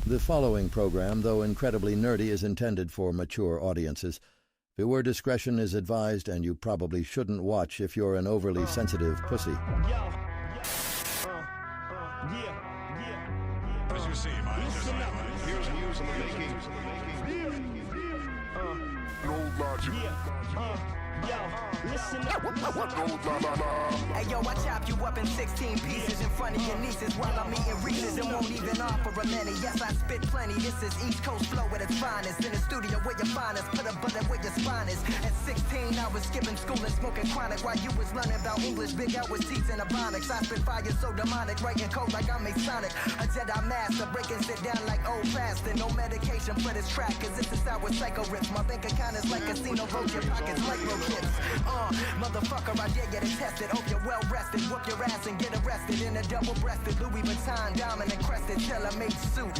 The following program, though incredibly nerdy, is intended for mature audiences. Viewer discretion is advised, and you probably shouldn't watch if you're an overly sensitive pussy. As you see, here's news in the making. No logic. Listen up. Hey yo, I chop you up in 16 pieces in front of your nieces while I'm eating Reese's and won't even offer a many. Yes, I spit plenty. This is East Coast flow at its finest. In the studio where your finest, put a bullet where your spine is. At 16, I was skipping school and smoking chronic while you was learning about English. Big out with teeth and ebonics. I spit fire so demonic, writing code like I'm Masonic. A Jedi master, breaking sit down like old faster. No medication for this track, cause this is how a psycho rips. My bank account is like casino, roll your pockets like chips. Motherfucker, I dare get it tested. Hope you're well rested. Whoop your ass and get arrested in a double-breasted Louis Vuitton dominant crested tailor-made suit.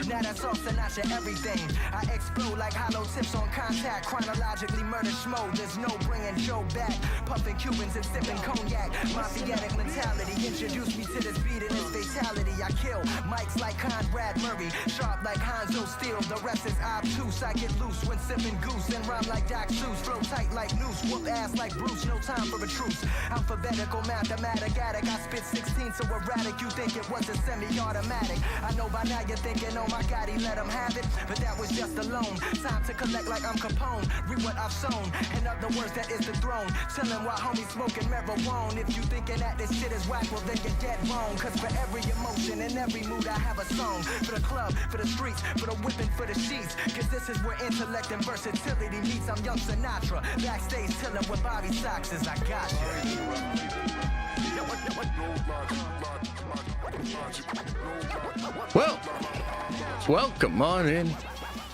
Now that's all Sinatra everything. I explode like hollow tips on contact. Chronologically murder schmo. There's no bringing Joe back. Puffing Cubans and sipping cognac. Mafiatic mentality introduced me to this beat and this fatality. I kill mics like Conrad Murray. Sharp like Hanzo Steel. The rest is obtuse. I get loose when sipping goose and rhyme like Doc Seuss. Flow tight like noose. Whoop ass like Bruce. No time for a truce. Alphabetical, mathematic, addict. I spit 16 so erratic. You think it was a semi-automatic. I know by now you're thinking, oh my God, he let him have it. But that was just a loan. Time to collect like I'm Capone. Read what I've sown. In other words, that is the throne. Chillin' while homies smoking marijuana. If you thinking that this shit is whack, well then you're dead wrong. Cause for every emotion and every mood I have a song. For the club, for the streets, for the whipping, for the sheets. Cause this is where intellect and versatility meets. I'm young Sinatra. Backstage chillin' with Bobby Sox as I got you. Well, welcome on in.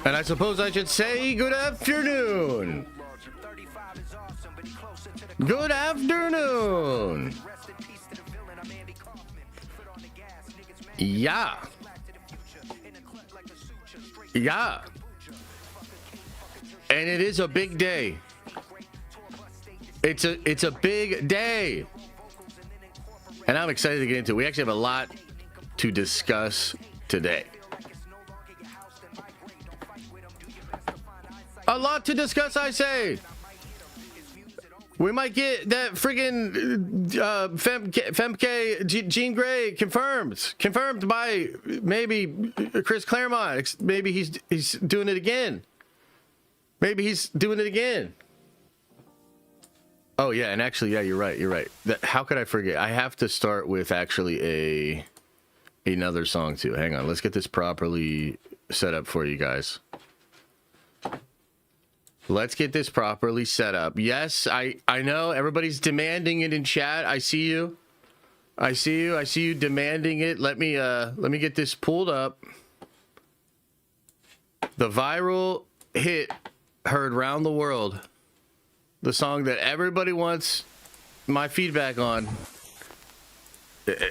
And I suppose I should say good afternoon. Good afternoon. Yeah. Yeah. And it is a big day. It's a big day. And I'm excited to get into it. We actually have a lot to discuss today. A lot to discuss, I say. We might get that friggin' Famke Jean Grey confirmed by maybe Chris Claremont. Maybe he's doing it again. Oh yeah, and actually, yeah, you're right. How could I forget? I have to start with actually another song too. Hang on, let's get this properly set up for you guys. Let's get this properly set up. Yes, I know everybody's demanding it in chat. I see you demanding it. Let me get this pulled up. The viral hit heard round the world. The song that everybody wants my feedback on.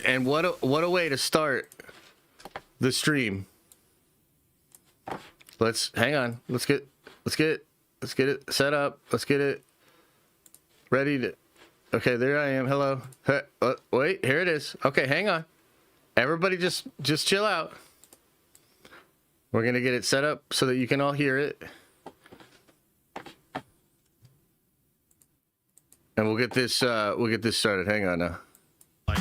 And what a way to start the stream. Hang on. Let's get it set up. Let's get it ready to. Okay, there I am. Hello. Wait, here it is. Okay, hang on. Everybody just chill out. We're going to get it set up so that you can all hear it. And we'll get this started. Hang on now. All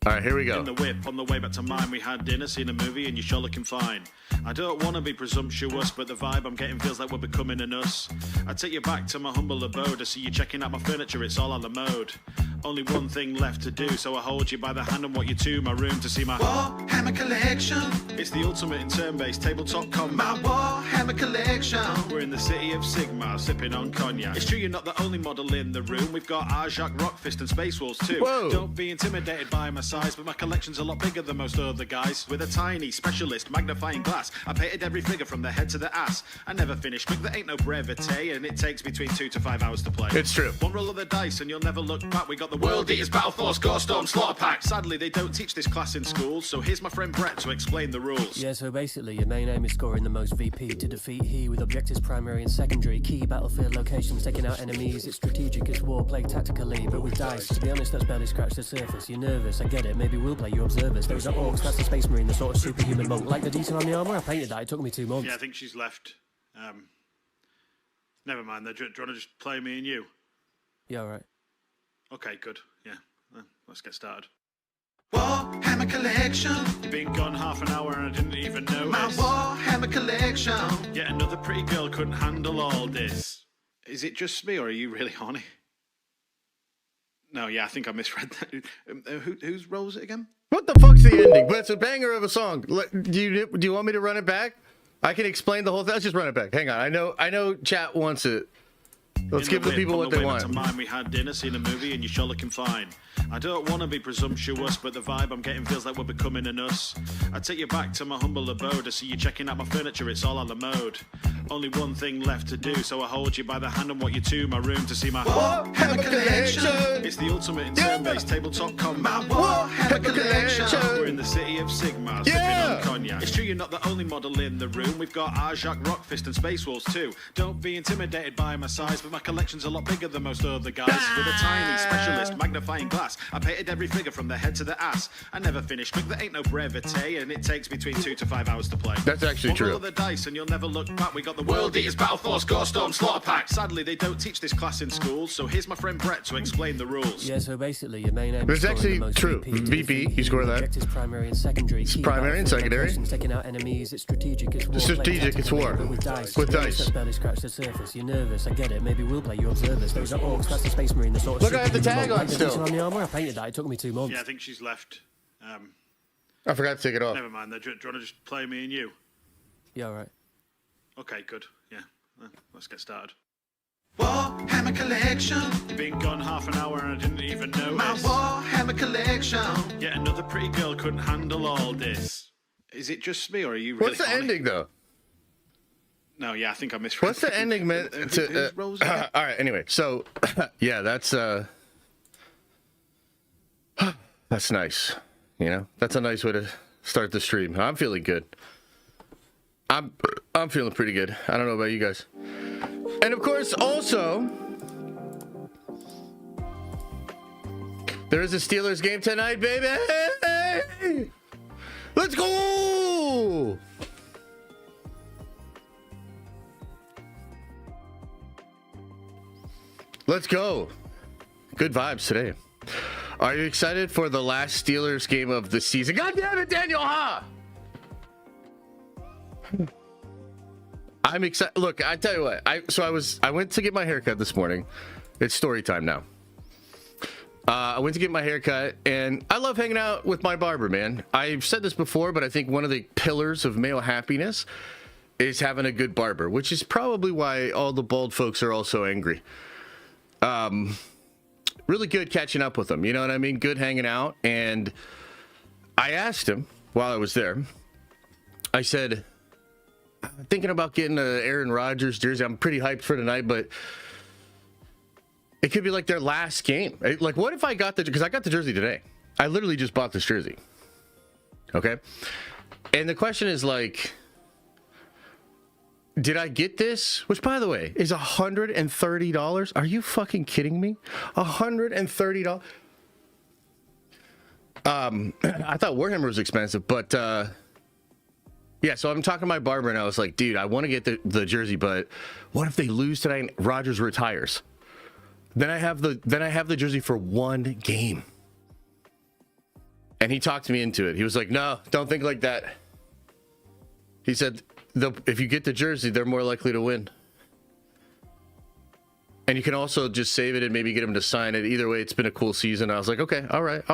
right, here we go. In the whip, on the way back to mine, we had dinner, seen a movie, and you're sure looking fine. I don't want to be presumptuous, but the vibe I'm getting feels like we're becoming an us. I take you back to my humble abode. I see you checking out my furniture, it's all on the mode. Only one thing left to do, so I hold you by the hand and walk you to my room to see my Warhammer collection. It's the ultimate in turn-based tabletop combat. My Warhammer collection. We're in the city of Sigmar, sipping on cognac. It's true you're not the only model in the room. We've got Arjak, Rockfist, and Space Wolves too. Whoa. Don't be intimidated by my size, but my collection's a lot bigger than most other guys. With a tiny specialist magnifying glass, I painted every figure from the head to the ass. I never finish quick, there ain't no brevity, and it takes between 2 to 5 hours to play. It's true. One roll of the dice and you'll never look back. We got got the World Eaters, Battle Force, Gore Storm, Slaughter Pack. Sadly, they don't teach this class in school, so here's my friend Brett to explain the rules. Yeah, so basically, your main aim is scoring the most VP to defeat he, with objectives primary and secondary. Key battlefield locations, taking out enemies. It's strategic, it's war, play tactically, but with dice. To be honest, that's barely scratched the surface. You're nervous, I get it, maybe we'll play you observers. Those are orcs, that's the space marine, the sort of superhuman monk. Like the detail on the armour, I painted that, it took me 2 months. Yeah, I think she's left. Never mind, do you want to just play me and you? Yeah, alright. Okay, good. Yeah, let's get started. Warhammer collection. You've been gone half an hour and I didn't even notice. My Warhammer collection. Yet another pretty girl couldn't handle all this. Is it just me or are you really horny? No, yeah, I think I misread that. Whose role is it again? What the fuck's the ending? But it's a banger of a song. Do you want me to run it back? I can explain the whole thing. Let's just run it back. Hang on. I know chat wants it. Let's give the people what they want. On the way back to mine, we had dinner, seen a movie, and you're sure looking fine. I don't want to be presumptuous, but the vibe I'm getting feels like we're becoming an us. I take you back to my humble abode. I see you checking out my furniture, it's all on the mode. Only one thing left to do, so I hold you by the hand and walk you to my room to see my Warhammer collection. It's the ultimate in turn-based tabletop combat. Warhammer collection. We're in the city of Sigma, sipping on cognac. It's true you're not the only model in the room. We've got Arjak, Rockfist and Space Wolves too. Don't be intimidated by my size, but my collection's a lot bigger than most other guys. With a tiny specialist magnifying glass, I painted every figure from the head to the ass. I never finish quick, there ain't no brevity, and it takes between 2 to 5 hours to play. That's actually true. Roll of the dice and you'll never look back. We got the World Eaters, Battle Force, Gore Storm, Slaughter Pack. Sadly, they don't teach this class in school, so here's my friend Brett to explain the rules. Yeah, so basically, your main aim It's is actually the most true. VP, you score that. Objectives primary and secondary. It's primary and secondary. Taking out enemies, it's strategic, it's war. It's strategic, it's war. With dice. With dice. That's barely scratched the surface. You're nervous, I get it. Maybe we'll play you observers. Those are orcs, that's the space marine, the sort of Look, I have the tag on like the still. detail on the armour, I painted that, it took me 2 months. Yeah, I think she's left. I forgot to take it off. Never mind, do you want to just play me and you? Yeah, alright. Okay, good. Yeah, let's get started. Warhammer collection. You've been gone half an hour and I didn't even notice. My Warhammer collection. Yet another pretty girl couldn't handle all this. Is it just me or are you really What's the horny? ending though? No, yeah, I think I misread. What's the ending meant to? Whose role is it? All right. Anyway, so yeah, that's nice. You know, that's a nice way to start the stream. I'm feeling good. I'm feeling pretty good. I don't know about you guys. And of course, also, there is a Steelers game tonight, baby. Let's go. Let's go. Good vibes today. Are you excited for the last Steelers game of the season? God damn it, Daniel, huh? I'm excited. Look, I tell you what. I went to get my haircut this morning. It's story time now. I went to get my haircut, and I love hanging out with my barber, man. I've said this before, but I think one of the pillars of male happiness is having a good barber, which is probably why all the bald folks are all so angry. Really good catching up with him, you know what I mean? Good hanging out. And I asked him while I was there, I said, I'm thinking about getting an Aaron Rodgers jersey. I'm pretty hyped for tonight, but it could be like their last game. Like, what if I got because I got the jersey today. I literally just bought this jersey. Okay. And the question is like, did I get this? Which, by the way, is $130. Are you fucking kidding me? $130. I thought Warhammer was expensive, but yeah. So I'm talking to my barber, and I was like, dude, I want to get the jersey, but what if they lose tonight and Rodgers retires? Then I have the jersey for one game. And he talked me into it. He was like, no, don't think like that. He said, if you get the jersey, they're more likely to win. And you can also just save it and maybe get him to sign it. Either way, it's been a cool season. I was like, okay, all right.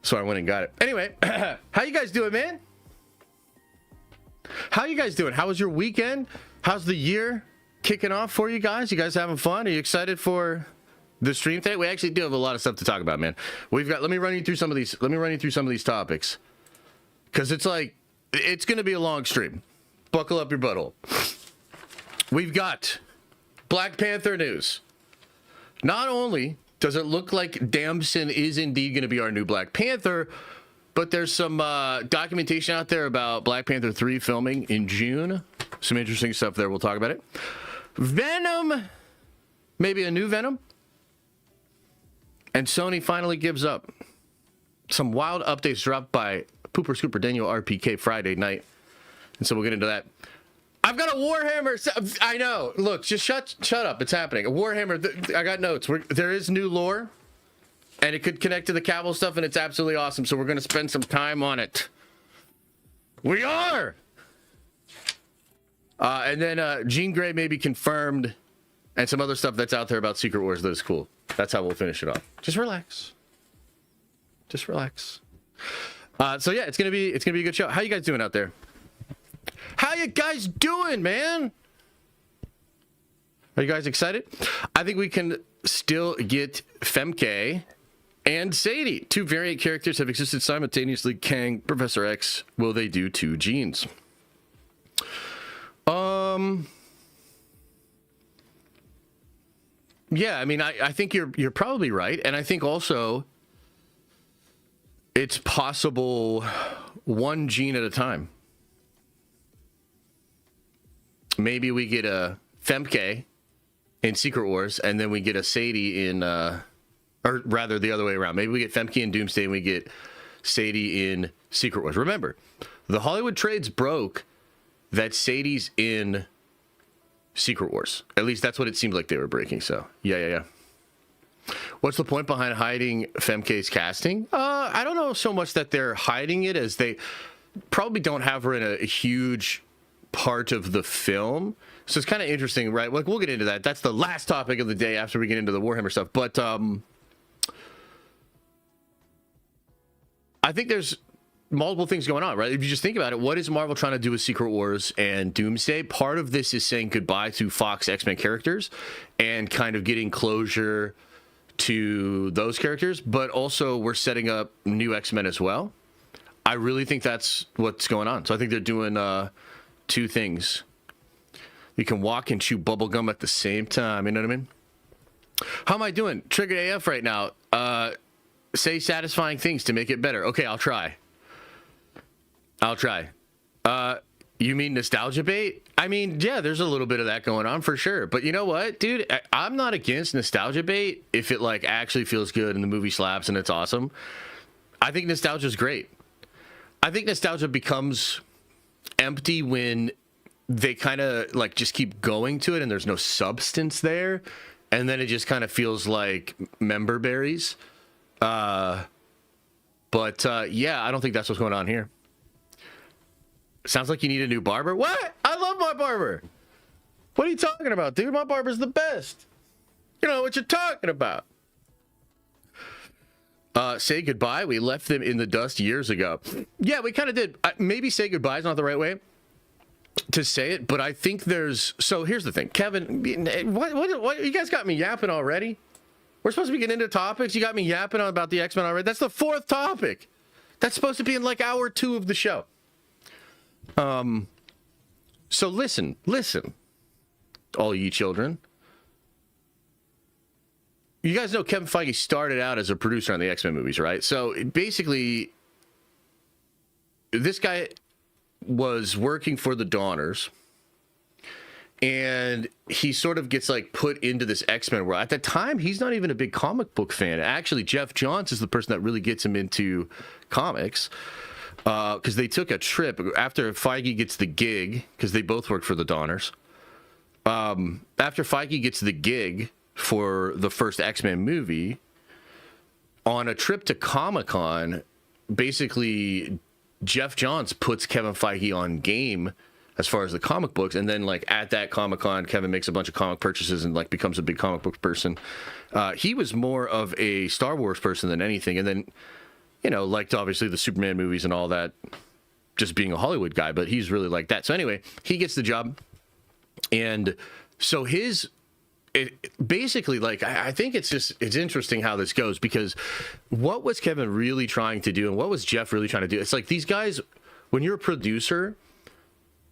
So I went and got it. Anyway, how you guys doing, man? How you guys doing? How was your weekend? How's the year kicking off for you guys? You guys having fun? Are you excited for the stream today? We actually do have a lot of stuff to talk about, man. Let me run you through some of these topics. Because it's going to be a long stream. Buckle up your butthole. We've got Black Panther news. Not only does it look like Damson is indeed going to be our new Black Panther, but there's some documentation out there about Black Panther 3 filming in June. Some interesting stuff there. We'll talk about it. Venom, maybe a new Venom. And Sony finally gives up. Some wild updates dropped by Pooper Scooper Daniel RPK Friday night. And so we'll get into that. I've got a Warhammer. I know. Look, just shut up. It's happening. A Warhammer. I got notes. There is new lore. And it could connect to the Cavill stuff, and it's absolutely awesome. So we're going to spend some time on it. We are! And then Jean Grey may be confirmed, and some other stuff that's out there about Secret Wars that is cool. That's how we'll finish it off. Just relax. Just relax. So yeah, it's gonna be a good show. How you guys doing out there? How you guys doing, man? Are you guys excited? I think we can still get Famke and Sadie. Two variant characters have existed simultaneously. Kang, Professor X. Will they do two genes? Yeah, I mean, I think you're probably right, and I think also it's possible one gene at a time. Maybe we get a Famke in Secret Wars, and then we get a Sadie in, or rather the other way around. Maybe we get Famke in Doomsday, and we get Sadie in Secret Wars. Remember, the Hollywood trades broke that Sadie's in Secret Wars. At least that's what it seemed like they were breaking. So yeah. What's the point behind hiding Famke's casting? I don't know so much that they're hiding it as they probably don't have her in a huge part of the film. So it's kind of interesting, right? Like, we'll get into that. That's the last topic of the day after we get into the Warhammer stuff. But I think there's multiple things going on, right? If you just think about it, what is Marvel trying to do with Secret Wars and Doomsday? Part of this is saying goodbye to Fox X-Men characters and kind of getting closure to those characters, but also we're setting up new X-Men as well. I really think that's what's going on. So I think they're doing two things. You can walk and chew bubblegum at the same time, you know what I mean? How am I doing? Triggered AF right now. Say satisfying things to make it better. Okay, I'll try. You mean nostalgia bait? I mean, yeah, there's a little bit of that going on for sure. But you know what, dude? I'm not against nostalgia bait if it like actually feels good and the movie slaps and it's awesome. I think nostalgia is great. I think nostalgia becomes empty when they kind of like just keep going to it and there's no substance there. And then it just kind of feels like member berries. Yeah, I don't think that's what's going on here. Sounds like you need a new barber. What? I love my barber. What are you talking about, dude? My barber's the best. You know what you're talking about. Say goodbye. We left them in the dust years ago. Yeah, we kind of did. Maybe say goodbye is not the right way to say it, but I think there's... So here's the thing. Kevin, what? You guys got me yapping already? We're supposed to be getting into topics. You got me yapping on about the X-Men already. That's the fourth topic. That's supposed to be in like hour 2 of the show. So listen, all ye children. You guys know Kevin Feige started out as a producer on the X-Men movies, right? So basically, this guy was working for the Dawners, and he sort of gets like put into this X-Men world. At the time, he's not even a big comic book fan. Actually, Jeff Johns is the person that really gets him into comics. Because they took a trip after Feige gets the gig, because they both worked for the Dawners. After Feige gets the gig for the first X-Men movie, on a trip to Comic-Con, basically Jeff Johns puts Kevin Feige on game as far as the comic books, and then like at that Comic-Con, Kevin makes a bunch of comic purchases and like becomes a big comic book person. He was more of a Star Wars person than anything, and then, you know, liked obviously the Superman movies and all that, just being a Hollywood guy, but he's really like that. So anyway, he gets the job. And so basically, like, I think it's interesting how this goes, because what was Kevin really trying to do and what was Jeff really trying to do? It's like these guys, when you're a producer,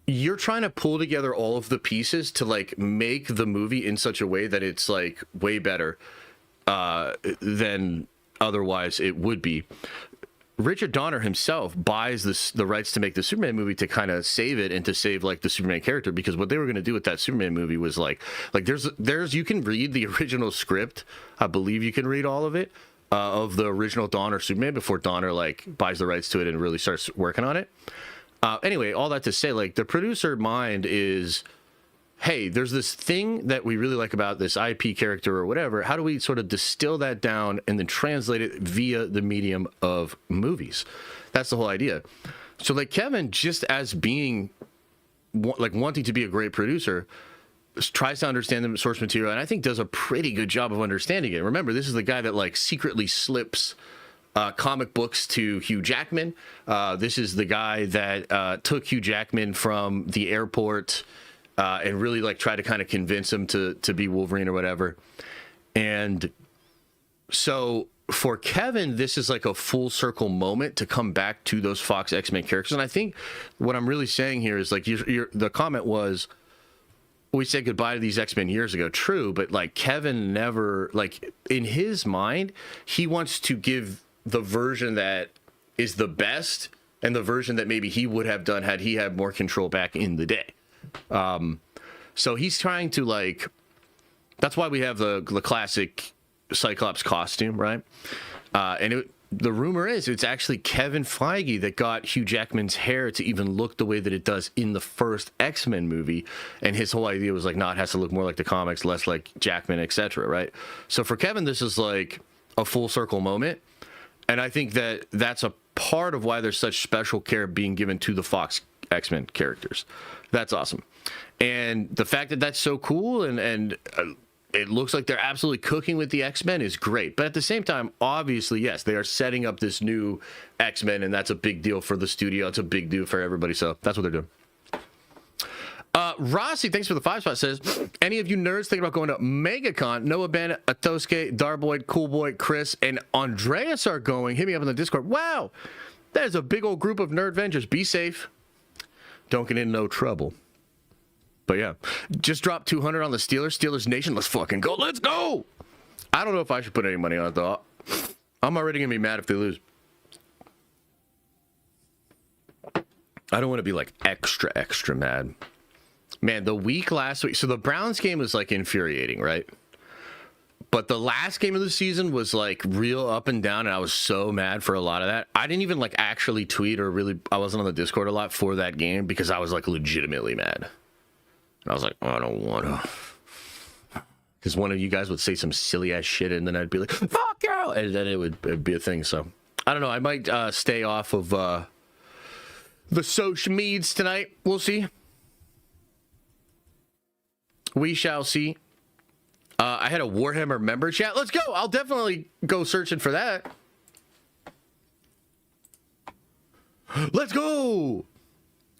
you're trying to pull together all of the pieces to like make the movie in such a way that it's like way better than otherwise it would be. Richard Donner himself buys the rights to make the Superman movie to kind of save it and to save like the Superman character, because what they were going to do with that Superman movie was like there's you can read the original script. I believe you can read all of it of the original Donner Superman before Donner like buys the rights to it and really starts working on it. Anyway, all that to say, like the producer mind is, hey, there's this thing that we really like about this IP character or whatever. How do we sort of distill that down and then translate it via the medium of movies? That's the whole idea. So like Kevin, just as being like wanting to be a great producer, tries to understand the source material, and I think does a pretty good job of understanding it. Remember, this is the guy that like secretly slips comic books to Hugh Jackman. This is the guy that took Hugh Jackman from the airport and really like try to kind of convince him to be Wolverine or whatever. And so for Kevin, this is like a full circle moment to come back to those Fox X-Men characters. And I think what I'm really saying here is like the comment was, we said goodbye to these X-Men years ago. True, but like Kevin never, like in his mind, he wants to give the version that is the best and the version that maybe he would have done had he had more control back in the day. So he's trying to like, that's why we have the classic Cyclops costume, right? And the rumor is it's actually Kevin Feige that got Hugh Jackman's hair to even look the way that it does in the first X-Men movie. And his whole idea was like, no, it has to look more like the comics, less like Jackman, etc. Right? So for Kevin, this is like a full circle moment. And I think that that's a part of why there's such special care being given to the Fox X-Men characters. That's awesome. And the fact that that's so cool and it looks like they're absolutely cooking with the X-Men is great. But at the same time, obviously, yes, they are setting up this new X-Men, and that's a big deal for the studio. It's a big deal for everybody. So that's what they're doing. Rossi, thanks for the 5-spot, says, any of you nerds thinking about going to MegaCon? Noah, Ben, Atosuke, Darboy, Coolboy, Chris, and Andreas are going. Hit me up in the Discord. Wow, there's a big old group of Nerd Avengers. Be safe. Don't get in no trouble. But yeah, just dropped 200 on the Steelers. Steelers Nation, let's fucking go. Let's go. I don't know if I should put any money on it, though. I'm already going to be mad if they lose. I don't want to be like extra mad. Man, the week last week, so the Browns game was like infuriating, right? But the last game of the season was like real up and down, and I was so mad for a lot of that. I didn't even like actually tweet or really, I wasn't on the Discord a lot for that game because I was like legitimately mad. And I was like, oh, I don't want to. Because one of you guys would say some silly ass shit, and then I'd be like, fuck you! And then it'd be a thing. So I don't know. I might stay off of the social meds tonight. We'll see. We shall see. I had a Warhammer member chat. Let's go. I'll definitely go searching for that. Let's go.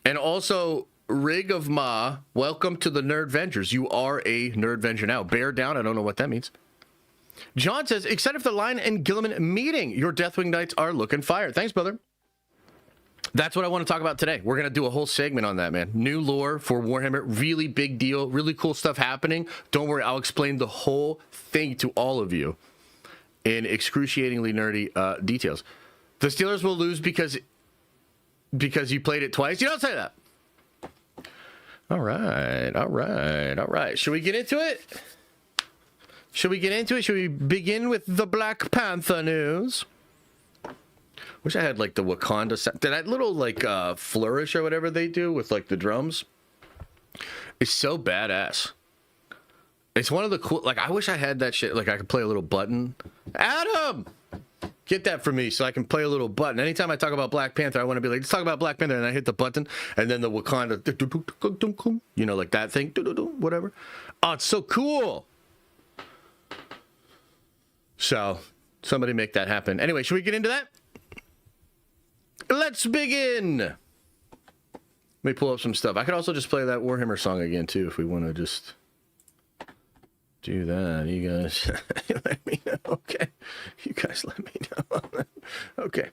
And also, Rig of Ma, welcome to the Nerd Vengers. You are a Nerd Venger now. Bear down. I don't know what that means. John says, excited for the Lion and Gilliman meeting. Your Deathwing Knights are looking fire. Thanks, brother. That's what I want to talk about today. We're going to do a whole segment on that, man. New lore for Warhammer. Really big deal. Really cool stuff happening. Don't worry. I'll explain the whole thing to all of you in excruciatingly nerdy details. The Steelers will lose because you played it twice. You don't say that. All right. Should we get into it? Should we begin with the Black Panther news? Wish I had like the Wakanda sound. That little like flourish or whatever they do with like the drums is so badass. It's one of the cool, like I wish I had that shit. Like I could play a little button. Adam, get that for me so I can play a little button. Anytime I talk about Black Panther, I want to be like, let's talk about Black Panther, and I hit the button, and then the Wakanda, you know, like that thing, whatever. Oh, it's so cool. So somebody make that happen. Anyway, should we get into that? Let's begin. Let me pull up some stuff. I could also just play that Warhammer song again, too, if we want to just do that. You guys let me know. Okay. You guys let me know. Okay.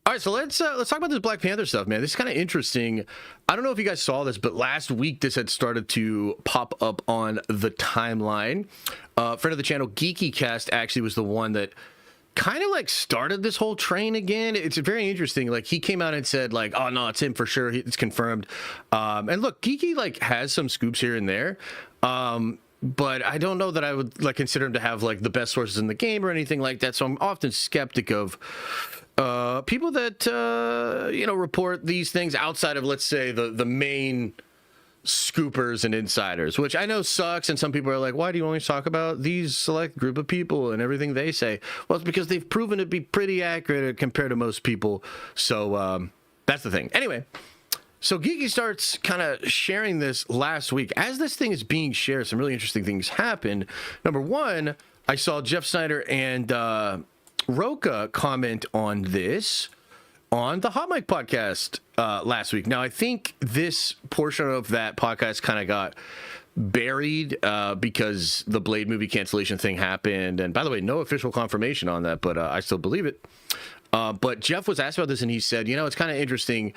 All right, so let's talk about this Black Panther stuff, man. This is kind of interesting. I don't know if you guys saw this, but last week this had started to pop up on the timeline. Friend of the channel, Geeky Cast, actually was the one that kind of like started this whole train again. It's very interesting. Like, he came out and said like, oh no, it's him for sure. It's confirmed. And look, Geeky like has some scoops here and there. But I don't know that I would like consider him to have like the best sources in the game or anything like that. So I'm often skeptic of people that report these things outside of, let's say, the main scoopers and insiders, which I know sucks. And some people are like, why do you only talk about these select group of people and everything they say? Well, it's because they've proven to be pretty accurate compared to most people. So that's the thing. Anyway. So Geeky starts kind of sharing this last week. As this thing is being shared, some really interesting things happened. Number one, I saw Jeff Snyder and Roka comment on this on the Hot Mic podcast last week. Now, I think this portion of that podcast kind of got buried because the Blade movie cancellation thing happened. And by the way, no official confirmation on that, but I still believe it. But Jeff was asked about this, and he said, it's kind of interesting.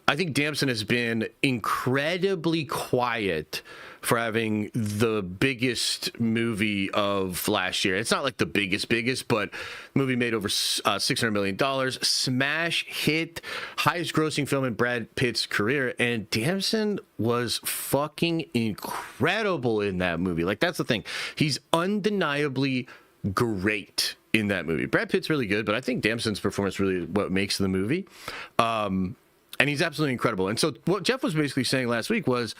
I think Damson has been incredibly quiet for having the biggest movie of last year. It's not like the biggest, but movie made over $600 million. Smash hit, highest grossing film in Brad Pitt's career. And Damson was fucking incredible in that movie. Like, that's the thing. He's undeniably great in that movie. Brad Pitt's really good, but I think Damson's performance really what makes the movie. And he's absolutely incredible. And so what Jeff was basically saying last week was,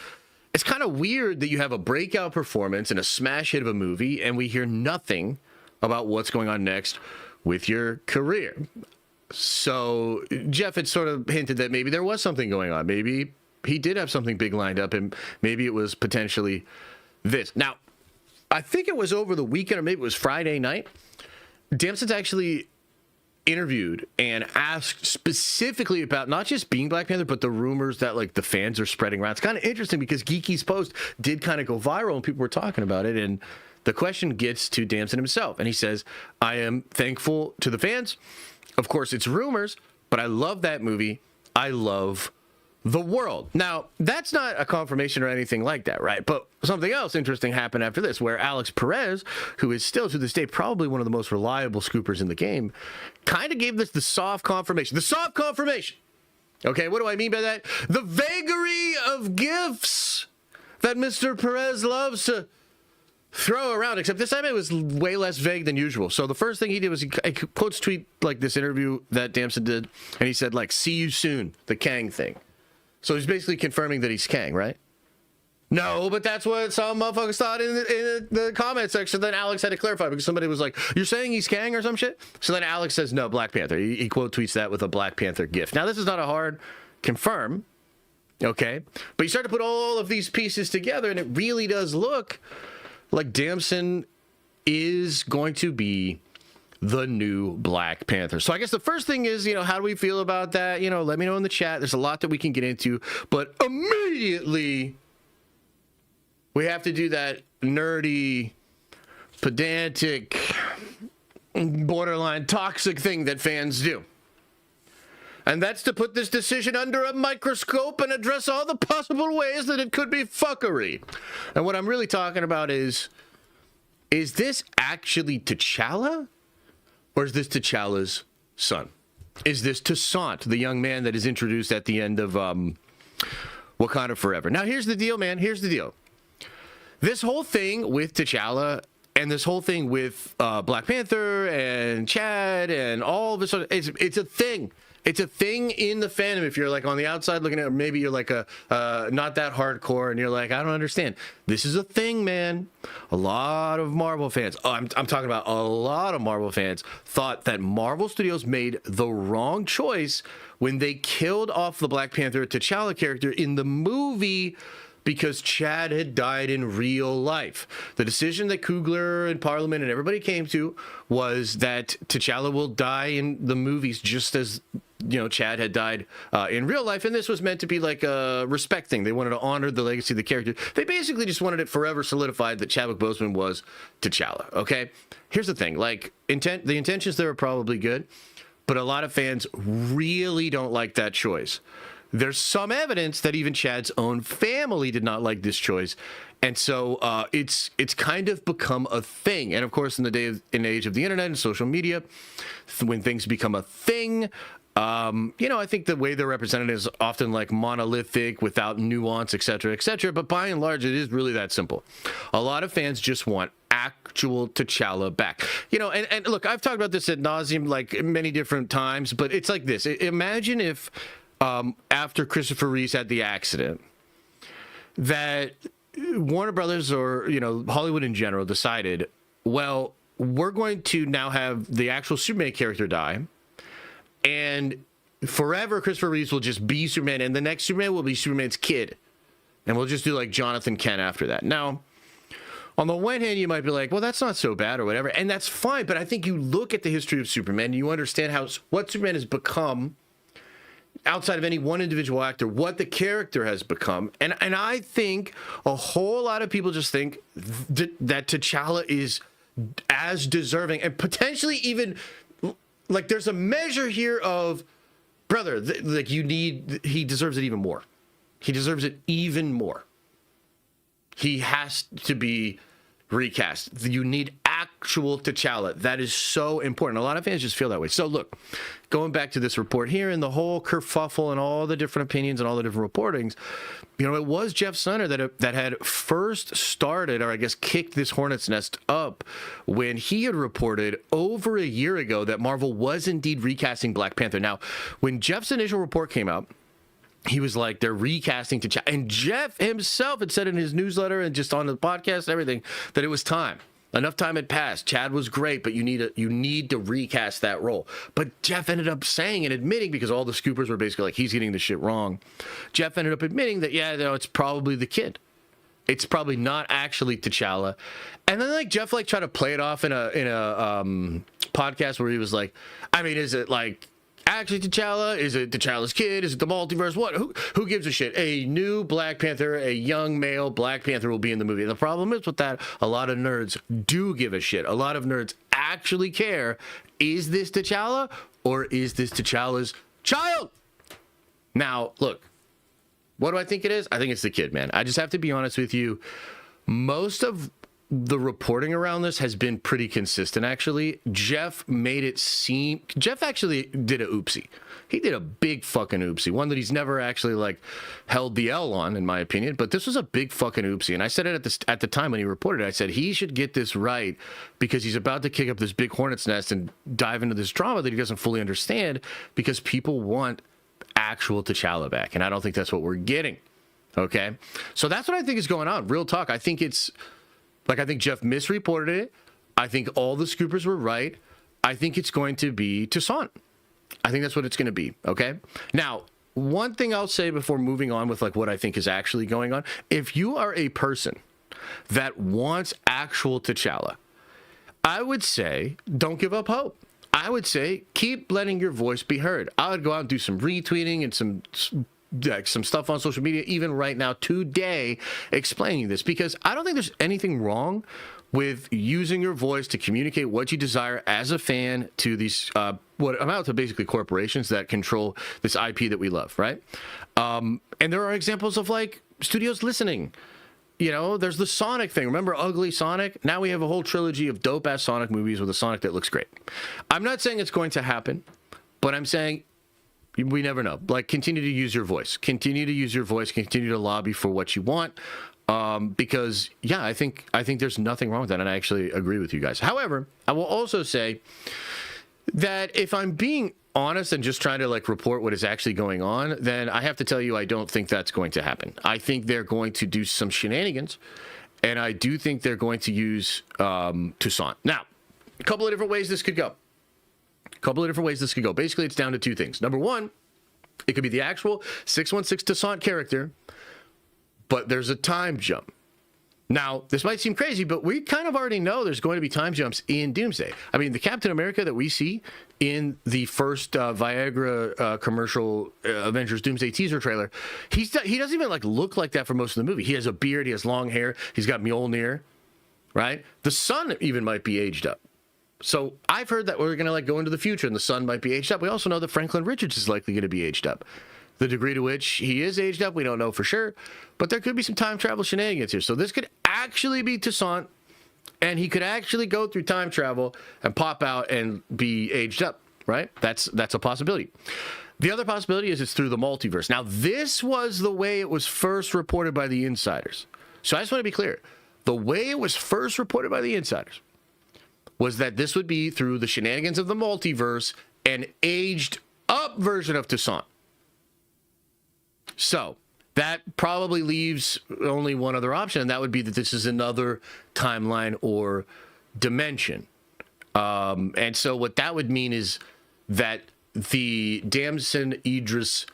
it's kind of weird that you have a breakout performance and a smash hit of a movie, and we hear nothing about what's going on next with your career. So Jeff had sort of hinted that maybe there was something going on. Maybe he did have something big lined up, and maybe it was potentially this. Now, I think it was over the weekend, or maybe it was Friday night. Damson's actually interviewed and asked specifically about not just being Black Panther, but the rumors that like the fans are spreading around. It's kind of interesting because Geeky's post did kind of go viral and people were talking about it. And the question gets to Damson himself. And he says, I am thankful to the fans. Of course, it's rumors, but I love that movie. I love the world. Now, that's not a confirmation or anything like that, right? But something else interesting happened after this, where Alex Perez, who is still to this day probably one of the most reliable scoopers in the game, kind of gave this the soft confirmation. The soft confirmation. Okay, what do I mean by that? The vagary of gifts that Mr. Perez loves to throw around, except this time it was way less vague than usual. So the first thing he did was he quotes tweet like this interview that Damson did, and he said like, see you soon, the Kang thing. So he's basically confirming that he's Kang, right? No, but that's what some motherfuckers thought in the comment section. Then Alex had to clarify because somebody was like, you're saying he's Kang or some shit? So then Alex says, no, Black Panther. He quote tweets that with a Black Panther gif. Now, this is not a hard confirm, okay? But you start to put all of these pieces together, and it really does look like Damson is going to be the new Black Panther. So I guess the first thing is, how do we feel about that? Let me know in the chat. There's a lot that we can get into, but immediately we have to do that nerdy, pedantic, borderline toxic thing that fans do. And that's to put this decision under a microscope and address all the possible ways that it could be fuckery. And what I'm really talking about is this actually T'Challa? Or is this T'Challa's son? Is this Toussaint, the young man that is introduced at the end of Wakanda Forever? Now, here's the deal, man. Here's the deal. This whole thing with T'Challa and this whole thing with Black Panther and Chad and all of this, it's a thing. It's a thing in the fandom. If you're like on the outside looking at it, maybe you're like not that hardcore and you're like, I don't understand. This is a thing, man. A lot of Marvel fans, I'm talking about a lot of Marvel fans, thought that Marvel Studios made the wrong choice when they killed off the Black Panther T'Challa character in the movie because Chad had died in real life. The decision that Coogler and Parliament and everybody came to was that T'Challa will die in the movies just as Chad had died in real life, and this was meant to be like a respect thing. They wanted to honor the legacy of the character. They basically just wanted it forever solidified that Chadwick Boseman was T'Challa, okay? Here's the thing, like, the intentions there are probably good, but a lot of fans really don't like that choice. There's some evidence that even Chad's own family did not like this choice. And so it's kind of become a thing. And of course, in the age of the internet and social media, when things become a thing, I think the way they're represented is often like monolithic without nuance, et cetera, et cetera. But by and large, it is really that simple. A lot of fans just want actual T'Challa back. And look, I've talked about this ad nauseum like many different times, but it's like this. Imagine if after Christopher Reeves had the accident, that Warner Brothers or, Hollywood in general decided, well, we're going to now have the actual Superman character die, and forever Christopher Reeves will just be Superman, and the next Superman will be Superman's kid. And we'll just do like Jonathan Kent after that. Now, on the one hand, you might be like, well, that's not so bad or whatever, and that's fine, but I think you look at the history of Superman, and you understand what Superman has become outside of any one individual actor, what the character has become. And I think a whole lot of people just think that T'Challa is as deserving and potentially even like there's a measure here of, brother, he deserves it even more. He deserves it even more. He has to be recast. You need actual T'Challa. That is so important. A lot of fans just feel that way. So look, going back to this report here and the whole kerfuffle and all the different opinions and all the different reportings, it was Jeff Sonner that had first started, or I guess kicked this hornet's nest up when he had reported over a year ago that Marvel was indeed recasting Black Panther. Now, when Jeff's initial report came out, he was like, they're recasting T'Challa. And Jeff himself had said in his newsletter and just on the podcast and everything that it was time. Enough time had passed. Chad was great, but you need to recast that role. But Jeff ended up saying and admitting, because all the scoopers were basically like, he's getting the shit wrong. Jeff ended up admitting that, it's probably the kid. It's probably not actually T'Challa. And then Jeff tried to play it off in a podcast where he was like, is it actually T'Challa? Is it T'Challa's kid? Is it the multiverse? What? Who gives a shit? A new Black Panther, a young male Black Panther will be in the movie. And the problem is with that, a lot of nerds do give a shit. A lot of nerds actually care. Is this T'Challa or is this T'Challa's child? Now, look, what do I think it is? I think it's the kid, man. I just have to be honest with you. Most of the reporting around this has been pretty consistent, actually. Jeff actually did a oopsie. He did a big fucking oopsie, one that he's never actually held the L on, in my opinion. But this was a big fucking oopsie, and I said it at the time when he reported it. I said he should get this right because he's about to kick up this big hornet's nest and dive into this drama that he doesn't fully understand because people want actual T'Challa back, and I don't think that's what we're getting. Okay, so that's what I think is going on. Real talk. I think it's. I think Jeff misreported it. I think all the scoopers were right. I think it's going to be Toussaint. I think that's what it's going to be, okay? Now, one thing I'll say before moving on with what I think is actually going on, if you are a person that wants actual T'Challa, I would say don't give up hope. I would say keep letting your voice be heard. I would go out and do some retweeting and some stuff on social media, even right now, today, explaining this, because I don't think there's anything wrong with using your voice to communicate what you desire as a fan to these, what amount to basically corporations that control this IP that we love, right? And there are examples of studios listening. There's the Sonic thing. Remember Ugly Sonic? Now we have a whole trilogy of dope-ass Sonic movies with a Sonic that looks great. I'm not saying it's going to happen, but I'm saying we never know. Continue to use your voice. Continue to use your voice. Continue to lobby for what you want. Because, I think there's nothing wrong with that, and I actually agree with you guys. However, I will also say that if I'm being honest and just trying to report what is actually going on, then I have to tell you I don't think that's going to happen. I think they're going to do some shenanigans, and I do think they're going to use Toussaint. Now, a couple of different ways this could go. Basically, it's down to two things. Number one, it could be the actual 616 Toussaint character, but there's a time jump. Now, this might seem crazy, but we kind of already know there's going to be time jumps in Doomsday. The Captain America that we see in the first Viagra commercial Avengers Doomsday teaser trailer, he doesn't even look like that for most of the movie. He has a beard, he has long hair, he's got Mjolnir, right? The Sun even might be aged up. So I've heard that we're going to like go into the future and the sun might be aged up. We also know that Franklin Richards is likely going to be aged up. The degree to which he is aged up, we don't know for sure, but there could be some time travel shenanigans here. So this could actually be Toussaint, and he could actually go through time travel and pop out and be aged up, right? That's a possibility. The other possibility is it's through the multiverse. Now, this was the way it was first reported by the insiders. So I just want to be clear. The way it was first reported by the insiders was that this would be through the shenanigans of the multiverse, an aged up version of Toussaint. So that probably leaves only one other option, and that would be that this is another timeline or dimension. And so what that would mean is that the Damson Idris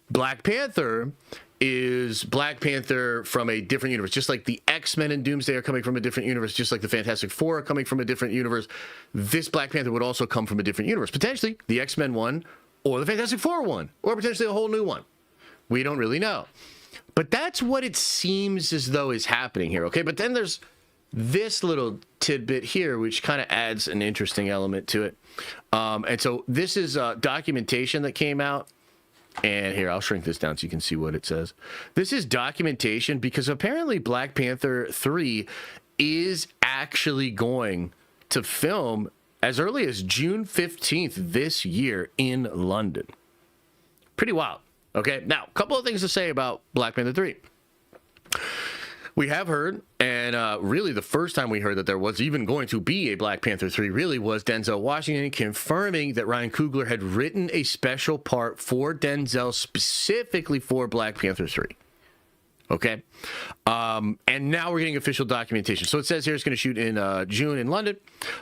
Black Panther is Black Panther from a different universe, just like the X-Men and Doomsday are coming from a different universe, just like the Fantastic Four are coming from a different universe. This Black Panther would also come from a different universe, potentially the X-Men one or the Fantastic Four one, or potentially a whole new one. We don't really know. But that's what it seems as though is happening here, okay? But then there's this little tidbit here, which kind of adds an interesting element to it. And so this is documentation that came out. And here, I'll shrink this down so you can see what it says. This is documentation because apparently Black Panther 3 is actually going to film as early as June 15th this year in London. Pretty wild. Okay, now, a couple of things to say about Black Panther 3. We have heard, and really the first time we heard that there was even going to be a Black Panther 3 really was Denzel Washington confirming that Ryan Coogler had written a special part for Denzel specifically for Black Panther 3. Okay? And now we're getting official documentation. So it says here it's going to shoot in June in London.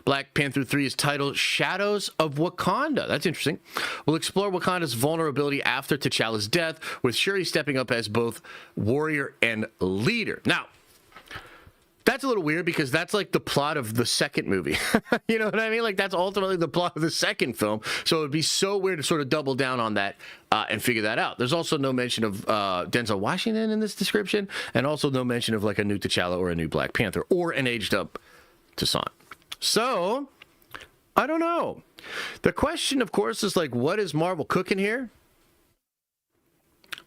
Black Panther 3 is titled Shadows of Wakanda. That's interesting. We'll explore Wakanda's vulnerability after T'Challa's death, with Shuri stepping up as both warrior and leader. Now, that's a little weird because that's like the plot of the second movie. You know what I mean? Like that's ultimately the plot of the second film. So it would be so weird to sort of double down on that and figure that out. There's also no mention of Denzel Washington in this description, and also no mention of like a new T'Challa or a new Black Panther or an aged up Toussaint. So I don't know. The question, of course, is like, what is Marvel cooking here?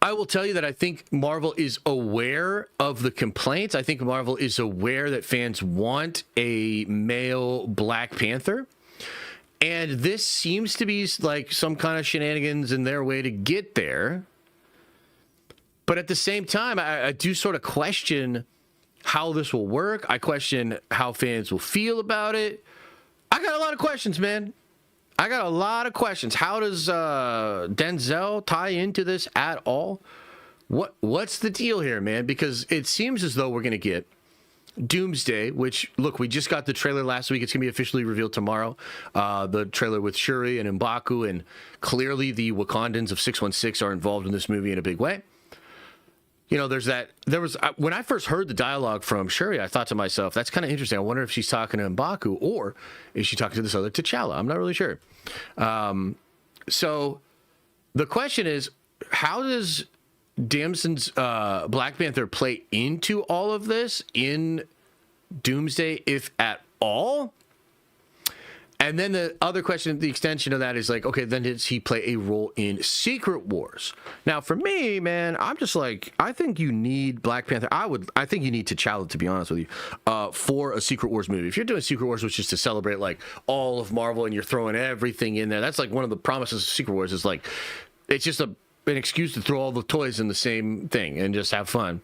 I will tell you that I think Marvel is aware of the complaints. I think Marvel is aware that fans want a male Black Panther. And this seems to be like some kind of shenanigans in their way to get there. But at the same time, I do sort of question how this will work. I question how fans will feel about it. I got a lot of questions, man. I got a lot of questions. How does Denzel tie into this at all? What's the deal here, man? Because it seems as though we're going to get Doomsday, which, look, we just got the trailer last week. It's going to be officially revealed tomorrow. The trailer with Shuri and M'Baku, and clearly the Wakandans of 616 are involved in this movie in a big way. You know, when I first heard the dialogue from Shuri, I thought to myself, that's kind of interesting. I wonder if she's talking to M'Baku or is she talking to this other T'Challa? I'm not really sure. So the question is, how does Damson's Black Panther play into all of this in Doomsday, if at all? And then the other question, the extension of that is like, okay, then does he play a role in Secret Wars? Now, for me, man, I'm just like, I think you need Black Panther. I think you need T'Challa, to be honest with you, for a Secret Wars movie. If you're doing Secret Wars, which is to celebrate like all of Marvel and you're throwing everything in there, that's like one of the promises of Secret Wars is like, it's just an excuse to throw all the toys in the same thing and just have fun.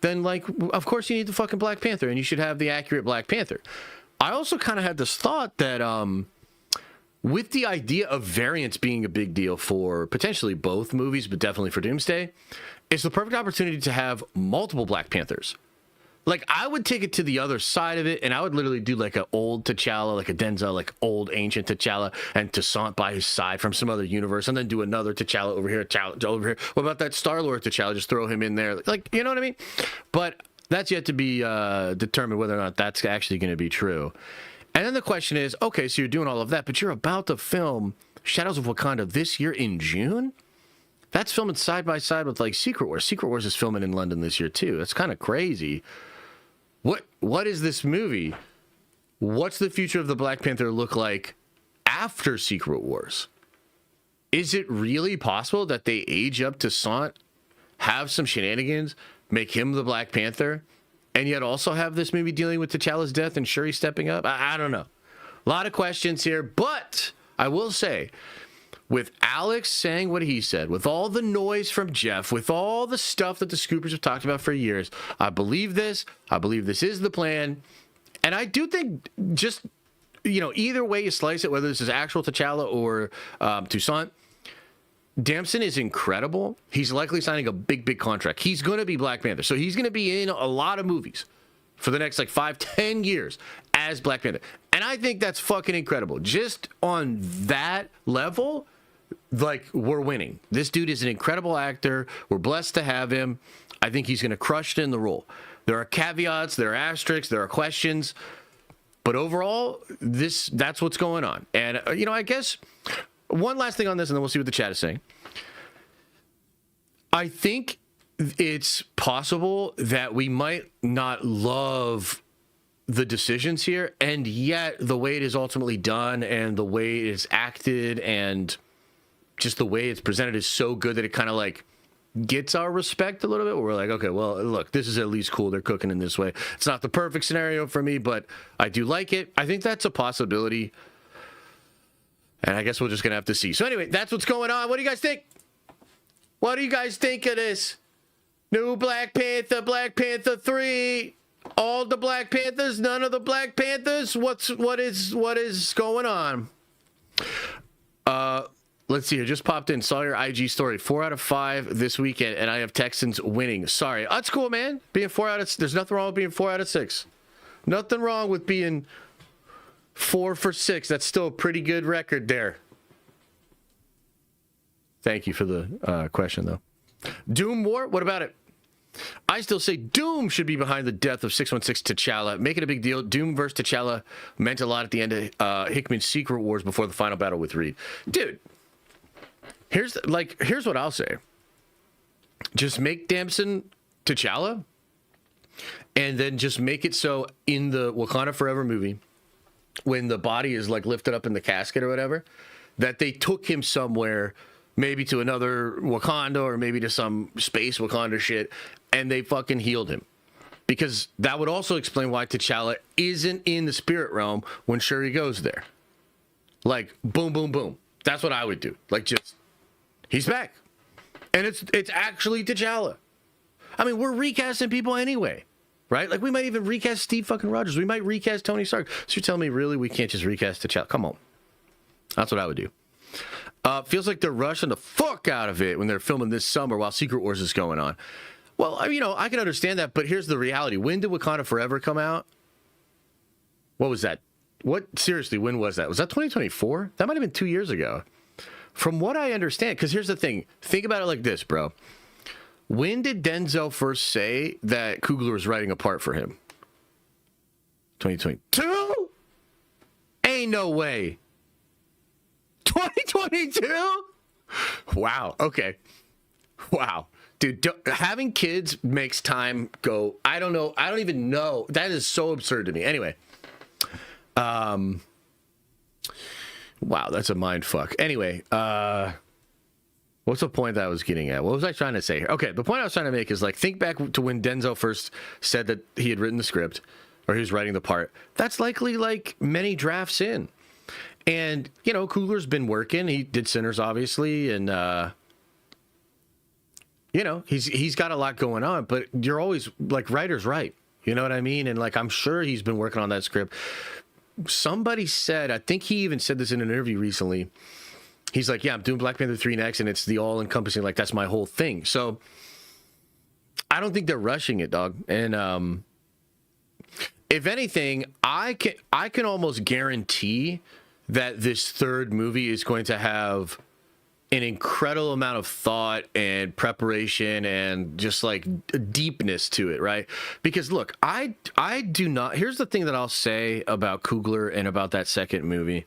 Then, like, of course you need the fucking Black Panther, and you should have the accurate Black Panther. I also kind of had this thought that with the idea of variants being a big deal for potentially both movies, but definitely for Doomsday, it's the perfect opportunity to have multiple Black Panthers. Like, I would take it to the other side of it, and I would literally do like an old T'Challa, like a Denzel, like old ancient T'Challa, and Toussaint by his side from some other universe, and then do another T'Challa over here, T'Challa over here. What about that Star-Lord T'Challa? Just throw him in there. Like, you know what I mean? But that's yet to be determined whether or not that's actually going to be true. And then the question is, okay, so you're doing all of that, but you're about to film Shadows of Wakanda this year in June? That's filming side by side with like Secret Wars. Secret Wars is filming in London this year too. That's kind of crazy. What is this movie? what's the future of the Black Panther look like after Secret Wars? Is it really possible that they age up to Sant, have some shenanigans, make him the Black Panther, and yet also have this movie dealing with T'Challa's death and Shuri stepping up? I don't know. A lot of questions here, but I will say, with Alex saying what he said, with all the noise from Jeff, with all the stuff that the Scoopers have talked about for years, I believe this. I believe this is the plan. And I do think just, either way you slice it, whether this is actual T'Challa or Toussaint, Damson is incredible. He's likely signing a big contract. He's going to be Black Panther. So he's going to be in a lot of movies for the next 5-10 years as Black Panther. And I think that's fucking incredible. Just on that level, we're winning. This dude is an incredible actor. We're blessed to have him. I think he's going to crush it in the role. There are caveats, there are asterisks, there are questions. But overall, that's what's going on. And, I guess one last thing on this, and then we'll see what the chat is saying. I think it's possible that we might not love the decisions here, and yet the way it is ultimately done and the way it is acted and just the way it's presented is so good that it kind of gets our respect a little bit. We're like, okay, well, look, this is at least cool. They're cooking in this way. It's not the perfect scenario for me, but I do like it. I think that's a possibility. And I guess we're just going to have to see. So anyway, that's what's going on. What do you guys think? What do you guys think of this? New Black Panther, Black Panther 3. All the Black Panthers, none of the Black Panthers. What is going on? Let's see here. Just popped in. Saw your IG story. 4 out of 5 this weekend, and I have Texans winning. Sorry. That's cool, man. Being 4 out of... There's nothing wrong with being 4 out of 6. Nothing wrong with being 4 for 6. That's still a pretty good record there. Thank you for the question, though. Doom War? What about it? I still say Doom should be behind the death of 616 T'Challa. Make it a big deal. Doom versus T'Challa meant a lot at the end of Hickman's Secret Wars before the final battle with Reed. Dude, here's what I'll say. Just make Damson T'Challa, and then just make it so in the Wakanda Forever movie, when the body is lifted up in the casket or whatever, that they took him somewhere, maybe to another Wakanda or maybe to some space Wakanda shit, and they fucking healed him. Because that would also explain why T'Challa isn't in the spirit realm when Shuri goes there. Boom, boom, boom. That's what I would do. He's back. And it's actually T'Challa. I mean, we're recasting people anyway, right? We might even recast Steve fucking Rogers. We might recast Tony Stark. So you're telling me, really, we can't just recast T'Challa? Come on. That's what I would do. Feels like they're rushing the fuck out of it when they're filming this summer while Secret Wars is going on. Well, I can understand that, but here's the reality. When did Wakanda Forever come out? What was that? Seriously, when was that? Was that 2024? That might have been 2 years ago. From what I understand, because here's the thing. Think about it like this, bro. When did Denzel first say that Coogler was writing a part for him? 2022? Ain't no way. 2022? Wow. Okay. Wow. Dude, having kids makes time go. I don't know. I don't even know. That is so absurd to me. Anyway. Wow, that's a mind fuck. Anyway, what's the point that I was getting at? What was I trying to say here? Okay, the point I was trying to make is think back to when Denzel first said that he had written the script, or he was writing the part. That's likely many drafts in. And, Coogler's been working. He did Sinners, obviously, and he's got a lot going on, but you're always writer's right. You know what I mean? And I'm sure he's been working on that script. Somebody said, I think he even said this in an interview recently. He's like, yeah, I'm doing Black Panther 3 next, and it's the all encompassing, that's my whole thing. So I don't think they're rushing it, dog. And if anything, I can almost guarantee that this third movie is going to have an incredible amount of thought and preparation and just deepness to it, right? Because look, I do not. Here's the thing that I'll say about Coogler and about that second movie.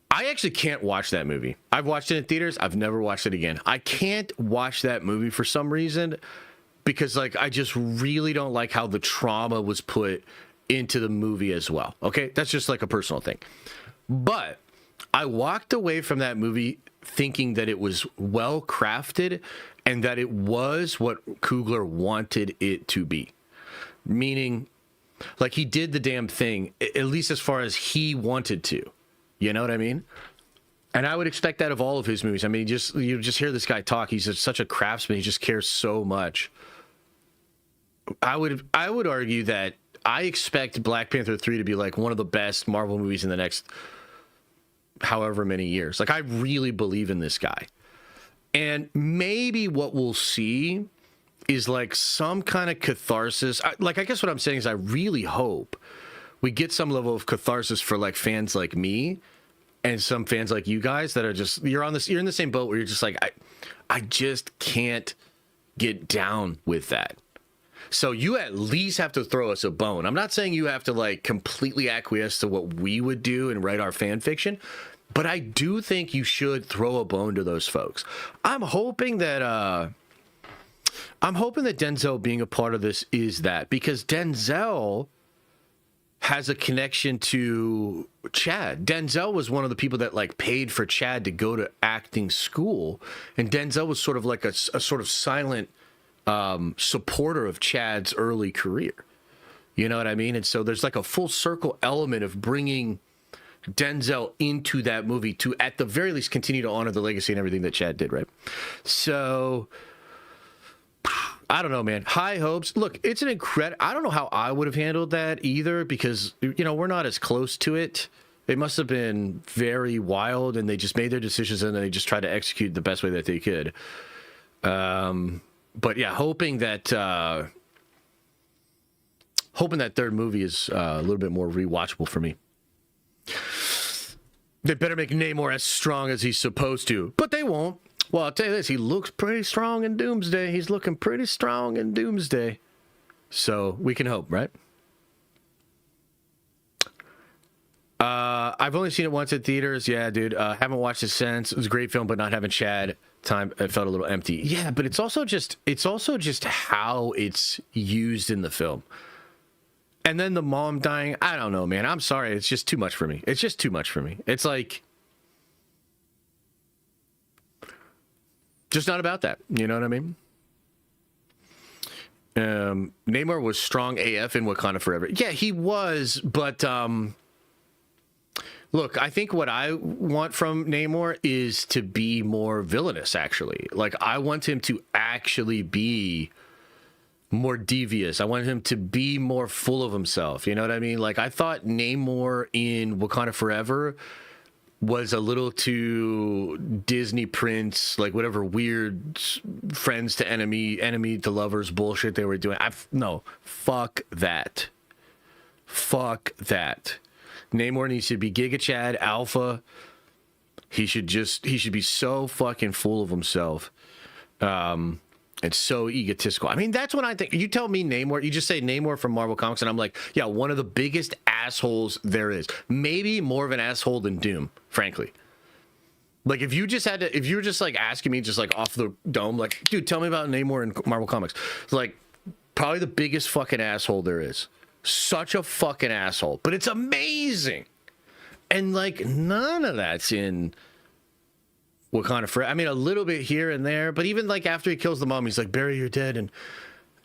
I actually can't watch that movie. I've watched it in theaters. I've never watched it again. I can't watch that movie for some reason because I just really don't like how the trauma was put into the movie as well. Okay, that's just like a personal thing. But I walked away from that movie thinking that it was well crafted and that it was what Coogler wanted it to be. Meaning, like, he did the damn thing, at least as far as he wanted to. You know what I mean? And I would expect that of all of his movies. I mean, you just hear this guy talk. He's such a craftsman. He just cares so much. I would argue that I expect Black Panther 3 to be like one of the best Marvel movies in the next however many years. Like, I really believe in this guy. And maybe what we'll see is like some kind of catharsis. I guess what I'm saying is I really hope we get some level of catharsis for like fans like me and some fans like you guys that are just, you're in the same boat where you're just like, I just can't get down with that. So you at least have to throw us a bone. I'm not saying you have to like completely acquiesce to what we would do and write our fan fiction, but I do think you should throw a bone to those folks. I'm hoping that Denzel being a part of this is that, because Denzel has a connection to Chad. Denzel was one of the people that like paid for Chad to go to acting school, and Denzel was sort of like a sort of silent supporter of Chad's early career. You know what I mean? And so there's like a full circle element of bringing Denzel into that movie to, at the very least, continue to honor the legacy and everything that Chad did, right? So I don't know, man. High hopes. Look, it's an incredible. I don't know how I would have handled that either, because, you know, we're not as close to it. It must have been very wild, and they just made their decisions and then they just tried to execute the best way that they could. But yeah, hoping that third movie is a little bit more rewatchable for me. They better make Namor as strong as he's supposed to, but they won't. Well, I'll tell you this, he looks pretty strong in Doomsday. He's looking pretty strong in Doomsday. So we can hope, right? I've only seen it once at theaters. Yeah, dude. Haven't watched it since. It was a great film, but not having Chad time, it felt a little empty. Yeah, but it's also just how it's used in the film. And then the mom dying, I don't know, man. I'm sorry. It's just too much for me. It's just too much for me. It's like, just not about that. You know what I mean? Namor was strong AF in Wakanda Forever. Yeah, he was, but look, I think what I want from Namor is to be more villainous, actually. Like, I want him to actually be more devious. I want him to be more full of himself. You know what I mean? Like, I thought Namor in Wakanda Forever was a little too Disney Prince, like whatever weird friends to enemy to lovers bullshit they were doing. No, fuck that. Fuck that. Namor needs to be Giga Chad, Alpha. He should be so fucking full of himself. It's so egotistical. I mean, that's what I think. You tell me Namor, you just say Namor from Marvel Comics, and I'm like, yeah, one of the biggest assholes there is. Maybe more of an asshole than Doom, frankly. Like, if you were just like asking me just like off the dome, like, dude, tell me about Namor in Marvel Comics. It's like, probably the biggest fucking asshole there is. Such a fucking asshole. But it's amazing. And like, none of that's in Wakanda Forever. I mean, a little bit here and there, but even like after he kills the mom, he's like, bury your dead and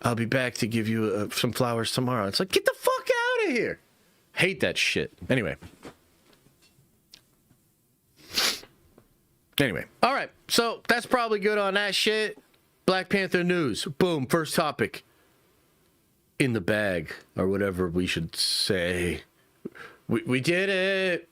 I'll be back to give you some flowers tomorrow. It's like, get the fuck out of here. Hate that shit. Anyway. All right. So that's probably good on that shit. Black Panther news. Boom. First topic. In the bag, or whatever we should say. We did it.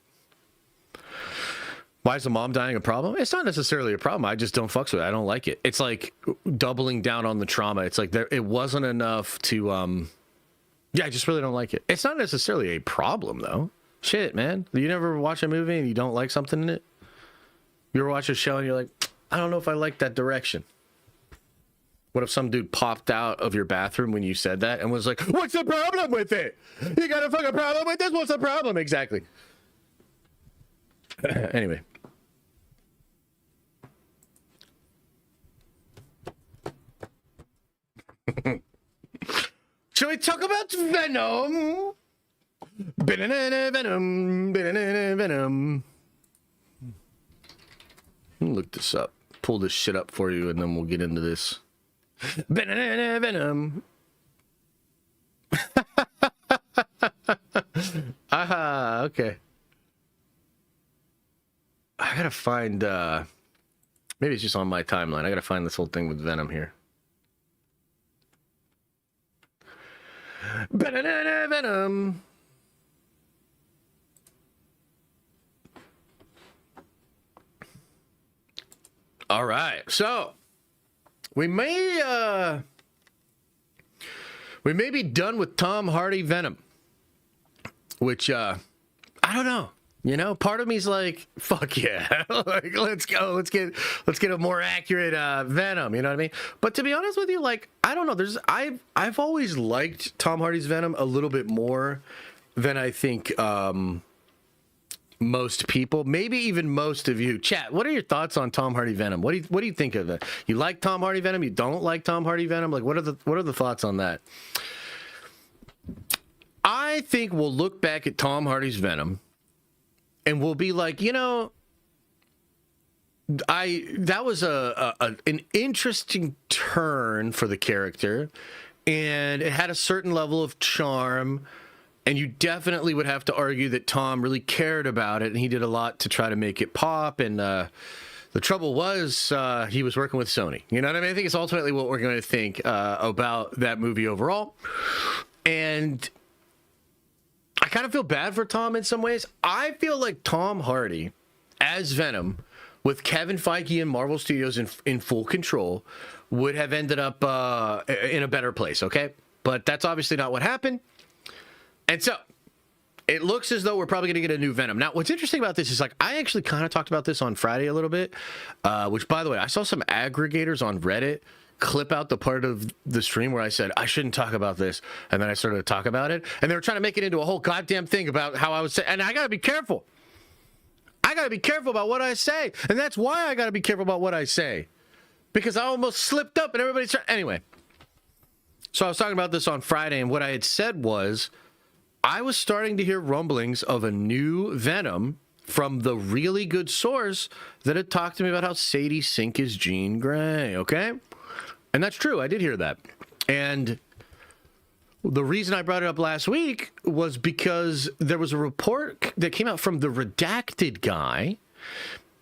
Why is the mom dying a problem? It's not necessarily a problem. I just don't fucks with it. I don't like it. It's like doubling down on the trauma. It's like it wasn't enough to, I just really don't like it. It's not necessarily a problem, though. Shit, man. You never watch a movie and you don't like something in it? You ever watch a show and you're like, I don't know if I like that direction. What if some dude popped out of your bathroom when you said that and was like, what's the problem with it? You got a fucking problem with this? What's the problem? Exactly. Anyway. Should we talk about Venom? Venom. Look this up. Pull this shit up for you, and then we'll get into this. Venom. Aha, okay. I gotta find, maybe it's just on my timeline. I gotta find this whole thing with Venom here. Venom. All right, so we may be done with Tom Hardy Venom, which I don't know. You know, part of me's like, fuck yeah, like let's go, let's get a more accurate Venom. You know what I mean? But to be honest with you, like I don't know. I've always liked Tom Hardy's Venom a little bit more than I think most people, maybe even most of you. Chat, what are your thoughts on Tom Hardy Venom? What do you think of it? You like Tom Hardy Venom? You don't like Tom Hardy Venom? Like what are the thoughts on that? I think we'll look back at Tom Hardy's Venom and we'll be like, you know, that was an interesting turn for the character, and it had a certain level of charm, and you definitely would have to argue that Tom really cared about it, and he did a lot to try to make it pop, and the trouble was he was working with Sony. You know what I mean? I think it's ultimately what we're going to think about that movie overall, and I kind of feel bad for Tom in some ways. I feel like Tom Hardy as Venom, with Kevin Feige and Marvel Studios in full control, would have ended up in a better place, okay? But that's obviously not what happened. And so it looks as though we're probably going to get a new Venom. Now, what's interesting about this is, like, I actually kind of talked about this on Friday a little bit, which, by the way, I saw some aggregators on Reddit clip out the part of the stream where I said I shouldn't talk about this, and then I started to talk about it, and they were trying to make it into a whole goddamn thing about how I was saying, and I gotta be careful. I gotta be careful about what I say, and that's why I gotta be careful about what I say, because I almost slipped up, and everybody's anyway. So I was talking about this on Friday, and what I had said was I was starting to hear rumblings of a new Venom from the really good source that had talked to me about how Sadie Sink is Jean Grey, okay? And that's true. I did hear that. And the reason I brought it up last week was because there was a report that came out from the redacted guy,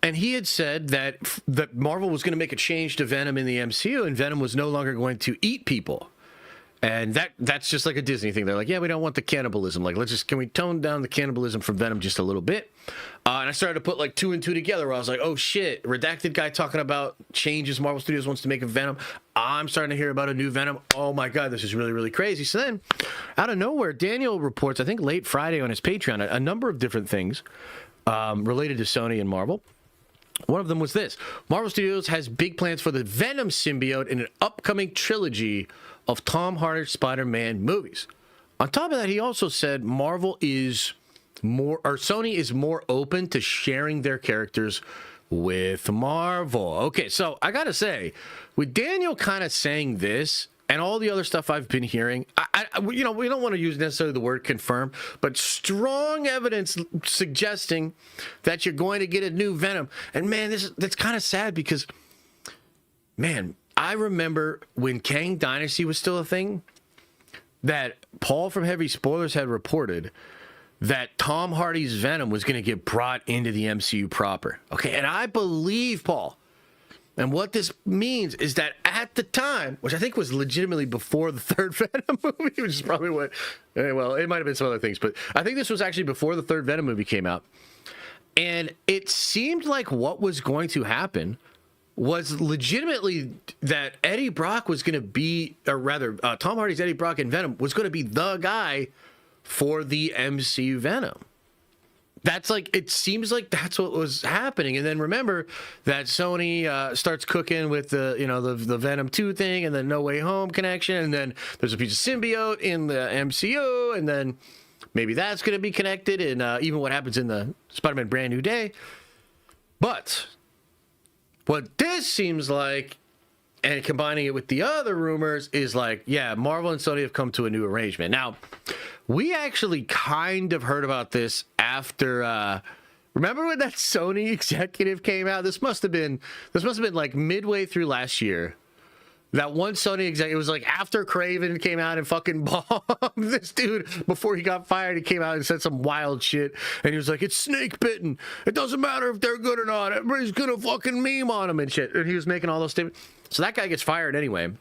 and he had said that Marvel was going to make a change to Venom in the MCU, and Venom was no longer going to eat people. And that's just like a Disney thing. They're like, yeah, we don't want the cannibalism. Like, can we tone down the cannibalism from Venom just a little bit? And I started to put like 2 and 2 together where I was like, oh shit, redacted guy talking about changes Marvel Studios wants to make a Venom. I'm starting to hear about a new Venom. Oh my God, this is really, really crazy. So then out of nowhere, Daniel reports, I think late Friday on his Patreon, a number of different things related to Sony and Marvel. One of them was this: Marvel Studios has big plans for the Venom symbiote in an upcoming trilogy of Tom Hardy Spider-Man movies. On top of that, he also said Sony is more open to sharing their characters with Marvel. Okay, so I gotta say, with Daniel kind of saying this and all the other stuff I've been hearing, we don't want to use necessarily the word confirm, but strong evidence suggesting that you're going to get a new Venom. And man, that's kind of sad because, man, I remember when Kang Dynasty was still a thing, that Paul from Heavy Spoilers had reported that Tom Hardy's Venom was going to get brought into the MCU proper. Okay, and I believe Paul. And what this means is that at the time, which I think was legitimately before the third Venom movie, which is probably what, well, it might have been some other things, but I think this was actually before the third Venom movie came out. And it seemed like what was going to happen was legitimately that Eddie Brock was going to be, or rather, Tom Hardy's Eddie Brock in Venom was going to be the guy for the MCU Venom. That's like, it seems like that's what was happening. And then remember that Sony starts cooking with the Venom 2 thing and the No Way Home connection. And then there's a piece of symbiote in the MCU. And then maybe that's going to be connected. And even what happens in the Spider-Man Brand New Day. But what this seems like, and combining it with the other rumors, is like, yeah, Marvel and Sony have come to a new arrangement. Now, we actually kind of heard about this after. Remember when that Sony executive came out? This must have been like midway through last year. That one Sony executive, it was like after Craven came out and fucking bombed this dude before he got fired. He came out and said some wild shit. And he was like, it's snake bitten. It doesn't matter if they're good or not. Everybody's gonna fucking meme on him and shit. And he was making all those statements. So that guy gets fired anyway.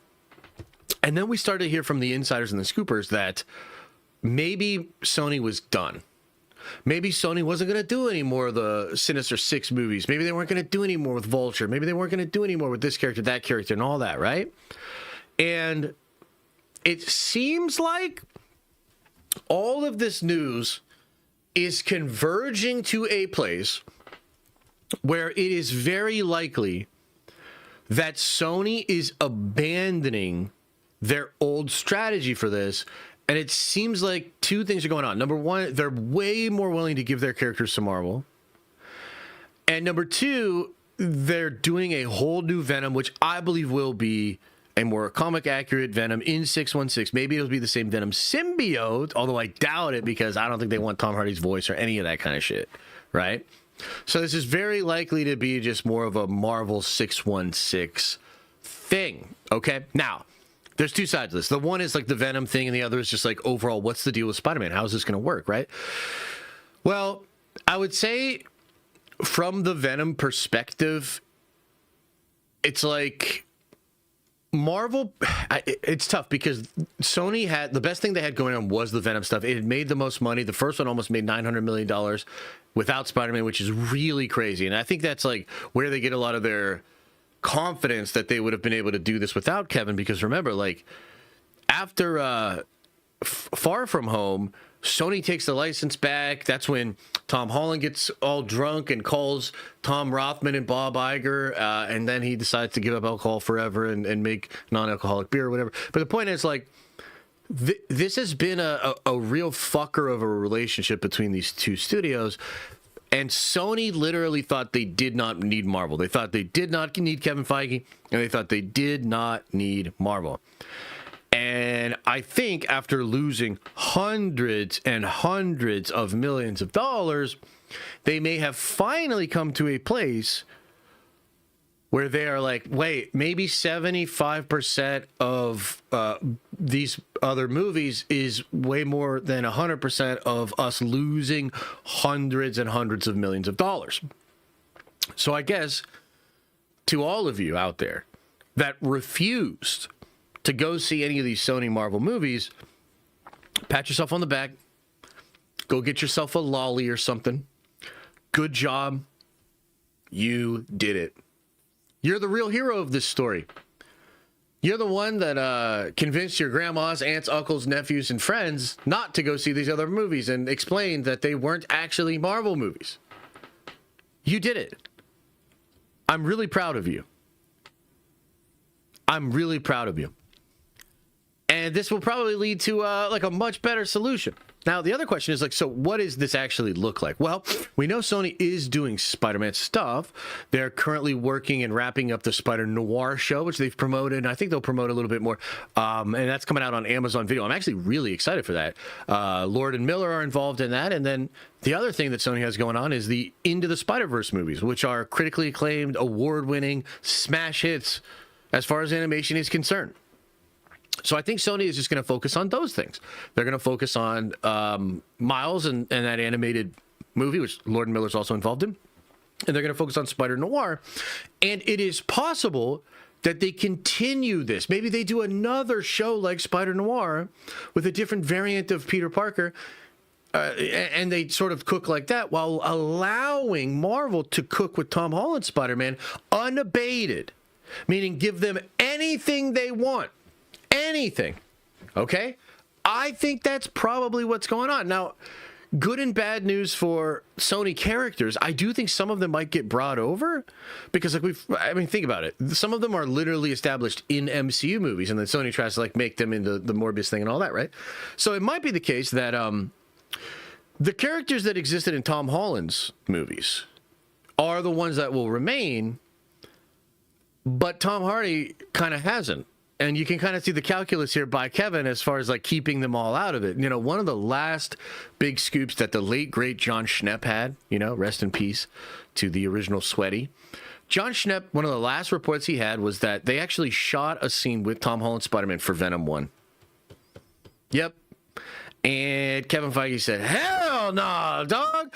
And then we started to hear from the insiders and the scoopers that maybe Sony was done. Maybe Sony wasn't going to do any more of the Sinister Six movies. Maybe they weren't going to do any more with Vulture. Maybe they weren't going to do any more with this character, that character, and all that, right? And it seems like all of this news is converging to a place where it is very likely that Sony is abandoning their old strategy for this. And it seems like two things are going on. Number one, they're way more willing to give their characters to Marvel. And number two, they're doing a whole new Venom, which I believe will be a more comic accurate Venom in 616. Maybe it'll be the same Venom symbiote, although I doubt it because I don't think they want Tom Hardy's voice or any of that kind of shit, right? So this is very likely to be just more of a Marvel 616 thing, okay? Now, there's two sides to this. The one is like the Venom thing, and the other is just like overall, what's the deal with Spider-Man? How is this going to work, right? Well, I would say from the Venom perspective, it's like Marvel, it's tough because Sony had, the best thing they had going on was the Venom stuff. It had made the most money. The first one almost made $900 million without Spider-Man, which is really crazy. And I think that's like where they get a lot of their confidence that they would have been able to do this without Kevin, because remember, like after Far From Home, Sony takes the license back. That's when Tom Holland gets all drunk and calls Tom Rothman and Bob Iger, and then he decides to give up alcohol forever and make non-alcoholic beer or whatever. But the point is, like, this has been a real fucker of a relationship between these two studios. And Sony literally thought they did not need Marvel. They thought they did not need Kevin Feige, and they thought they did not need Marvel. And I think after losing hundreds and hundreds of millions of dollars, they may have finally come to a place where they are like, wait, maybe 75% of these other movies is way more than 100% of us losing hundreds and hundreds of millions of dollars. So I guess to all of you out there that refused to go see any of these Sony Marvel movies, pat yourself on the back, go get yourself a lolly or something. Good job. You did it. You're the real hero of this story. You're the one that convinced your grandmas, aunts, uncles, nephews, and friends not to go see these other movies and explained that they weren't actually Marvel movies. You did it. I'm really proud of you. I'm really proud of you. And this will probably lead to like a much better solution. Now, the other question is like, so what does this actually look like? Well, we know Sony is doing Spider-Man stuff. They're currently working and wrapping up the Spider-Noir show, which they've promoted. And I think they'll promote a little bit more. And that's coming out on Amazon Video. I'm actually really excited for that. Lord and Miller are involved in that. And then the other thing that Sony has going on is the Into the Spider-Verse movies, which are critically acclaimed, award-winning, smash hits as far as animation is concerned. So I think Sony is just going to focus on those things. They're going to focus on Miles and that animated movie, which Lord and Miller's also involved in. And they're going to focus on Spider-Noir. And it is possible that they continue this. Maybe they do another show like Spider-Noir with a different variant of Peter Parker. And they sort of cook like that while allowing Marvel to cook with Tom Holland's Spider-Man unabated. Meaning give them anything they want. Anything. Okay? I think that's probably what's going on. Now, good and bad news for Sony characters. I do think some of them might get brought over because like think about it. Some of them are literally established in MCU movies and then Sony tries to like make them into the Morbius thing and all that, right? So it might be the case that the characters that existed in Tom Holland's movies are the ones that will remain, but Tom Hardy kind of hasn't. And you can kind of see the calculus here by Kevin as far as like keeping them all out of it. You know, one of the last big scoops that the late, great John Schnepp had, you know, rest in peace to the original Sweaty. John Schnepp, one of the last reports he had was that they actually shot a scene with Tom Holland Spider-Man for Venom 1. Yep. And Kevin Feige said, hell no, dog.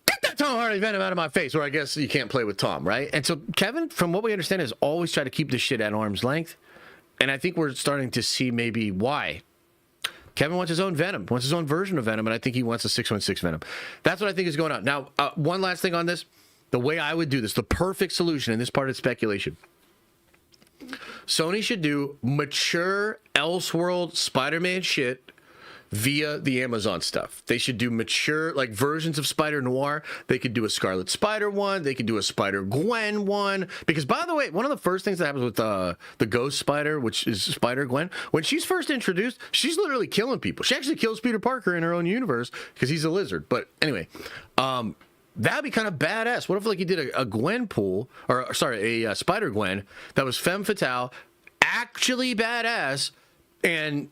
Get that Tom Hardy Venom out of my face. Or I guess you can't play with Tom, right? And so Kevin, from what we understand, has always tried to keep this shit at arm's length. And I think we're starting to see maybe why. Kevin wants his own Venom, wants his own version of Venom, and I think he wants a 616 Venom. That's what I think is going on. Now, one last thing on this. The way I would do this, the perfect solution, and this part is speculation. Sony should do mature Elseworld Spider-Man shit via the Amazon stuff. They should do mature, like, versions of Spider-Noir. They could do a Scarlet Spider one. They could do a Spider-Gwen one. Because, by the way, one of the first things that happens with the Ghost Spider, which is Spider-Gwen, when she's first introduced, she's literally killing people. She actually kills Peter Parker in her own universe because he's a lizard. But anyway, that'd be kind of badass. What if, like, you did a Gwen pool, or sorry, a Spider-Gwen that was femme fatale, actually badass, and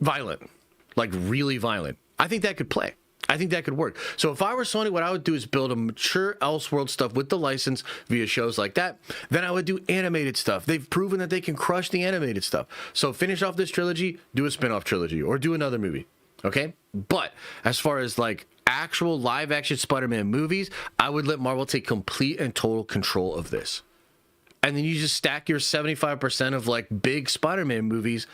violent. Like, really violent. I think that could play. I think that could work. So if I were Sony, what I would do is build a mature Elseworld stuff with the license via shows like that. Then I would do animated stuff. They've proven that they can crush the animated stuff. So finish off this trilogy, do a spin-off trilogy, or do another movie. Okay? But as far as, like, actual live-action Spider-Man movies, I would let Marvel take complete and total control of this. And then you just stack your 75% of, like, big Spider-Man movies,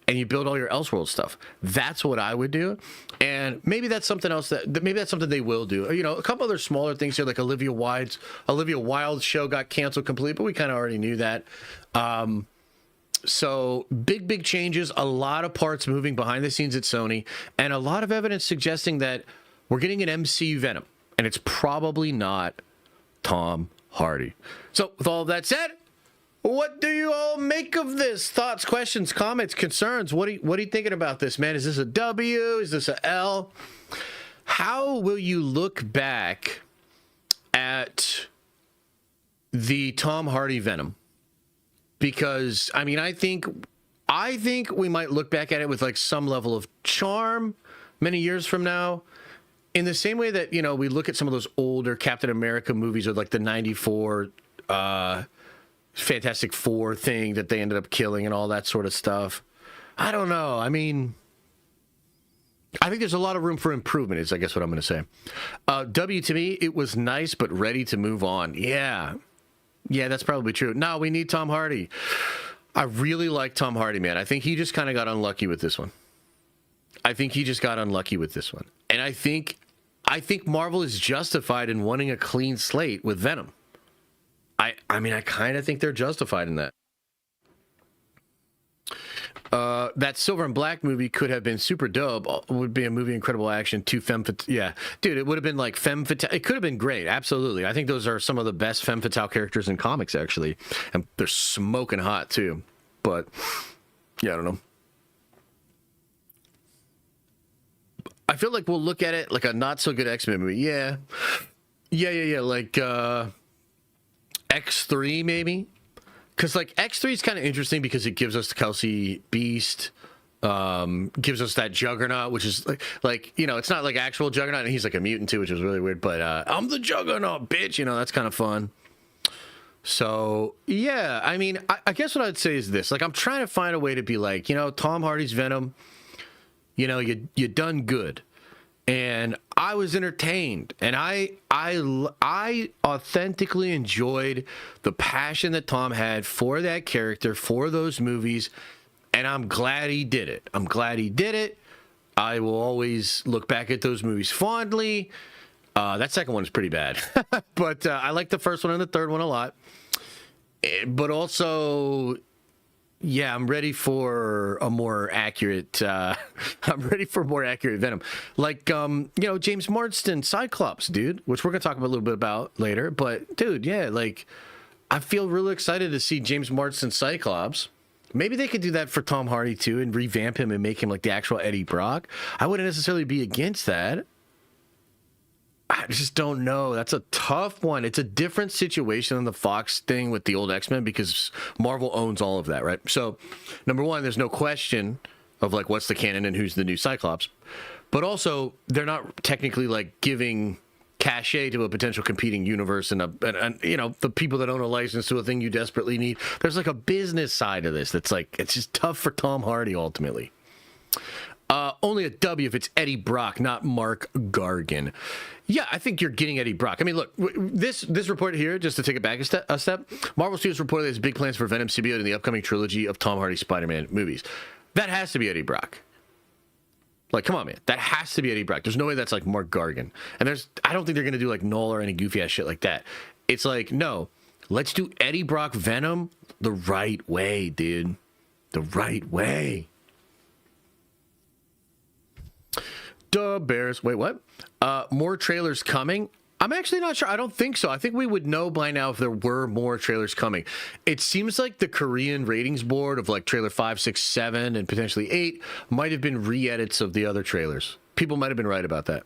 and you build all your Elseworld stuff. That's what I would do. And maybe that's something else maybe that's something they will do. You know, a couple other smaller things here, like Olivia Wilde's show got canceled completely, but we kind of already knew that. So big changes, a lot of parts moving behind the scenes at Sony, and a lot of evidence suggesting that we're getting an MCU Venom, and it's probably not Tom Hardy. So with all of that said, what do you all make of this? Thoughts, questions, comments, concerns? What are you thinking about this, man? Is this a W? Is this a L? How will you look back at the Tom Hardy Venom? Because, I mean, I think we might look back at it with, like, some level of charm many years from now. In the same way that, you know, we look at some of those older Captain America movies, or like the 94 Fantastic Four thing that they ended up killing and all that sort of stuff. I don't know. I mean, I think there's a lot of room for improvement is, I guess, what I'm going to say. W, to me, it was nice, but ready to move on. Yeah, that's probably true. No, we need Tom Hardy. I really like Tom Hardy, man. I think he just kind of got unlucky with this one. And I think Marvel is justified in wanting a clean slate with Venom. I mean, I kind of think they're justified in that. That Silver and Black movie could have been super dope. It would be a movie, incredible action, yeah. Dude, it would have been like femme fatale. It could have been great, absolutely. I think those are some of the best femme fatale characters in comics, actually. And they're smoking hot, too. But, yeah, I don't know. I feel like we'll look at it like a not-so-good X-Men movie. Yeah. Like, X3 maybe, because like X3 is kind of interesting because it gives us the Kelsey Beast, gives us that Juggernaut, which is like you know, it's not like actual Juggernaut, and he's like a mutant too, which is really weird. But I'm the Juggernaut, bitch. You know, that's kind of fun. So yeah, I mean, I guess what I'd say is this: like, I'm trying to find a way to be like, you know, Tom Hardy's Venom. You know, you done good. And I was entertained, and I authentically enjoyed the passion that Tom had for that character, for those movies, and I'm glad he did it. I will always look back at those movies fondly. That second one is pretty bad, but I like the first one and the third one a lot. But also, yeah, I'm ready for a more accurate. Venom, like you know, James Marsden Cyclops, dude, which we're gonna talk a little bit about later. But dude, yeah, like I feel really excited to see James Marsden Cyclops. Maybe they could do that for Tom Hardy too, and revamp him and make him like the actual Eddie Brock. I wouldn't necessarily be against that. I just don't know. That's a tough one. It's a different situation than the Fox thing with the old X-Men because Marvel owns all of that, right? So, number one, there's no question of like what's the canon and who's the new Cyclops. But also, they're not technically like giving cachet to a potential competing universe and you know, the people that own a license to a thing you desperately need. There's like a business side of this that's like, it's just tough for Tom Hardy ultimately. Only a W if it's Eddie Brock, not Mark Gargan. Yeah, I think you're getting Eddie Brock. I mean, look, this report here, just to take it back a step, Marvel Studios reported there's big plans for Venom symbiote in the upcoming trilogy of Tom Hardy Spider-Man movies. That has to be Eddie Brock. Like, come on, man. That has to be Eddie Brock. There's no way that's like Mark Gargan. And I don't think they're going to do like Null or any goofy ass shit like that. It's like, no, let's do Eddie Brock Venom the right way, dude. The right way. Duh, Bears. Wait, what? More trailers coming? I'm actually not sure. I don't think so. I think we would know by now if there were more trailers coming. It seems like the Korean ratings board of like trailer 5, 6, 7, and potentially 8 might have been re-edits of the other trailers. People might have been right about that.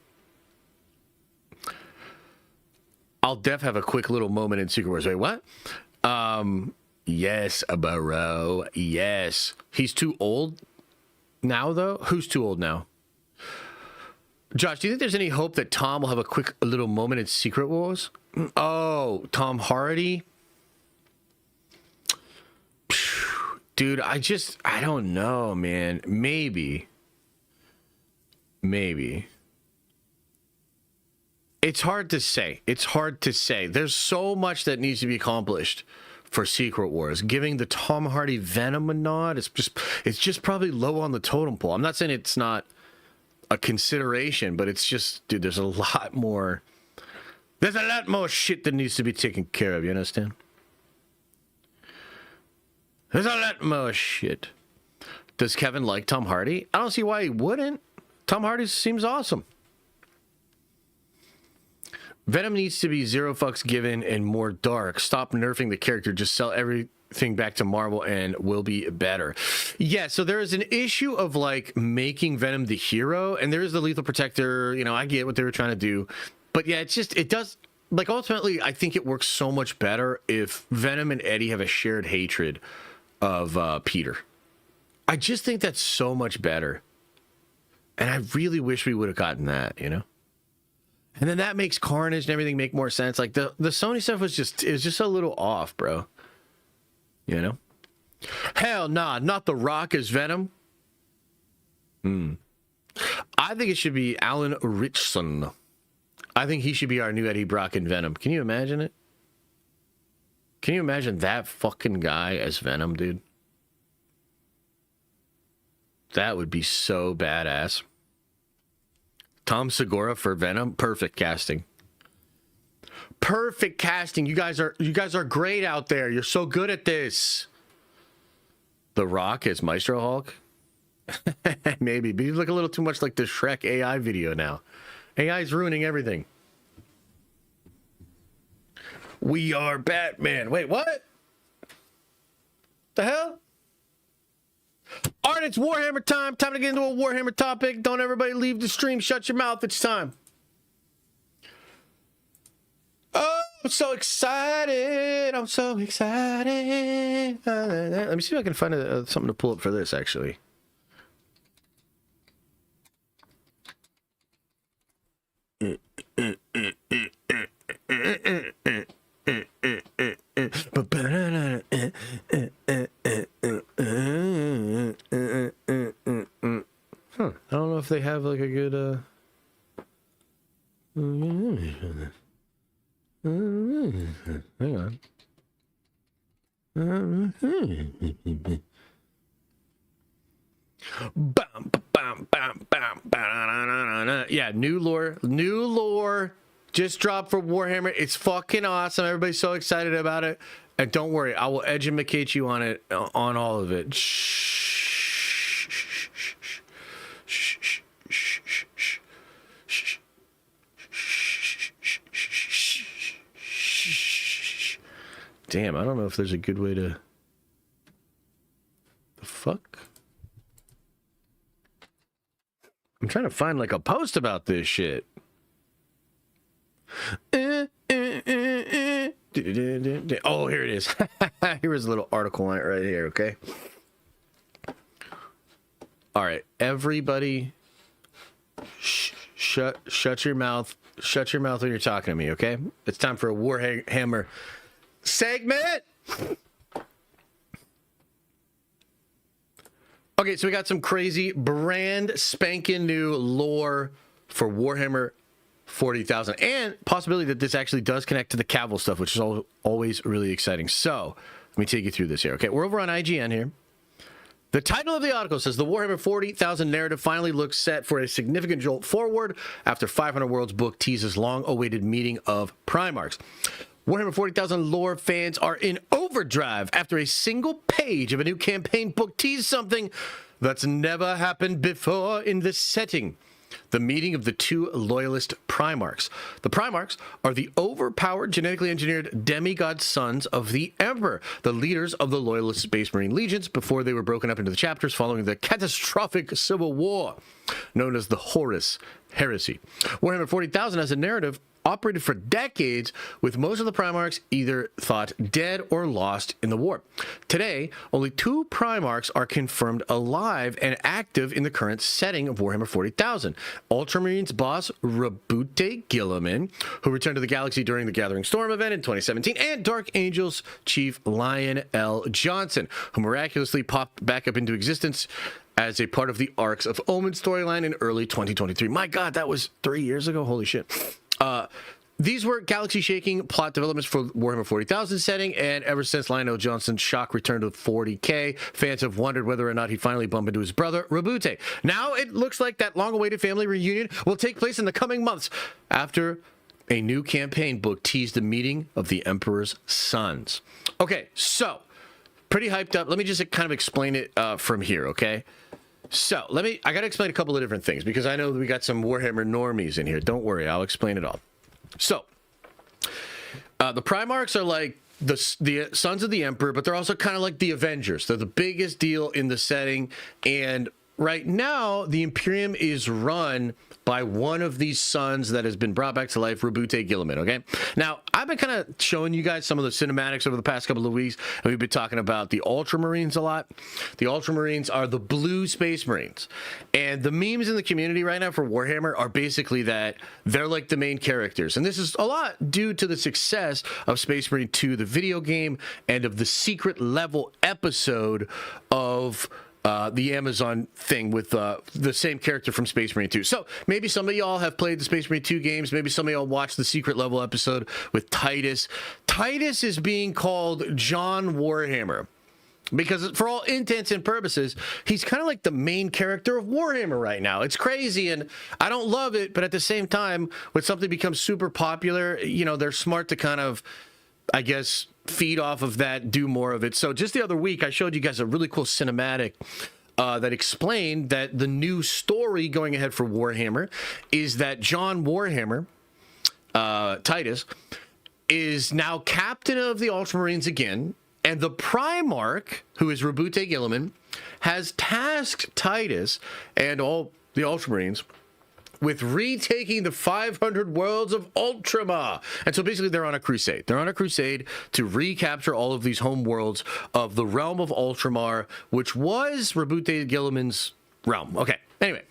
I'll have a quick little moment in Secret Wars. Wait, what? Yes, bro. Yes. He's too old now, though? Who's too old now? Josh, do you think there's any hope that Tom will have a quick little moment in Secret Wars? Oh, Tom Hardy? Dude, I don't know, man. Maybe. It's hard to say. There's so much that needs to be accomplished for Secret Wars. Giving the Tom Hardy Venom a nod, it's just probably low on the totem pole. I'm not saying it's not a consideration, but it's just, dude, there's a lot more shit that needs to be taken care of, you understand? There's a lot more shit. Does Kevin like Tom Hardy? I don't see why he wouldn't. Tom Hardy seems awesome. Venom needs to be zero fucks given and more dark. Stop nerfing the character. Just sell everything back to Marvel and we'll be better. Yeah, so there is an issue of like making Venom the hero, and there is the Lethal Protector. You know, I get what they were trying to do, but yeah, it does, like, ultimately I think it works so much better if Venom and Eddie have a shared hatred of Peter. I just think that's so much better, and I really wish we would have gotten that, you know. And then that makes Carnage and everything make more sense. Like the Sony stuff was just a little off, bro. You know? Hell nah, not The Rock as Venom. I think it should be Alan Ritchson. I think he should be our new Eddie Brock in Venom. Can you imagine it? Can you imagine that fucking guy as Venom, dude? That would be so badass. Tom Segura for Venom, perfect casting. Perfect casting. You guys are great out there. You're so good at this. The Rock as Maestro Hulk? Maybe, but you look a little too much like the Shrek AI video now. AI is ruining everything. We are Batman. Wait, what? The hell? All right, it's Warhammer time. Time to get into a Warhammer topic. Don't everybody leave the stream. Shut your mouth. It's time. Oh, I'm so excited. I'm so excited. Let me see if I can find something to pull up for this, actually. I don't know if they have like a good hang on. Yeah, new lore just dropped for Warhammer. It's fucking awesome. Everybody's so excited about it. And don't worry, I will educate you on it, on all of it. Damn, I don't know if there's a good way to... The fuck? I'm trying to find like a post about this shit. Oh, here it is. Here is a little article on it right here, okay? All right, everybody, shut your mouth. Shut your mouth when you're talking to me, okay? It's time for a Warhammer segment. Okay, so we got some crazy brand spanking new lore for Warhammer 40,000, and possibility that this actually does connect to the Cavill stuff, which is always really exciting. So let me take you through this here. Okay, we're over on IGN here. The title of the article says the Warhammer 40,000 narrative finally looks set for a significant jolt forward after 500 Worlds book teases long-awaited meeting of Primarchs. Warhammer 40,000 lore fans are in overdrive after a single page of a new campaign book teased something that's never happened before in this setting. The meeting of the two loyalist Primarchs. The Primarchs are the overpowered, genetically engineered demigod sons of the Emperor, the leaders of the loyalist Space Marine legions before they were broken up into the chapters following the catastrophic civil war, known as the Horus Heresy. Warhammer 40,000 as a narrative operated for decades, with most of the Primarchs either thought dead or lost in the war. Today, only 2 Primarchs are confirmed alive and active in the current setting of Warhammer 40,000. Ultramarines boss Roboute Guilliman, who returned to the galaxy during the Gathering Storm event in 2017, and Dark Angels Chief Lionel Johnson, who miraculously popped back up into existence as a part of the Arcs of Omen storyline in early 2023. My God, that was 3 years ago. Holy shit. These were galaxy-shaking plot developments for Warhammer 40,000 setting, and ever since Lionel Johnson's shock return to 40K, fans have wondered whether or not he'd finally bump into his brother, Roboute. Now it looks like that long-awaited family reunion will take place in the coming months after a new campaign book teased the meeting of the Emperor's sons. Okay, so, pretty hyped up. Let me just kind of explain it from here, okay? So, I got to explain a couple of different things, because I know we got some Warhammer normies in here. Don't worry, I'll explain it all. So, the Primarchs are like the sons of the Emperor, but they're also kind of like the Avengers. They're the biggest deal in the setting, and right now, the Imperium is run by one of these sons that has been brought back to life, Roboute Guilliman, okay? Now, I've been kind of showing you guys some of the cinematics over the past couple of weeks, and we've been talking about the Ultramarines a lot. The Ultramarines are the blue Space Marines, and the memes in the community right now for Warhammer are basically that they're like the main characters, and this is a lot due to the success of Space Marine 2, the video game, and of the secret level episode of the Amazon thing with the same character from Space Marine 2. So maybe some of y'all have played the Space Marine 2 games. Maybe some of y'all watched the secret level episode with Titus. Titus is being called John Warhammer because for all intents and purposes, he's kind of like the main character of Warhammer right now. It's crazy, and I don't love it, but at the same time, when something becomes super popular, you know, they're smart to kind of, I guess, feed off of that, do more of it. So just the other week, I showed you guys a really cool cinematic that explained that the new story going ahead for Warhammer is that John Warhammer, Titus, is now captain of the Ultramarines again, and the Primarch, who is Roboute Guilliman, has tasked Titus and all the Ultramarines with retaking the 500 worlds of Ultramar. And so basically they're on a crusade. They're on a crusade to recapture all of these home worlds of the realm of Ultramar, which was Roboute Guilliman's realm. Okay, anyway,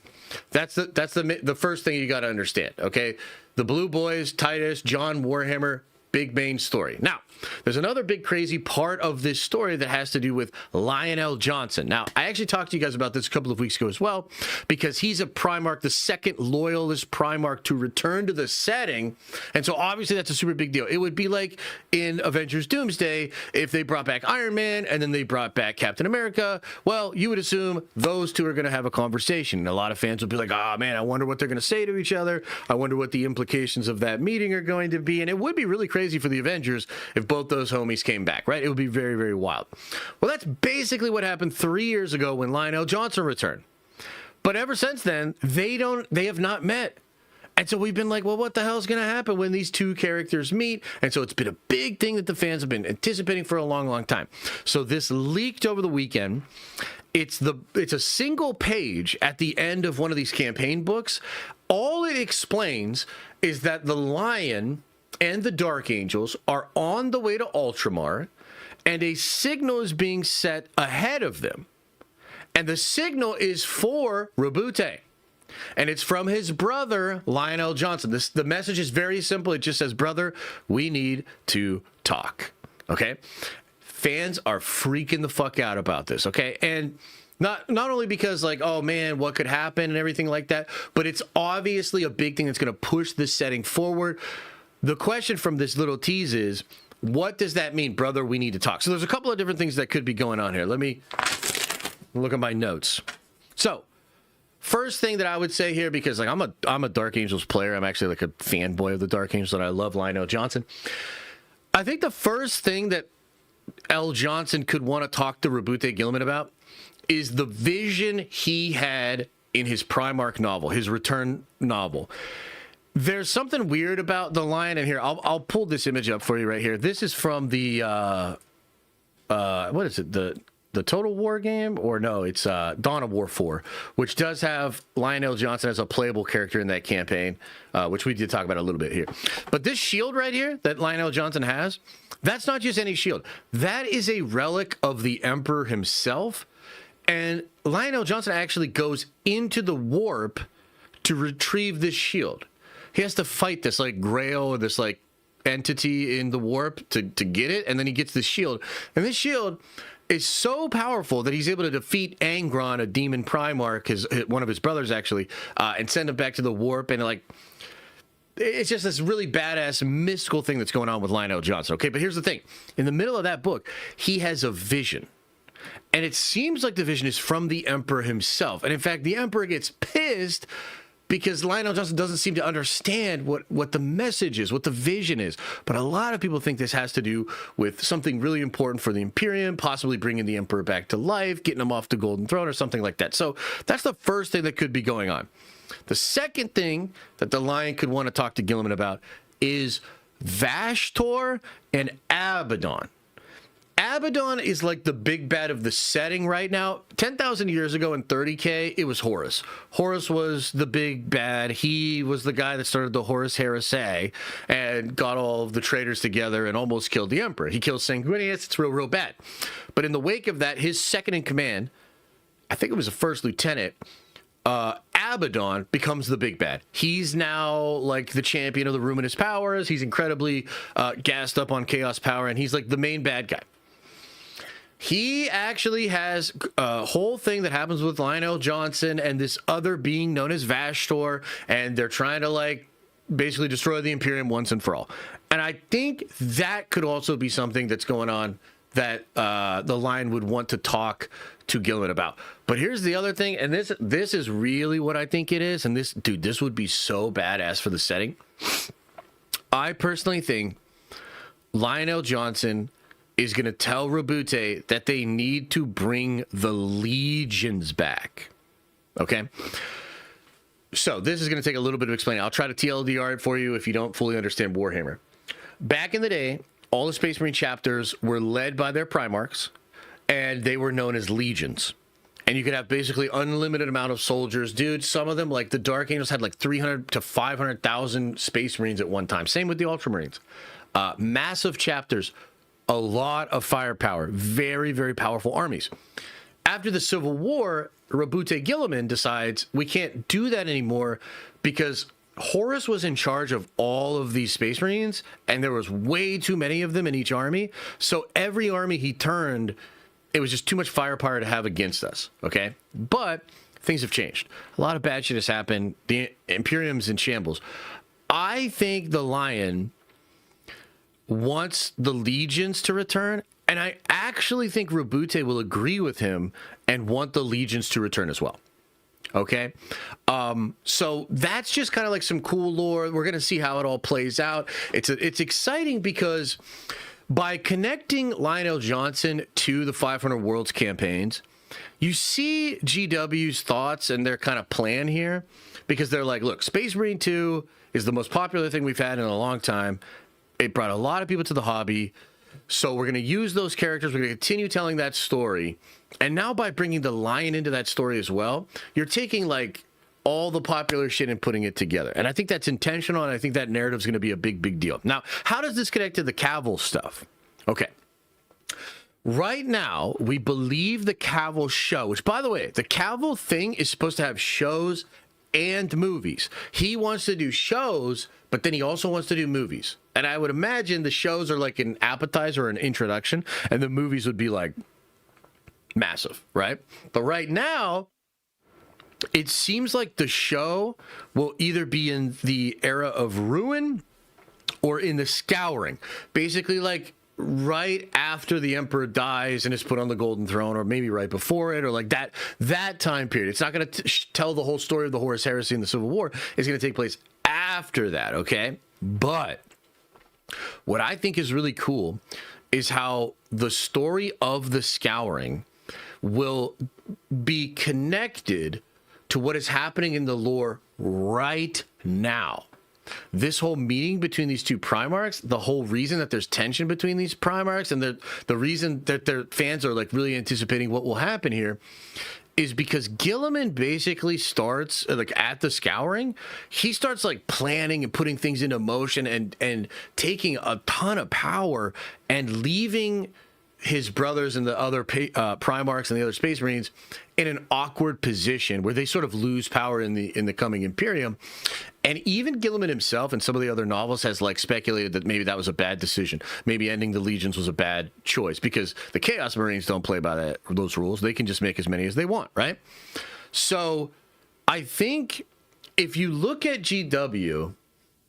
that's the first thing you got to understand, okay? The Blue Boys, Titus, John Warhammer, big main story. Now, there's another big crazy part of this story that has to do with Lionel Johnson. Now, I actually talked to you guys about this a couple of weeks ago as well, because he's a Primarch, the second loyalist Primarch to return to the setting. And so obviously that's a super big deal. It would be like in Avengers Doomsday if they brought back Iron Man and then they brought back Captain America. Well, you would assume those two are going to have a conversation. And a lot of fans would be like, oh man, I wonder what they're going to say to each other. I wonder what the implications of that meeting are going to be. And it would be really crazy for the Avengers if both those homies came back, right? It would be very, very wild. Well, that's basically what happened 3 years ago when Lionel Johnson returned. But ever since then, they have not met. And so we've been like, well, what the hell is going to happen when these two characters meet? And so it's been a big thing that the fans have been anticipating for a long, long time. So this leaked over the weekend. It's a single page at the end of one of these campaign books. All it explains is that the Lion and the Dark Angels are on the way to Ultramar, and a signal is being set ahead of them. And the signal is for Rabute. And it's from his brother, Lionel Johnson. The message is very simple. It just says, brother, we need to talk. Okay? Fans are freaking the fuck out about this, okay? And not only because, like, oh, man, what could happen and everything like that, but it's obviously a big thing that's going to push this setting forward. The question from this little tease is, what does that mean, brother? We need to talk. So there's a couple of different things that could be going on here. Let me look at my notes. So, first thing that I would say here, because like I'm a Dark Angels player. I'm actually like a fanboy of the Dark Angels, and I love Lionel Johnson. I think the first thing that L. Johnson could want to talk to Rabute Gilliman about is the vision he had in his Primarch novel, his Return novel. There's something weird about the Lion in here. I'll pull this image up for you right here. This is from the what is it? The Total War game? Or no, it's Dawn of War 4, which does have Lionel Johnson as a playable character in that campaign, which we did talk about a little bit here. But this shield right here that Lionel Johnson has, that's not just any shield. That is a relic of the Emperor himself. And Lionel Johnson actually goes into the warp to retrieve this shield. He has to fight this like grail, this like entity in the warp to get it, and then he gets the shield. And this shield is so powerful that he's able to defeat Angron, a demon Primarch, one of his brothers actually, and send him back to the warp. And like, it's just this really badass mystical thing that's going on with Lionel Johnson. Okay, but here's the thing: in the middle of that book, he has a vision, and it seems like the vision is from the Emperor himself. And in fact, the Emperor gets pissed because Lionel Johnson doesn't seem to understand what the message is, what the vision is. But a lot of people think this has to do with something really important for the Imperium, possibly bringing the Emperor back to life, getting him off the Golden Throne or something like that. So that's the first thing that could be going on. The second thing that the Lion could want to talk to Gilliman about is Vashtor and Abaddon. Abaddon is like the big bad of the setting right now. 10,000 years ago in 30K, it was Horus. Horus was the big bad. He was the guy that started the Horus Heresy and got all of the traitors together and almost killed the Emperor. He kills Sanguinius. It's real bad. But in the wake of that, his second in command, I think it was a first lieutenant, Abaddon becomes the big bad. He's now like the champion of the Ruminous powers. He's incredibly gassed up on chaos power, and he's like the main bad guy. He actually has a whole thing that happens with Lionel Johnson and this other being known as Vashtor, and they're trying to like basically destroy the Imperium once and for all. And I think that could also be something that's going on that the Lion would want to talk to Gilliman about. But here's the other thing, and this is really what I think it is, and this would be so badass for the setting. I personally think Lionel Johnson is going to tell Rabute that they need to bring the legions back. Okay? So this is going to take a little bit of explaining. I'll try to TLDR it for you if you don't fully understand Warhammer. Back in the day, all the Space Marine chapters were led by their Primarchs, and they were known as legions. And you could have basically unlimited amount of soldiers. Dude, some of them, like the Dark Angels, had like 300 to 500,000 Space Marines at one time. Same with the Ultramarines. Massive chapters. A lot of firepower, very, very powerful armies. After the Civil War, Rabute Gilliman decides we can't do that anymore because Horus was in charge of all of these Space Marines, and there was way too many of them in each army. So every army he turned, it was just too much firepower to have against us, okay? But things have changed. A lot of bad shit has happened. The Imperium's in shambles. I think the Lion wants the legions to return, and I actually think Rabute will agree with him and want the legions to return as well. Okay? So that's just kind of like some cool lore. We're going to see how it all plays out. It's exciting because by connecting Lionel Johnson to the 500 Worlds campaigns, you see GW's thoughts and their kind of plan here, because they're like, look, Space Marine 2 is the most popular thing we've had in a long time. It brought a lot of people to the hobby. So we're going to use those characters. We're going to continue telling that story. And now by bringing the Lion into that story as well, you're taking like all the popular shit and putting it together. And I think that's intentional, and I think that narrative's going to be a big, big deal. Now, how does this connect to the Cavill stuff? Okay. Right now, we believe the Cavill show, which, by the way, the Cavill thing is supposed to have shows and movies. He wants to do shows, but then he also wants to do movies. And I would imagine the shows are like an appetizer or an introduction, and the movies would be like massive, right? But right now, it seems like the show will either be in the era of Ruin or in the Scouring. Basically, like right after the Emperor dies and is put on the Golden Throne, or maybe right before it, or like that time period. It's not going to tell the whole story of the Horus Heresy and the Civil War. It's going to take place after that, okay? But what I think is really cool is how the story of the Scouring will be connected to what is happening in the lore right now. This whole meeting between these two Primarchs, the whole reason that there's tension between these Primarchs, and the reason that their fans are like really anticipating what will happen here, is because Gilliman basically starts like at the Scouring. He starts like planning and putting things into motion and taking a ton of power and leaving his brothers and the other Primarchs and the other Space Marines in an awkward position where they sort of lose power in the coming Imperium. And even Gilliman himself and some of the other novels has like speculated that maybe that was a bad decision. Maybe ending the Legions was a bad choice, because the Chaos Marines don't play by those rules. They can just make as many as they want, right? So I think if you look at GW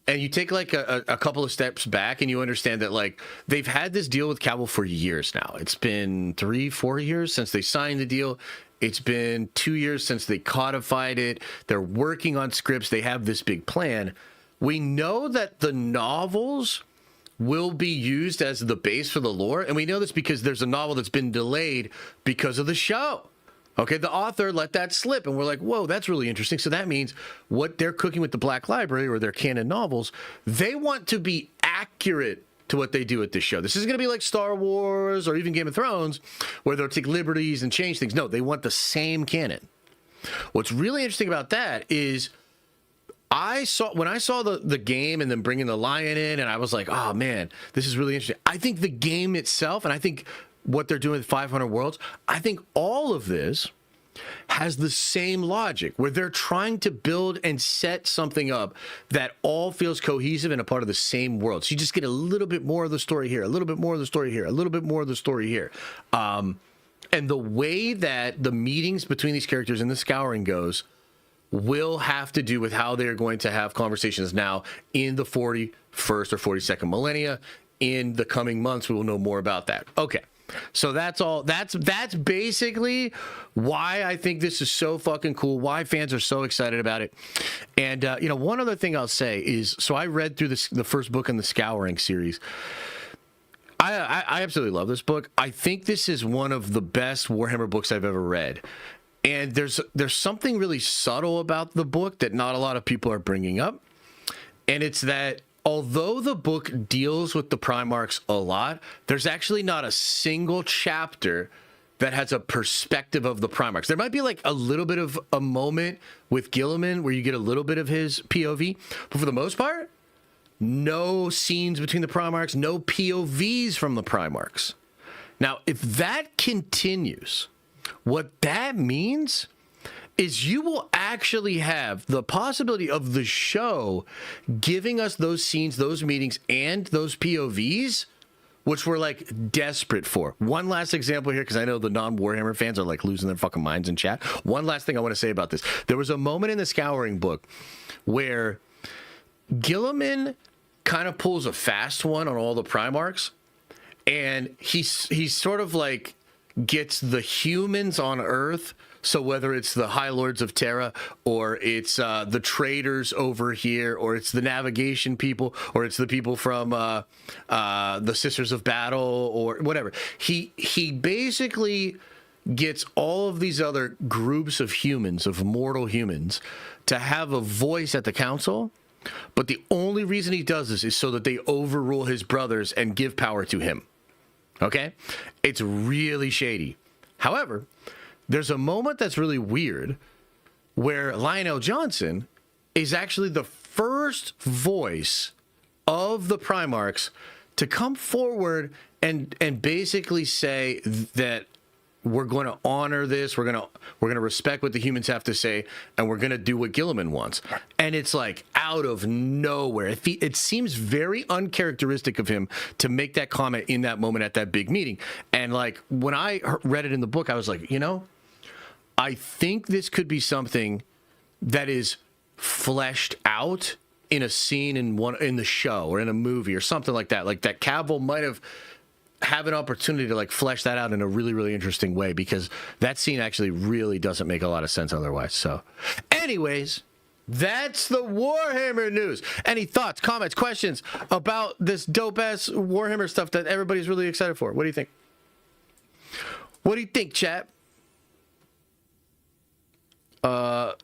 and you take like a couple of steps back and you understand that like they've had this deal with Cavill for years now. It's been 3-4 years since they signed the deal. It's been 2 years since they codified it. They're working on scripts. They have this big plan. We know that the novels will be used as the base for the lore. And we know this because there's a novel that's been delayed because of the show. Okay, the author let that slip, and we're like, whoa, that's really interesting. So that means what they're cooking with the Black Library or their canon novels, they want to be accurate to what they do with this show. This isn't going to be like Star Wars or even Game of Thrones, where they'll take liberties and change things. No, they want the same canon. What's really interesting about that is when I saw the game and then bringing the lion in, and I was like, oh man, this is really interesting. I think the game itself, and I think what they're doing with 500 Worlds, I think all of this has the same logic, where they're trying to build and set something up that all feels cohesive and a part of the same world. So you just get a little bit more of the story here, a little bit more of the story here, a little bit more of the story here. And the way that the meetings between these characters in the Scouring goes will have to do with how they're going to have conversations now in the 41st or 42nd millennia. In the coming months, we will know more about that. Okay. So that's all. That's basically why I think this is so fucking cool. Why fans are so excited about it. And one other thing I'll say is, so I read through the first book in the Scouring series. I absolutely love this book. I think this is one of the best Warhammer books I've ever read. And there's something really subtle about the book that not a lot of people are bringing up, and it's that although the book deals with the Primarchs a lot, there's actually not a single chapter that has a perspective of the Primarchs. There might be like a little bit of a moment with Gilliman where you get a little bit of his POV, but for the most part, no scenes between the Primarchs, no POVs from the Primarchs. Now, if that continues, what that means is you will actually have the possibility of the show giving us those scenes, those meetings, and those POVs, which we're like desperate for. One last example here, because I know the non-Warhammer fans are like losing their fucking minds in chat. One last thing I want to say about this. There was a moment in the Scouring book where Gilliman kind of pulls a fast one on all the Primarchs, and he's sort of like gets the humans on Earth. So whether it's the High Lords of Terra, or it's the traders over here, or it's the navigation people, or it's the people from the Sisters of Battle, or whatever, he basically gets all of these other groups of humans, of mortal humans, to have a voice at the council. But the only reason he does this is so that they overrule his brothers and give power to him. Okay? It's really shady. However, there's a moment that's really weird where Lionel Johnson is actually the first voice of the Primarchs to come forward and basically say that we're going to honor this, we're going to respect what the humans have to say, and we're going to do what Gilliman wants. And it's like out of nowhere. It seems very uncharacteristic of him to make that comment in that moment at that big meeting. And like when I read it in the book, I was like, you know, I think this could be something that is fleshed out in a scene in the show or in a movie or something like that. Like that Cavill might have an opportunity to like flesh that out in a really, really interesting way, because that scene actually really doesn't make a lot of sense otherwise. So anyways, that's the Warhammer news. Any thoughts, comments, questions about this dope ass Warhammer stuff that everybody's really excited for? What do you think? What do you think, chat? Pow?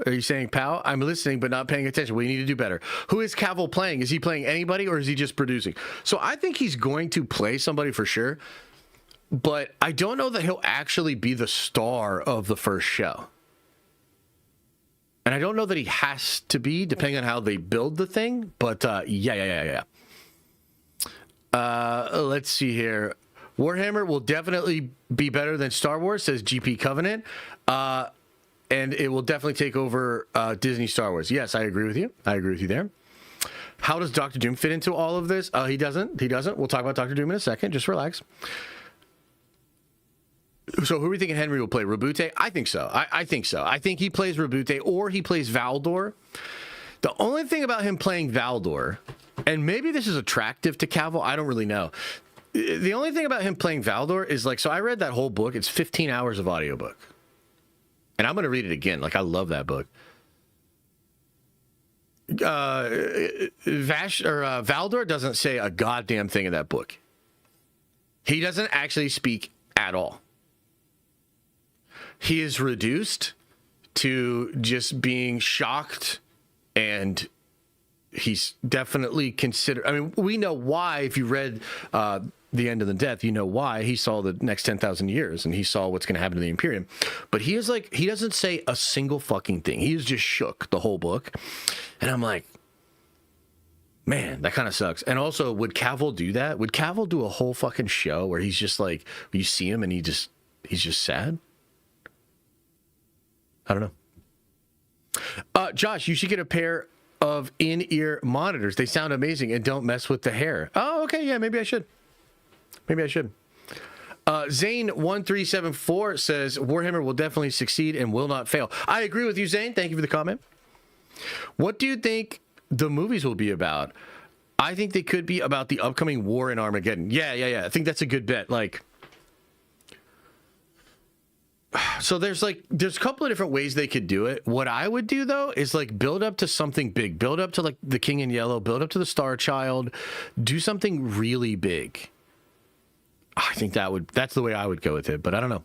Are you saying Pow? I'm listening but not paying attention. We need to do better. Who is Cavill playing? Is he playing anybody or is he just producing? So I think he's going to play somebody for sure, but I don't know that he'll actually be the star of the first show. And I don't know that he has to be, depending on how they build the thing, but yeah. Let's see here. Warhammer will definitely be better than Star Wars, says GP Covenant. And it will definitely take over Disney Star Wars. Yes, I agree with you. I agree with you there. How does Doctor Doom fit into all of this? He doesn't. We'll talk about Doctor Doom in a second. Just relax. So who are we thinking Henry will play? Rabute? I think so. I think so. I think he plays Rabute or he plays Valdor. The only thing about him playing Valdor, and maybe this is attractive to Cavill, I don't really know. The only thing about him playing Valdor is like, so I read that whole book. It's 15 hours of audiobook. And I'm going to read it again. Like, I love that book. Valdor doesn't say a goddamn thing in that book. He doesn't actually speak at all. He is reduced to just being shocked, and he's definitely considered. I mean, we know why. If you read The End of the Death, you know why. He saw the next 10,000 years, and he saw what's going to happen to the Imperium. But he is like, he doesn't say a single fucking thing. He is just shook the whole book. And I'm like, man, that kind of sucks. And also, would Cavill do that? Would Cavill do a whole fucking show where he's just like, you see him and he's just sad? I don't know. Josh, you should get a pair of in-ear monitors. They sound amazing and don't mess with the hair. Oh, okay. Yeah, maybe I should. Zane1374 says Warhammer will definitely succeed and will not fail. I agree with you, Zane. Thank you for the comment. What do you think the movies will be about? I think they could be about the upcoming war in Armageddon. Yeah. I think that's a good bet. Like, so there's a couple of different ways they could do it. What I would do though is like build up to something big, build up to like the King in Yellow, build up to the Star Child, do something really big. I think that's the way I would go with it, but I don't know.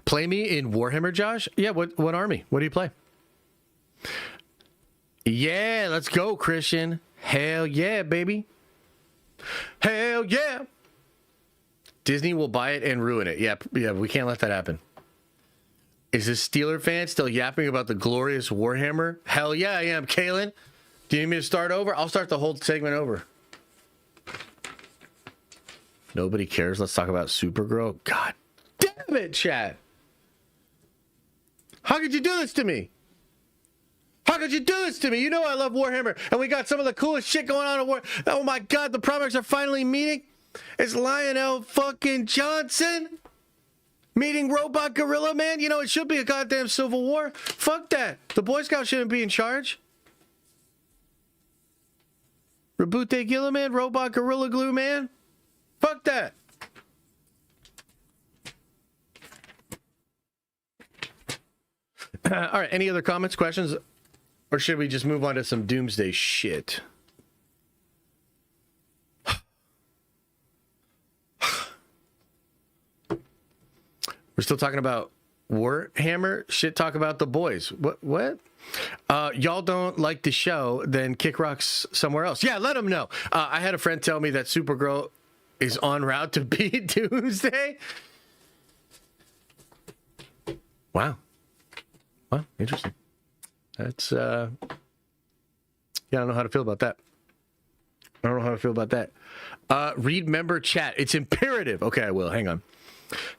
Play me in Warhammer, Josh? Yeah, what army? What do you play? Yeah, let's go, Christian. Hell yeah, baby. Hell yeah. Disney will buy it and ruin it. Yeah, we can't let that happen. Is this Steeler fan still yapping about the glorious Warhammer? Hell yeah, I am, Kalen. Do you need me to start over? I'll start the whole segment over. Nobody cares. Let's talk about Supergirl. God damn it, chat. How could you do this to me? How could you do this to me? You know I love Warhammer, and we got some of the coolest shit going on in War. Oh my God, the Primarchs are finally meeting. It's Lionel fucking Johnson meeting Robot Gorilla Man. You know, it should be a goddamn civil war. Fuck that. The Boy Scouts shouldn't be in charge. Rabute Gilliman, Robot Gorilla Glue Man. Fuck that. All right, any other comments, questions? Or should we just move on to some Doomsday shit? We're still talking about Warhammer? Shit, talk about the boys. What? Y'all don't like the show, then kick rocks somewhere else. Yeah, let them know. I had a friend tell me that Supergirl is en route to beat Doomsday. Wow. Wow, interesting. That's yeah, I don't know how to feel about that. Read member chat. It's imperative. Okay, I will. Hang on.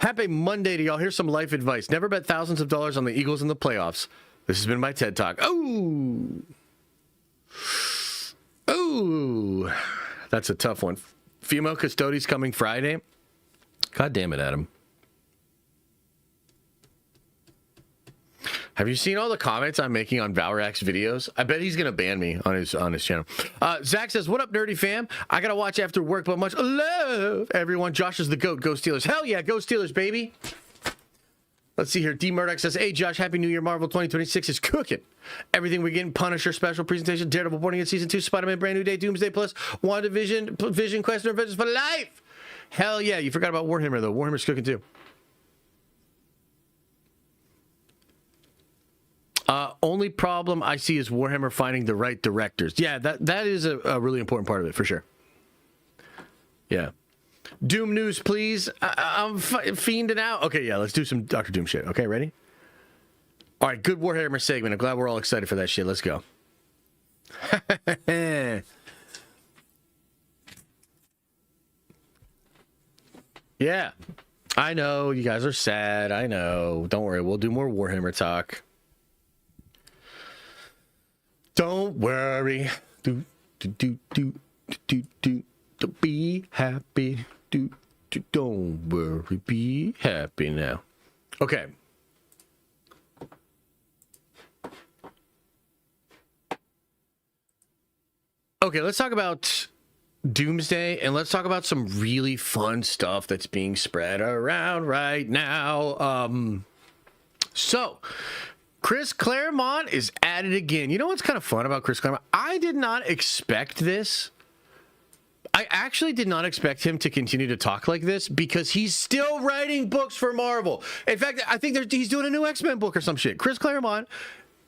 Happy Monday to y'all. Here's some life advice. Never bet thousands of dollars on the Eagles in the playoffs. This has been my TED Talk. Oh, that's a tough one. Female Custodies coming Friday. God damn it, Adam. Have you seen all the comments I'm making on Valrak's videos? I bet he's gonna ban me on his channel. Zach says, "What up, nerdy fam? I gotta watch after work, but much love, everyone. Josh is the GOAT. Go Steelers! Hell yeah, go Steelers, baby!" Let's see here. D Murdoch says, "Hey Josh, Happy New Year! Marvel 2026 is cooking. Everything we're getting: Punisher special presentation, Daredevil boarding in season 2, Spider-Man Brand New Day, Doomsday Plus, WandaVision, Vision Quest, and Avengers for life. Hell yeah! You forgot about Warhammer though. Warhammer's cooking too." Only problem I see is Warhammer finding the right directors. Yeah, that is a really important part of it, for sure. Yeah. Doom news, please. I'm fiending out. Okay, yeah, let's do some Dr. Doom shit. Okay, ready? All right, good Warhammer segment. I'm glad we're all excited for that shit. Let's go. Yeah. I know, you guys are sad. I know. Don't worry, we'll do more Warhammer talk. Don't worry. Be happy. Don't worry. Be happy now. Okay. Okay, let's talk about Doomsday, and let's talk about some really fun stuff that's being spread around right now. So Chris Claremont is at it again. You know what's kind of fun about Chris Claremont? I did not expect this. I actually did not expect him to continue to talk like this because he's still writing books for Marvel. In fact, I think he's doing a new X-Men book or some shit. Chris Claremont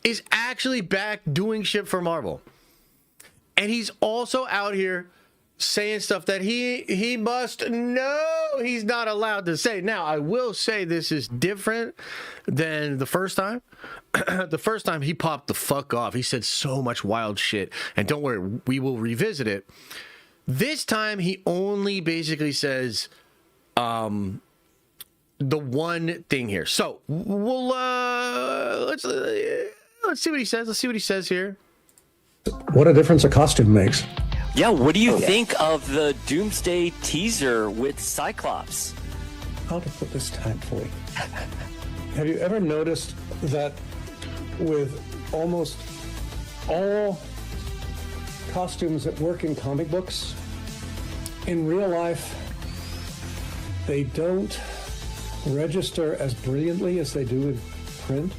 is actually back doing shit for Marvel. And he's also out here saying stuff that he must know he's not allowed to say. Now, I will say this is different than the first time. The first time he popped the fuck off. He said so much wild shit. And don't worry, we will revisit it. This time he only basically says the one thing here. So we'll let's see what he says. Let's see what he says here. What a difference a costume makes. Yeah, what do you think of the Doomsday teaser with Cyclops? How to put this tactfully? Have you ever noticed that with almost all costumes that work in comic books, in real life, they don't register as brilliantly as they do in print?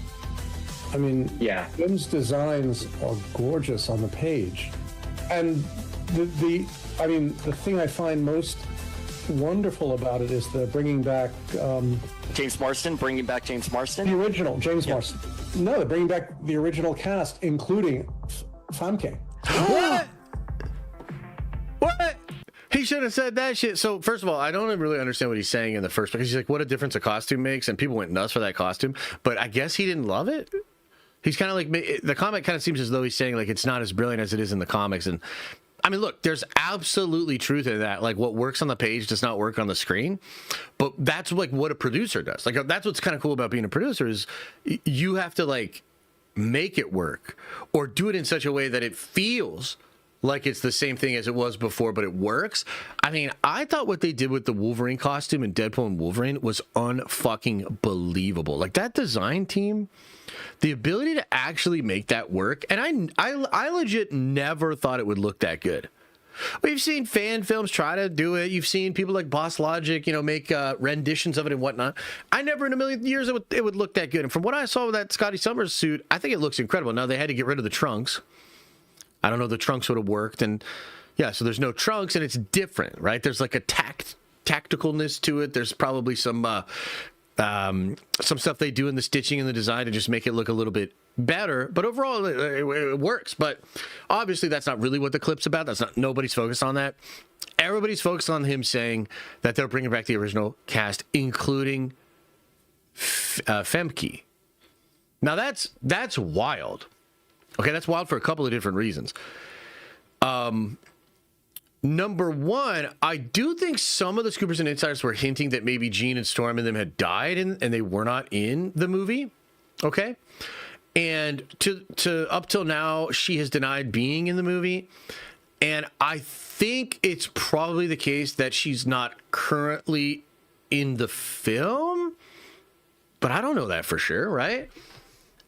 I mean, yeah, Jim's designs are gorgeous on the page. And the thing I find most wonderful about it is the bringing back James Marsden, the original James Marsden. No, they're bringing back the original cast, including Famke. What? He should have said that shit. So first of all, I don't really understand what he's saying in the first place. He's like, what a difference a costume makes, and people went nuts for that costume. But I guess he didn't love it. He's kind of like, the comic kind of seems as though he's saying like it's not as brilliant as it is in the comics. And I mean, look, there's absolutely truth in that. Like what works on the page does not work on the screen. But that's like what a producer does. Like that's what's kind of cool about being a producer is you have to like make it work or do it in such a way that it feels like it's the same thing as it was before, but it works. I mean, I thought what they did with the Wolverine costume in Deadpool and Wolverine was unfucking believable. Like that design team, the ability to actually make that work, and I legit never thought it would look that good. We've seen fan films try to do it. You've seen people like Boss Logic, make renditions of it and whatnot. I never in a million years it would look that good. And from what I saw with that Scotty Summers suit, I think it looks incredible. Now they had to get rid of the trunks. I don't know if the trunks would have worked. And yeah, so there's no trunks and it's different, right? There's like a tacticalness to it. There's probably some stuff they do in the stitching and the design to just make it look a little bit better. But overall, it works. But obviously, that's not really what the clip's about. Nobody's focused on that. Everybody's focused on him saying that they're bringing back the original cast, including Famke. Now that's wild. Okay, that's wild for a couple of different reasons. Number one, I do think some of the scoopers and insiders were hinting that maybe Jean and Storm and them had died and they were not in the movie. Okay. And to up till now, she has denied being in the movie. And I think it's probably the case that she's not currently in the film, but I don't know that for sure, right?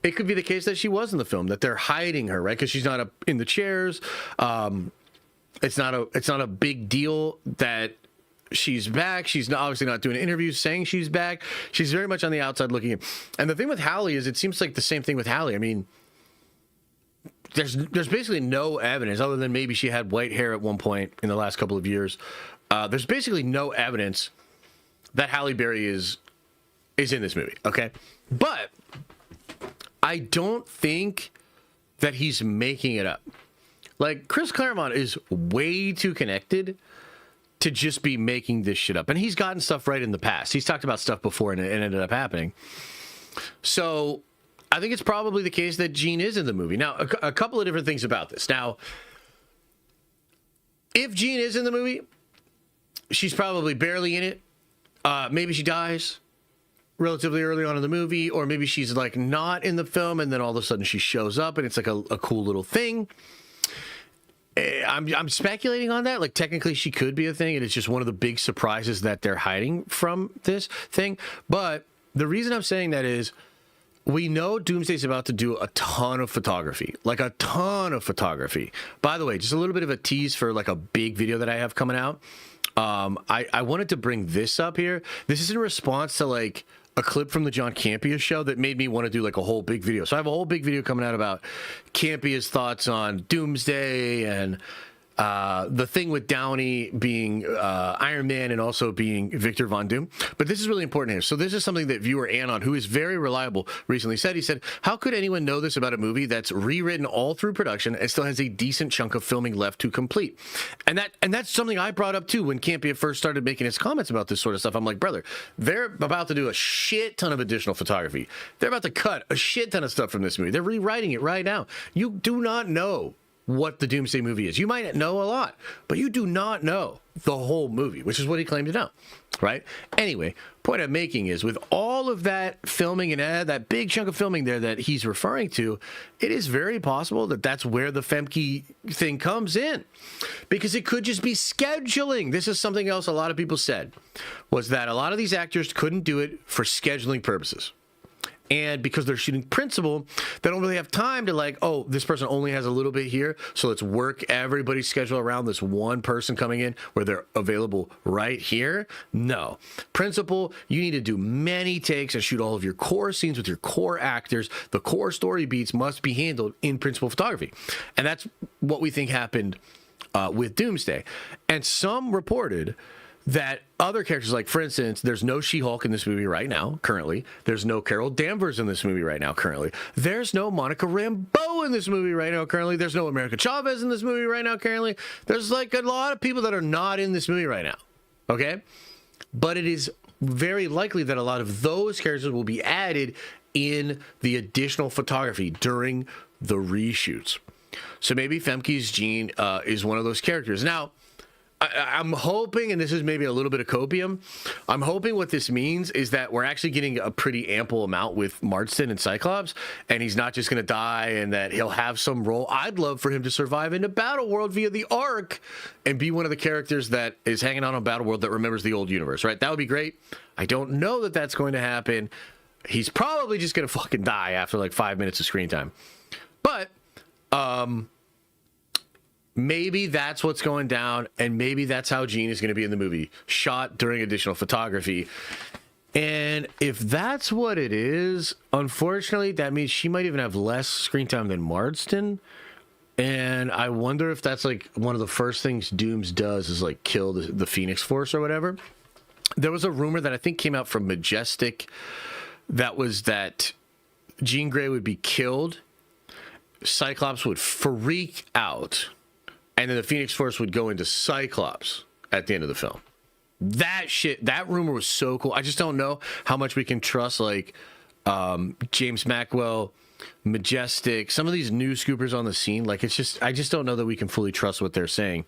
It could be the case that she was in the film, that they're hiding her, right? Because she's not in the chairs. It's not a big deal that she's back. She's obviously not doing interviews saying she's back. She's very much on the outside looking in. And the thing with Hallie is it seems like the same thing with Hallie. I mean, there's basically no evidence other than maybe she had white hair at one point in the last couple of years. There's basically no evidence that Halle Berry is in this movie, okay? But I don't think that he's making it up. Like, Chris Claremont is way too connected to just be making this shit up. And he's gotten stuff right in the past. He's talked about stuff before and it ended up happening. So I think it's probably the case that Jean is in the movie. Now, a couple of different things about this. Now, if Jean is in the movie, she's probably barely in it. Maybe she dies relatively early on in the movie, or maybe she's like not in the film and then all of a sudden she shows up and it's like a cool little thing. I'm speculating on that. Like, technically she could be a thing and it's just one of the big surprises that they're hiding from this thing. But the reason I'm saying that is we know Doomsday's about to do a ton of photography, like a ton of photography. By the way, just a little bit of a tease for like a big video that I have coming out. I wanted to bring this up here. This is in response to like a clip from the John Campea show that made me want to do like a whole big video. So I have a whole big video coming out about Campea's thoughts on Doomsday and the thing with Downey being Iron Man and also being Victor Von Doom. But this is really important here. So this is something that viewer Anon, who is very reliable, recently said. He said, how could anyone know this about a movie that's rewritten all through production and still has a decent chunk of filming left to complete? And that's something I brought up too when Campea first started making his comments about this sort of stuff. I'm like, brother, they're about to do a shit ton of additional photography. They're about to cut a shit ton of stuff from this movie. They're rewriting it right now. You do not know what the Doomsday movie is. You might know a lot, but you do not know the whole movie, which is what he claimed to know, right? Anyway, point I'm making is with all of that filming and that big chunk of filming there that he's referring to, it is very possible that that's where the Famke thing comes in, because it could just be scheduling. This is something else a lot of people said, was that a lot of these actors couldn't do it for scheduling purposes. And because they're shooting principal, they don't really have time to like, oh, this person only has a little bit here, so let's work everybody's schedule around this one person coming in where they're available right here. No. Principal, you need to do many takes and shoot all of your core scenes with your core actors. The core story beats must be handled in principal photography. And that's what we think happened with Doomsday. And some reported that other characters, like, for instance, there's no She-Hulk in this movie right now, currently. There's no Carol Danvers in this movie right now, currently. There's no Monica Rambeau in this movie right now, currently. There's no America Chavez in this movie right now, currently. There's, like, a lot of people that are not in this movie right now, okay? But it is very likely that a lot of those characters will be added in the additional photography during the reshoots. So maybe Femke's Jean is one of those characters. Now, I'm hoping, and this is maybe a little bit of copium, I'm hoping what this means is that we're actually getting a pretty ample amount with Marston and Cyclops, and he's not just going to die and that he'll have some role. I'd love for him to survive into Battleworld via the Ark and be one of the characters that is hanging out on Battleworld that remembers the old universe, right? That would be great. I don't know that that's going to happen. He's probably just going to fucking die after like 5 minutes of screen time. But, maybe that's what's going down, and maybe that's how Jean is going to be in the movie, shot during additional photography. And if that's what it is, unfortunately, that means she might even have less screen time than Marston. And I wonder if that's like one of the first things Dooms does is like kill the Phoenix Force or whatever. There was a rumor that I think came out from Majestic that was that Jean Grey would be killed, Cyclops would freak out, and then the Phoenix Force would go into Cyclops at the end of the film. That rumor was so cool. I just don't know how much we can trust, like, James Mackwell, Majestic, some of these new scoopers on the scene. Like, it's just, I just don't know that we can fully trust what they're saying.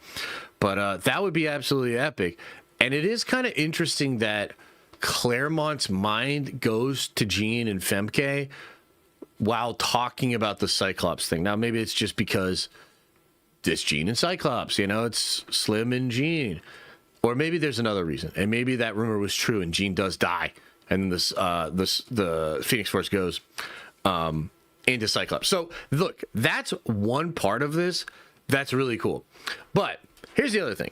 But that would be absolutely epic. And it is kind of interesting that Claremont's mind goes to Jean and Famke while talking about the Cyclops thing. Now, maybe it's just because it's Jean and Cyclops, you know, it's Slim and Jean. Or maybe there's another reason. And maybe that rumor was true and Jean does die. And the Phoenix Force goes into Cyclops. So, look, that's one part of this that's really cool. But here's the other thing.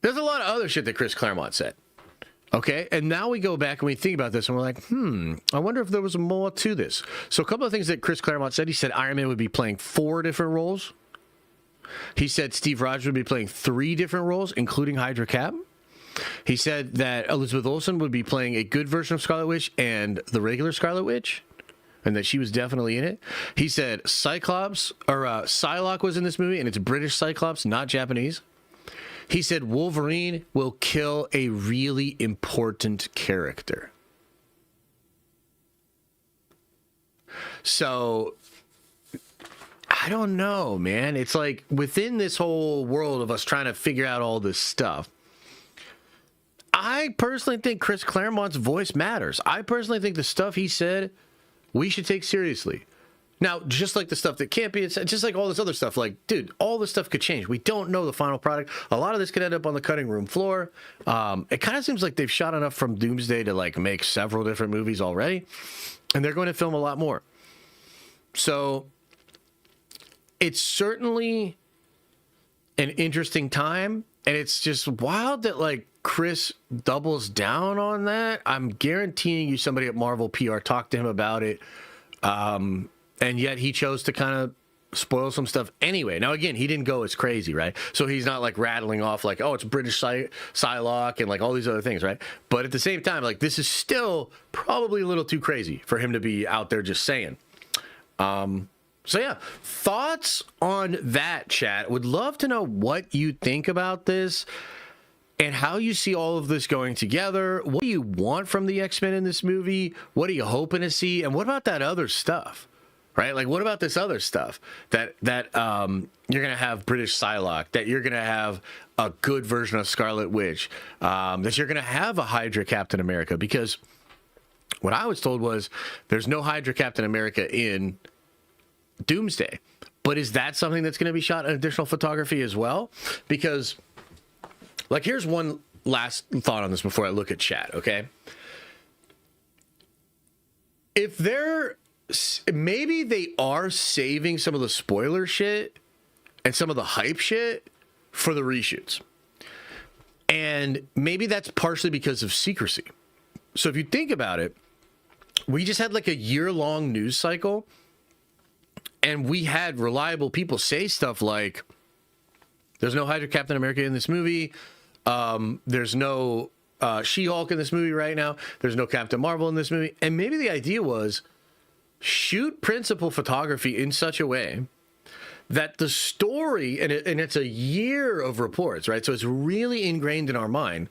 There's a lot of other shit that Chris Claremont said. Okay, and now we go back and we think about this and we're like, I wonder if there was more to this. So a couple of things that Chris Claremont said. He said Iron Man would be playing 4 different roles. He said Steve Rogers would be playing 3 different roles, including Hydra Cap. He said that Elizabeth Olsen would be playing a good version of Scarlet Witch and the regular Scarlet Witch, and that she was definitely in it. He said Cyclops, or Psylocke was in this movie, and it's British Cyclops, not Japanese. He said Wolverine will kill a really important character. So, I don't know, man. It's like within this whole world of us trying to figure out all this stuff, I personally think Chris Claremont's voice matters. I personally think the stuff he said, we should take seriously. Now, just like the stuff that can't be, it's just like all this other stuff. Like, dude, all this stuff could change. We don't know the final product. A lot of this could end up on the cutting room floor. It kind of seems like they've shot enough from Doomsday to like make several different movies already, and they're going to film a lot more. So it's certainly an interesting time, and it's just wild that like Chris doubles down on that. I'm guaranteeing you somebody at Marvel PR talked to him about it. And yet he chose to kind of spoil some stuff anyway. Now, again, he didn't go as crazy, right? So he's not like rattling off like, oh, it's British Psylocke and like all these other things, right? But at the same time, like this is still probably a little too crazy for him to be out there just saying. So yeah, thoughts on that, chat. Would love to know what you think about this and how you see all of this going together. What do you want from the X-Men in this movie? What are you hoping to see? And what about that other stuff? Right? Like, what about this other stuff that you're going to have British Psylocke, that you're going to have a good version of Scarlet Witch, that you're going to have a Hydra Captain America? Because what I was told was there's no Hydra Captain America in Doomsday. But is that something that's going to be shot in additional photography as well? Because, like, here's one last thought on this before I look at chat, okay? If they're... maybe they are saving some of the spoiler shit and some of the hype shit for the reshoots. And maybe that's partially because of secrecy. So if you think about it, we just had like a year-long news cycle, and we had reliable people say stuff like, there's no Hydra Captain America in this movie. There's no She-Hulk in this movie right now. There's no Captain Marvel in this movie. And maybe the idea was, shoot principal photography in such a way that the story, and it's a year of reports, right? So it's really ingrained in our mind.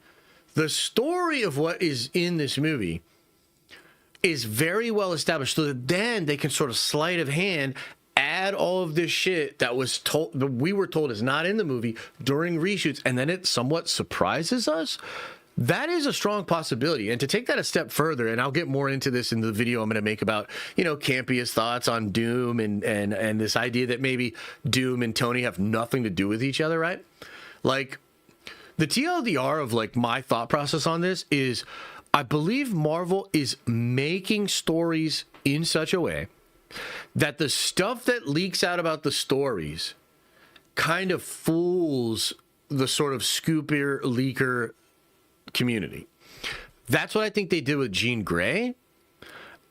The story of what is in this movie is very well established, so that then they can sort of sleight of hand add all of this shit that was told, that we were told is not in the movie during reshoots, and then it somewhat surprises us. That is a strong possibility. And to take that a step further, and I'll get more into this in the video I'm going to make about, you know, campiest thoughts on Doom and this idea that maybe Doom and Tony have nothing to do with each other, right? Like, the TLDR of, like, my thought process on this is I believe Marvel is making stories in such a way that the stuff that leaks out about the stories kind of fools the sort of scooper, leaker community. That's what I think they did with Jean Grey,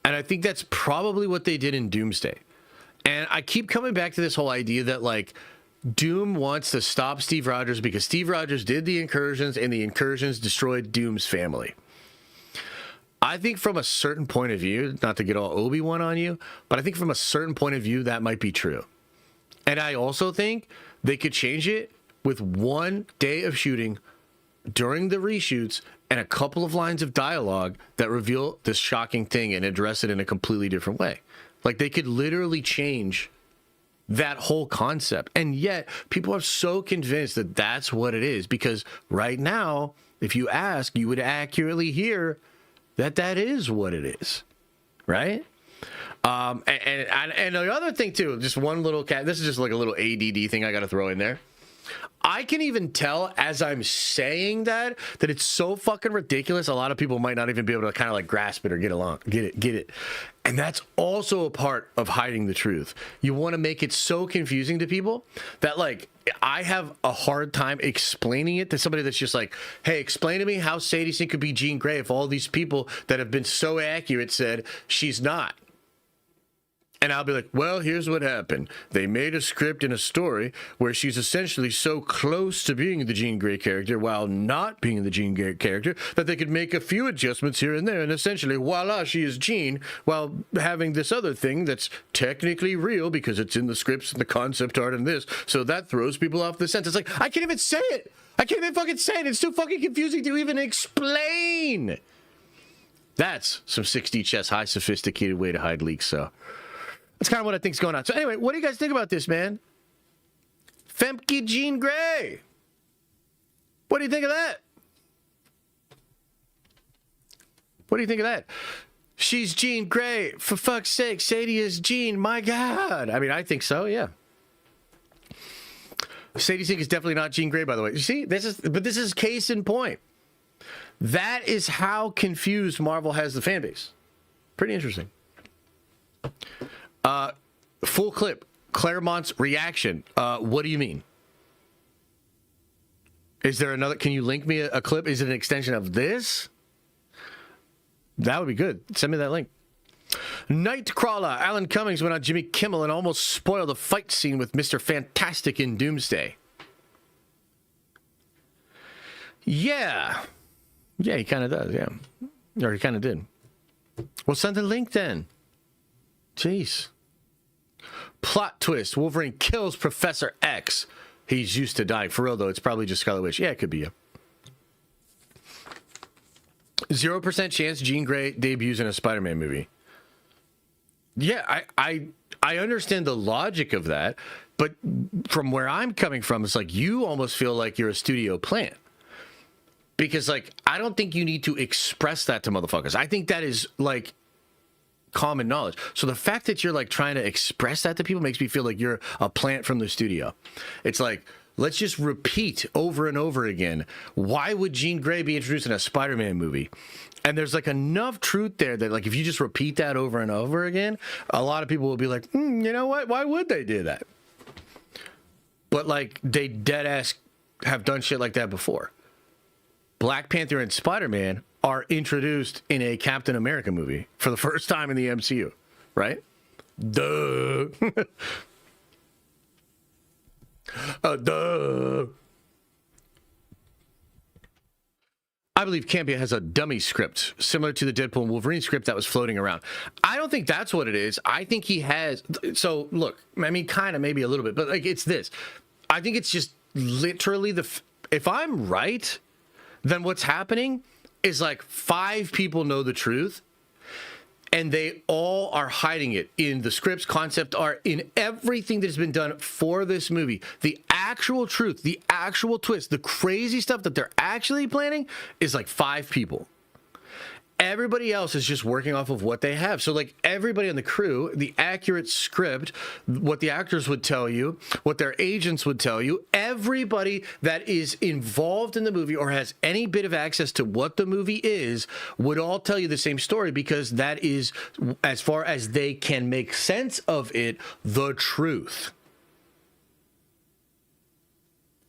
and I think that's probably what they did in Doomsday. And I keep coming back to this whole idea that, like, Doom wants to stop Steve Rogers because Steve Rogers did the incursions, and the incursions destroyed Doom's family. I think from a certain point of view, not to get all Obi-Wan on you, but I think from a certain point of view that might be true. And I also think they could change it with one day of shooting during the reshoots and a couple of lines of dialogue that reveal this shocking thing and address it in a completely different way. Like, they could literally change that whole concept. And yet, people are so convinced that that's what it is, because right now, if you ask, you would accurately hear that that is what it is, right? And the other thing, too, just one little this is just like a little ADD thing I got to throw in there. I can even tell as I'm saying that it's so fucking ridiculous. A lot of people might not even be able to kind of like grasp it or get it. And that's also a part of hiding the truth. You want to make it so confusing to people that, like, I have a hard time explaining it to somebody that's just like, hey, explain to me how Sadie Sink could be Jean Grey if all these people that have been so accurate said she's not. And I'll be like, well, here's what happened. They made a script and a story where she's essentially so close to being the Jean Grey character while not being the Jean Grey character that they could make a few adjustments here and there. And essentially, voila, she is Jean, while having this other thing that's technically real because it's in the scripts and the concept art and this. So that throws people off the sense. It's like, I can't even say it. I can't even fucking say it. It's too fucking confusing to even explain. That's some 6D chess, high sophisticated way to hide leaks, so... That's kind of what I think's going on. So anyway, what do you guys think about this, man? Famke Jean Grey. What do you think of that? What do you think of that? She's Jean Grey. For fuck's sake, Sadie is Jean. My God. I mean, I think so, yeah. Sadie Sink is definitely not Jean Grey, by the way. You see, this is case in point. That is how confused Marvel has the fan base. Pretty interesting. Full clip. Claremont's reaction. What do you mean? Is there another? Can you link me a clip? Is it an extension of this? That would be good. Send me that link. Nightcrawler. Alan Cummings went on Jimmy Kimmel and almost spoiled the fight scene with Mr. Fantastic in Doomsday. Yeah. Yeah, he kind of does, yeah. Or he kind of did. Well, send the link then. Jeez. Plot twist. Wolverine kills Professor X. He's used to dying. For real, though, it's probably just Scarlet Witch. Yeah, it could be, yeah. 0% chance Jean Grey debuts in a Spider-Man movie. Yeah, I understand the logic of that, but from where I'm coming from, it's like you almost feel like you're a studio plant. Because, like, I don't think you need to express that to motherfuckers. I think that is, like, common knowledge. So the fact that you're, like, trying to express that to people makes me feel like you're a plant from the studio. It's like, let's just repeat over and over again, why would Jean Grey be introduced in a Spider-Man movie? And there's, like, enough truth there that, like, if you just repeat that over and over again, a lot of people will be like, you know what? Why would they do that? But, like, they dead-ass have done shit like that before. Black Panther and Spider-Man are introduced in a Captain America movie for the first time in the MCU, right? Duh. Duh. I believe Campia has a dummy script similar to the Deadpool and Wolverine script that was floating around. I don't think that's what it is. I think he has. So look, I mean, kind of, maybe a little bit, but like it's this. I think it's just literally if I'm right, then what's happening is like 5 people know the truth and they all are hiding it in the scripts, concept art, in everything that has been done for this movie. The actual truth, the actual twist, the crazy stuff that they're actually planning is like 5 people. Everybody else is just working off of what they have. So like everybody on the crew, the accurate script, what the actors would tell you, what their agents would tell you, everybody that is involved in the movie or has any bit of access to what the movie is would all tell you the same story because that is, as far as they can make sense of it, the truth.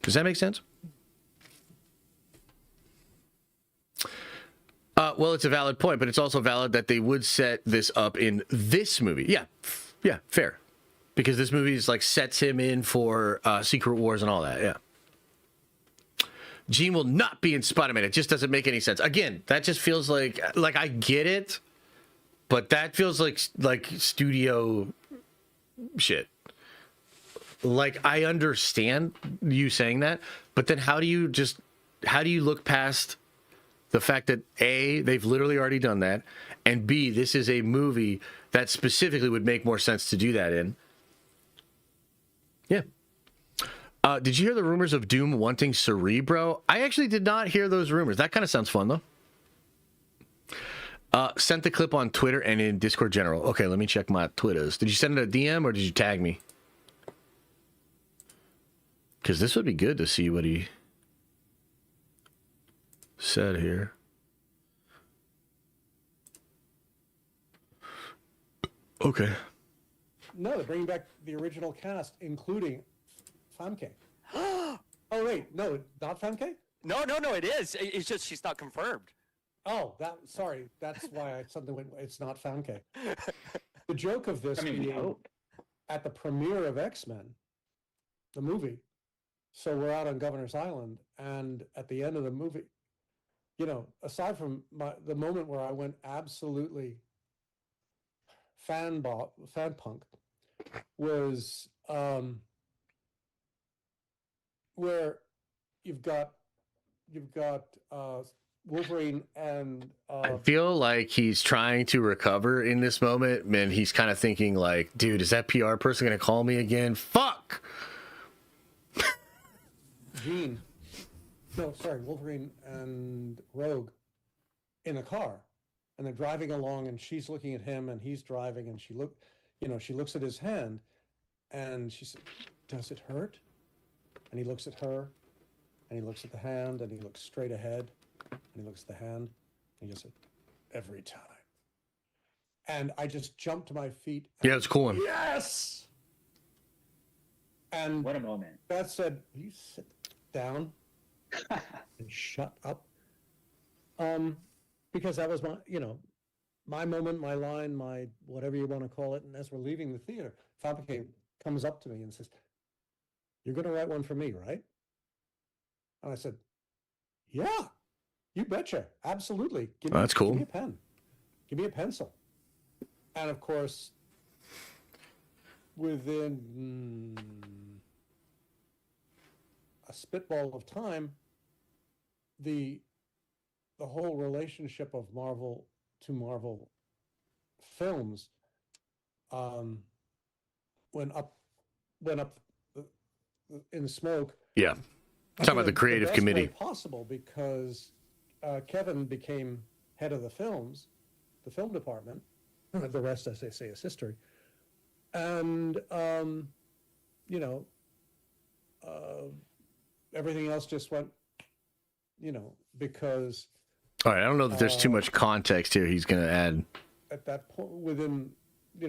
Does that make sense? Well, it's a valid point, but it's also valid that they would set this up in this movie. Yeah, fair. Because this movie is like sets him in for Secret Wars and all that, yeah. Jean will not be in Spider-Man. It just doesn't make any sense. Again, that just feels like I get it, but that feels like studio shit. Like, I understand you saying that, but then how do you just how do you look past the fact that A, they've literally already done that, and B, this is a movie that specifically would make more sense to do that in? Yeah. Did you hear the rumors of Doom wanting Cerebro? I actually did not hear those rumors. That kind of sounds fun, though. Sent the clip on Twitter and in Discord general. Okay, let me check my Twitters. Did you send it a DM or did you tag me? Because this would be good to see what he said here. Okay. No, they're bringing back the original cast, including Famke. Oh, wait. No, not Famke? No, it is. It's just she's not confirmed. Oh, sorry. That's why something went. It's not Famke. The joke of this being at the premiere of X-Men, the movie. So we're out on Governor's Island, and at the end of the movie, you know, aside from the moment where I went absolutely fan punk, was where you've got Wolverine and I feel like he's trying to recover in this moment, and he's kind of thinking like, dude, is that PR person gonna call me again? Fuck. Wolverine and Rogue in a car, and they're driving along, and she's looking at him, and he's driving, and she looks at his hand, and she said, "Does it hurt?" And he looks at her, and he looks at the hand, and he looks straight ahead, and he looks at the hand, and he just said, "Every time." And I just jumped to my feet. Yeah, it's a cool one. Yes. And what a moment. Beth said, "You sit down and shut up," because that was my moment, my line, my whatever you want to call it. And as we're leaving the theater, Famke comes up to me and says, "You're going to write one for me, right?" And I said, "Yeah, you betcha, absolutely. That's cool. Give me a pen, give me a pencil." And of course, within a spitball of time, the whole relationship of Marvel to Marvel films went up in smoke. Yeah, talking about the creative committee. Possible, because Kevin became head of the film department. The rest, as they say, is history. And everything else just went, because. All right, I don't know that there's too much context here he's going to add. At that point,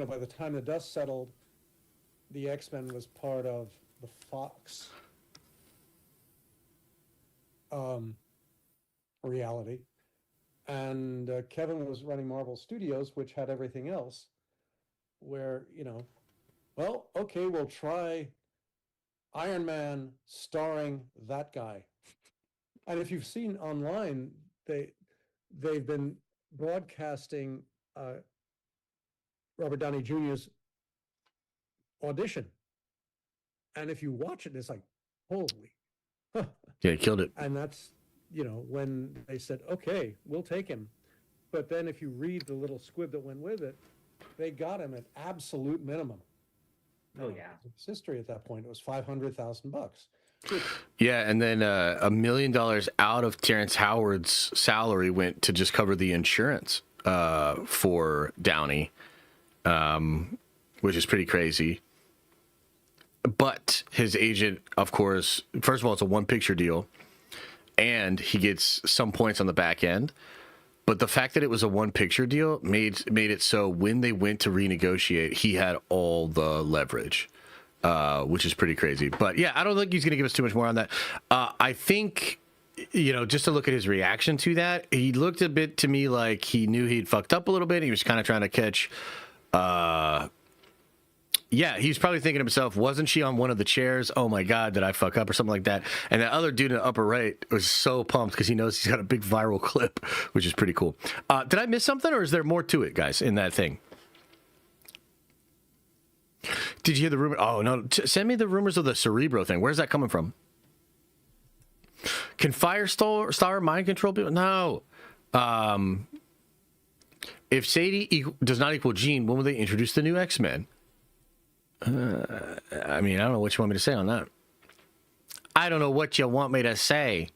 by the time the dust settled, the X-Men was part of the Fox reality. And Kevin was running Marvel Studios, which had everything else, where, well, okay, we'll try Iron Man starring that guy. And if you've seen online, they've been broadcasting Robert Downey Jr.'s audition. And if you watch it, it's like, holy. Yeah, he killed it. And that's, when they said, okay, we'll take him. But then if you read the little squib that went with it, they got him at absolute minimum. Oh, yeah. It's history at that point. It was $500,000. Yeah, and then $1 million out of Terrence Howard's salary went to just cover the insurance for Downey, which is pretty crazy. But his agent, of course, first of all, it's a one-picture deal, and he gets some points on the back end. But the fact that it was a one-picture deal made it so when they went to renegotiate, he had all the leverage, which is pretty crazy. But yeah, I don't think he's going to give us too much more on that. I think, just to look at his reaction to that, he looked a bit to me like he knew he'd fucked up a little bit. He was kind of trying to catch... Yeah, he's probably thinking to himself, wasn't she on one of the chairs? Oh my God, did I fuck up or something like that? And that other dude in the upper right was so pumped because he knows he's got a big viral clip, which is pretty cool. Did I miss something, or is there more to it, guys, in that thing? Did you hear the rumor? Oh, no. Send me the rumors of the Cerebro thing. Where's that coming from? Can Firestar mind control people? No. If Sadie does not equal Jean, when will they introduce the new X-Men? I mean, I don't know what you want me to say on that. I don't know what you want me to say.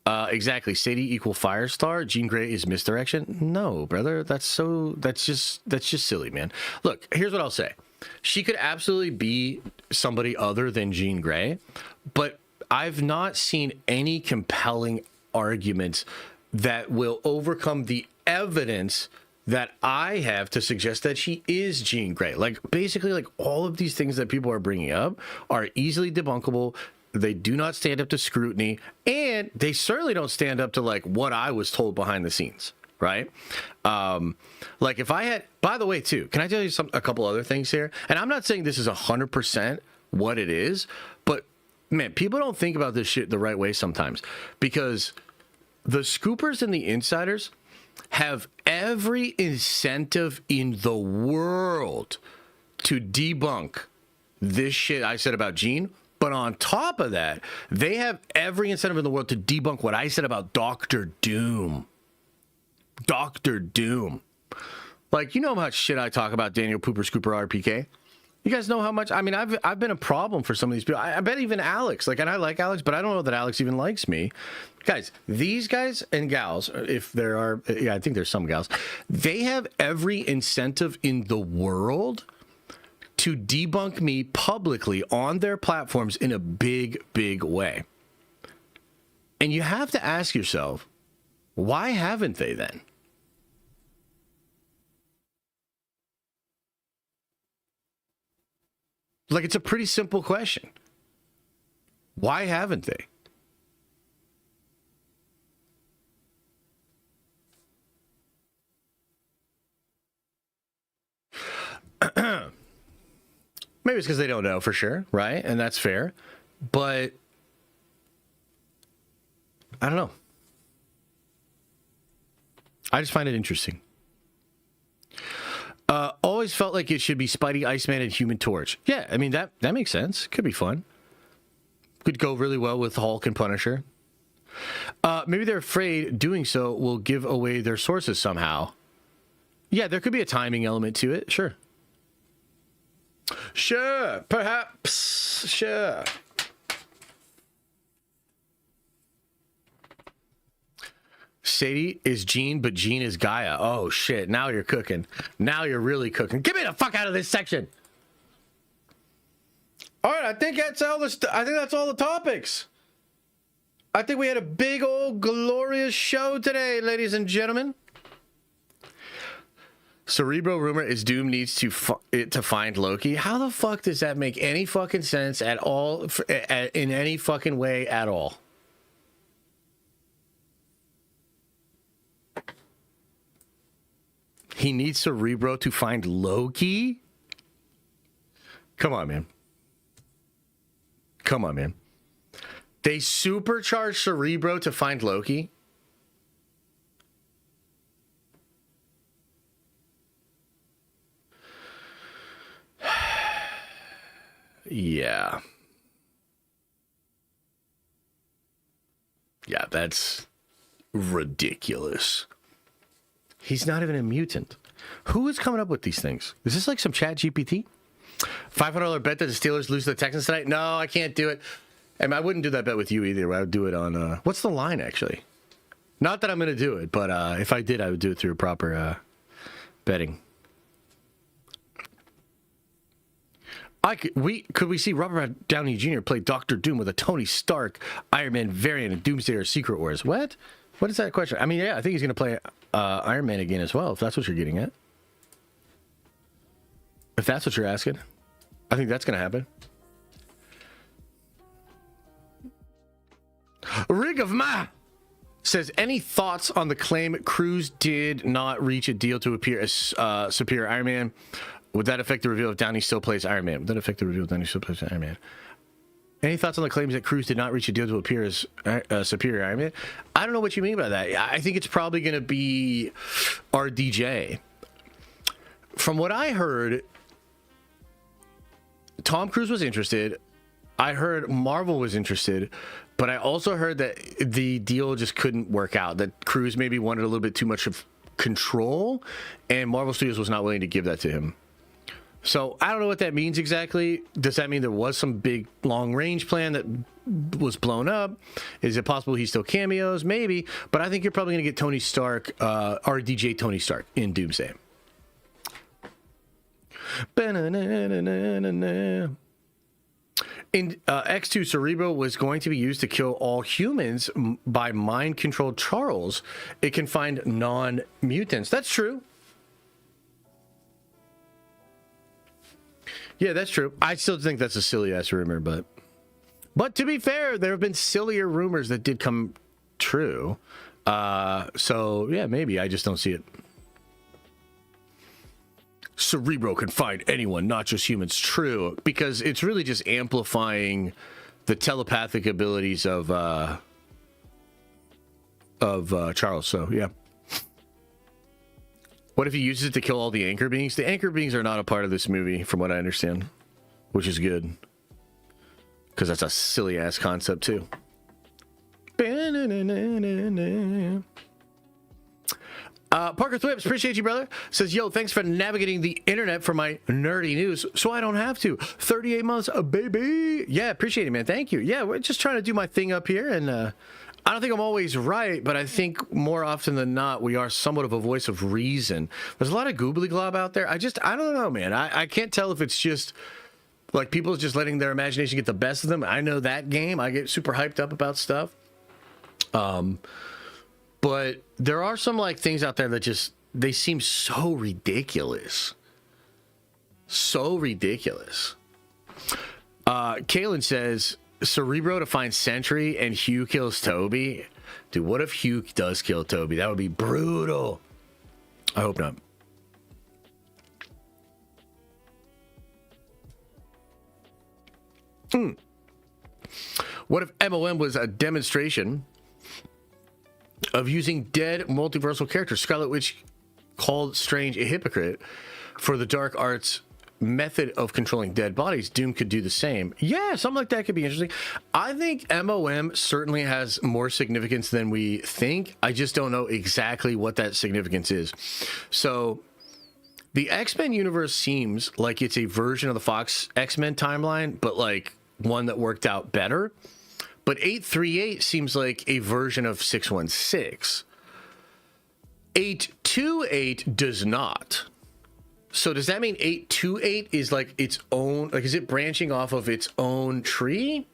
Exactly. Sadie equal Firestar. Jean Grey is misdirection. No, brother. That's just silly, man. Look, here's what I'll say. She could absolutely be somebody other than Jean Grey, but I've not seen any compelling arguments that will overcome the evidence that I have to suggest that she is Jean Grey. Like, basically, like, all of these things that people are bringing up are easily debunkable. They do not stand up to scrutiny, and they certainly don't stand up to, like, what I was told behind the scenes, right? Like, if I had... By the way, too, can I tell you a couple other things here? And I'm not saying this is 100% what it is, but, man, people don't think about this shit the right way sometimes, because the scoopers and the insiders have every incentive in the world to debunk this shit I said about Jean. But on top of that, they have every incentive in the world to debunk what I said about Dr. Doom. Dr. Doom. Like, you know how much shit I talk about Daniel Pooper Scooper RPK? You guys know how much? I mean, I've been a problem for some of these people. I bet even Alex. Like, and I like Alex, but I don't know that Alex even likes me. Guys, these guys and gals, if there are, yeah, I think there's some gals, they have every incentive in the world to debunk me publicly on their platforms in a big, big way. And you have to ask yourself, why haven't they then? Like, it's a pretty simple question. Why haven't they? Maybe it's because they don't know for sure, right? And that's fair. But I don't know. I just find it interesting. Always felt like it should be Spidey, Iceman, and Human Torch. Yeah, I mean, that makes sense. Could be fun. Could go really well with Hulk and Punisher. Maybe they're afraid doing so will give away their sources somehow. Yeah, there could be a timing element to it. Sure. Sure, perhaps. Sure. Sadie is Jean, but Jean is Gaia. Oh, shit. Now you're cooking. Now you're really cooking. Get me the fuck out of this section. All right, I think that's all the topics. I think we had a big old glorious show today, ladies and gentlemen. Cerebro rumor is Doom needs to find Loki. How the fuck does that make any fucking sense at all, in any fucking way at all? He needs Cerebro to find Loki? Come on, man. Come on, man. They supercharged Cerebro to find Loki? Yeah. Yeah, that's ridiculous. He's not even a mutant. Who is coming up with these things? Is this like some chat GPT? $500 bet that the Steelers lose to the Texans tonight? No, I can't do it. And I wouldn't do that bet with you either. I would do it on... what's the line, actually? Not that I'm going to do it, but if I did, I would do it through proper betting. Could we see Robert Downey Jr. play Dr. Doom with a Tony Stark, Iron Man variant in Doomsday or Secret Wars? What? What is that question? I mean, yeah, I think he's going to play Iron Man again as well, if that's what you're getting at. If that's what you're asking. I think that's going to happen. Rig of Ma says, any thoughts on the claim Cruz did not reach a deal to appear as Superior Iron Man? Would that affect the reveal if Downey still plays Iron Man? Would that affect the reveal if Downey still plays Iron Man? Any thoughts on the claims that Cruz did not reach a deal to appear as Superior Iron Man? I don't know what you mean by that. I think it's probably going to be RDJ. From what I heard, Tom Cruise was interested. I heard Marvel was interested, but I also heard that the deal just couldn't work out. That Cruz maybe wanted a little bit too much of control, and Marvel Studios was not willing to give that to him. So I don't know what that means exactly. Does that mean there was some big long-range plan that was blown up? Is it possible he still cameos? Maybe. But I think you're probably going to get Tony Stark, RDJ Tony Stark in Doomsday. In X2, Cerebro was going to be used to kill all humans by mind-controlled Charles. It can find non-mutants. That's true. Yeah, that's true. I still think that's a silly-ass rumor, but to be fair, there have been sillier rumors that did come true. So, yeah, maybe. I just don't see it. Cerebro can find anyone, not just humans. True, because it's really just amplifying the telepathic abilities of Charles. So, yeah. What if he uses it to kill all the anchor beings? The anchor beings are not a part of this movie, from what I understand, which is good, because that's a silly ass concept too. Parker Thwips, appreciate you, brother. Says, yo, thanks for navigating the internet for my nerdy news so I don't have to. 38 months, baby. Yeah, appreciate it, man. Thank you. Yeah, we're just trying to do my thing up here, and I don't think I'm always right, but I think more often than not, we are somewhat of a voice of reason. There's a lot of goobly glob out there. I don't know, man. I can't tell if it's just like people just letting their imagination get the best of them. I know that game. I get super hyped up about stuff. But there are some like things out there that just, they seem so ridiculous. So ridiculous. Kalen says, Cerebro to find Sentry and Hugh kills Toby. Dude, what if Hugh does kill Toby? That would be brutal. I hope not. What if MOM was a demonstration of using dead multiversal characters? Scarlet Witch called Strange a hypocrite for the dark arts method of controlling dead bodies. Doom could do the same. Yeah, something like that could be interesting. I think MOM certainly has more significance than we think. I just don't know exactly what that significance is. So the X-Men universe seems like it's a version of the Fox X-Men timeline, but like one that worked out better. But 838 seems like a version of 616. 828 does not. So does that mean 828 is like its own, like is it branching off of its own tree?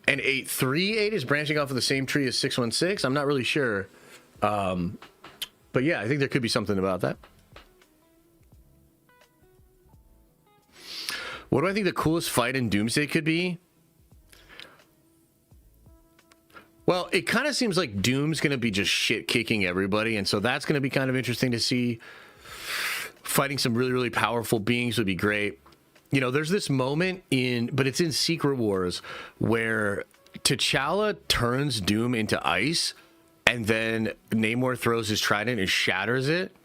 And 838 is branching off of the same tree as 616? I'm not really sure. But yeah, I think there could be something about that. What do I think the coolest fight in Doomsday could be? Well, it kind of seems like Doom's going to be just shit-kicking everybody, and so that's going to be kind of interesting to see. Fighting some really, really powerful beings would be great. You know, there's this moment but it's in Secret Wars, where T'Challa turns Doom into ice, and then Namor throws his trident and shatters it.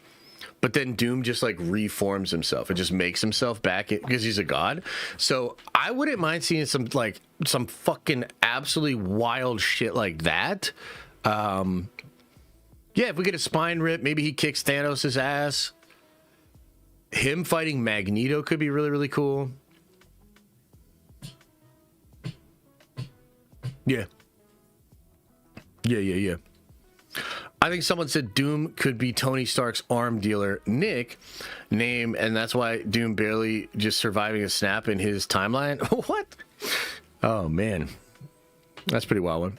But then Doom just like reforms himself and just makes himself back because he's a god. So I wouldn't mind seeing some fucking absolutely wild shit like that. Yeah, if we get a spine rip, maybe he kicks Thanos' ass. Him fighting Magneto could be really, really cool. Yeah. Yeah. I think someone said Doom could be Tony Stark's arm dealer, Nick, name, and that's why Doom barely just surviving a snap in his timeline. What? Oh, man. That's a pretty wild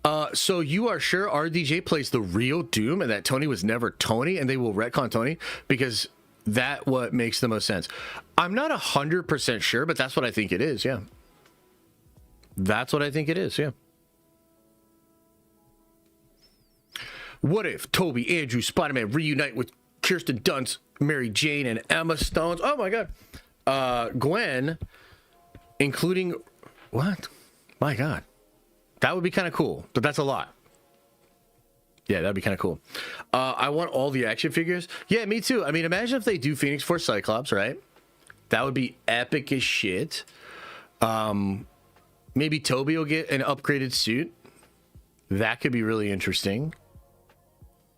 one. So you are sure RDJ plays the real Doom and that Tony was never Tony and they will retcon Tony? Because that what makes the most sense. I'm not 100% sure, but that's what I think it is, yeah. That's what I think it is, yeah. What if Toby, Andrew, Spider-Man reunite with Kirsten Dunst, Mary Jane, and Emma Stone's? Oh my God. Gwen, including... What? My God. That would be kind of cool, but that's a lot. Yeah, that'd be kind of cool. I want all the action figures. Yeah, me too. I mean, imagine if they do Phoenix Force Cyclops, right? That would be epic as shit. Maybe Toby will get an upgraded suit. That could be really interesting.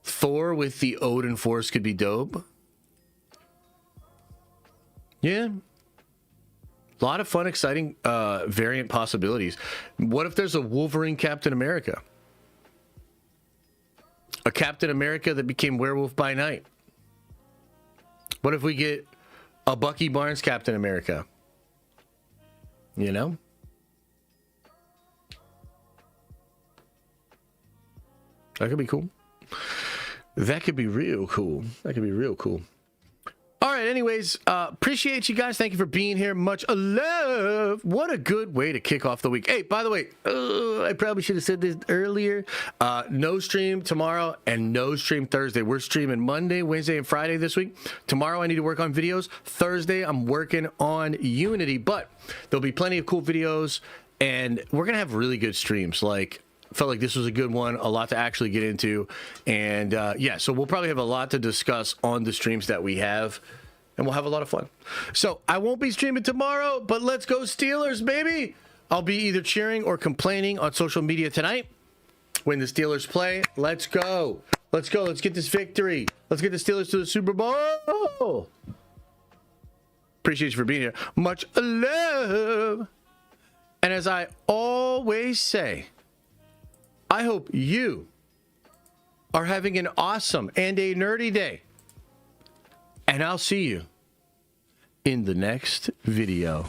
Thor with the Odin Force could be dope. Yeah. A lot of fun, exciting variant possibilities. What if there's a Wolverine Captain America? A Captain America that became Werewolf by Night? What if we get a Bucky Barnes Captain America? You know? That could be cool. That could be real cool. That could be real cool. All right, anyways, appreciate you guys. Thank you for being here. Much love. What a good way to kick off the week. Hey, by the way, I probably should have said this earlier. No stream tomorrow and no stream Thursday. We're streaming Monday, Wednesday, and Friday this week. Tomorrow, I need to work on videos. Thursday, I'm working on Unity, but there'll be plenty of cool videos, and we're going to have really good streams. Like, felt like this was a good one, a lot to actually get into. And yeah, so we'll probably have a lot to discuss on the streams that we have, and we'll have a lot of fun. So I won't be streaming tomorrow, but let's go Steelers, baby. I'll be either cheering or complaining on social media tonight when the Steelers play. Let's go. Let's go. Let's get this victory. Let's get the Steelers to the Super Bowl. Appreciate you for being here. Much love. And as I always say, I hope you are having an awesome and a nerdy day. And I'll see you in the next video.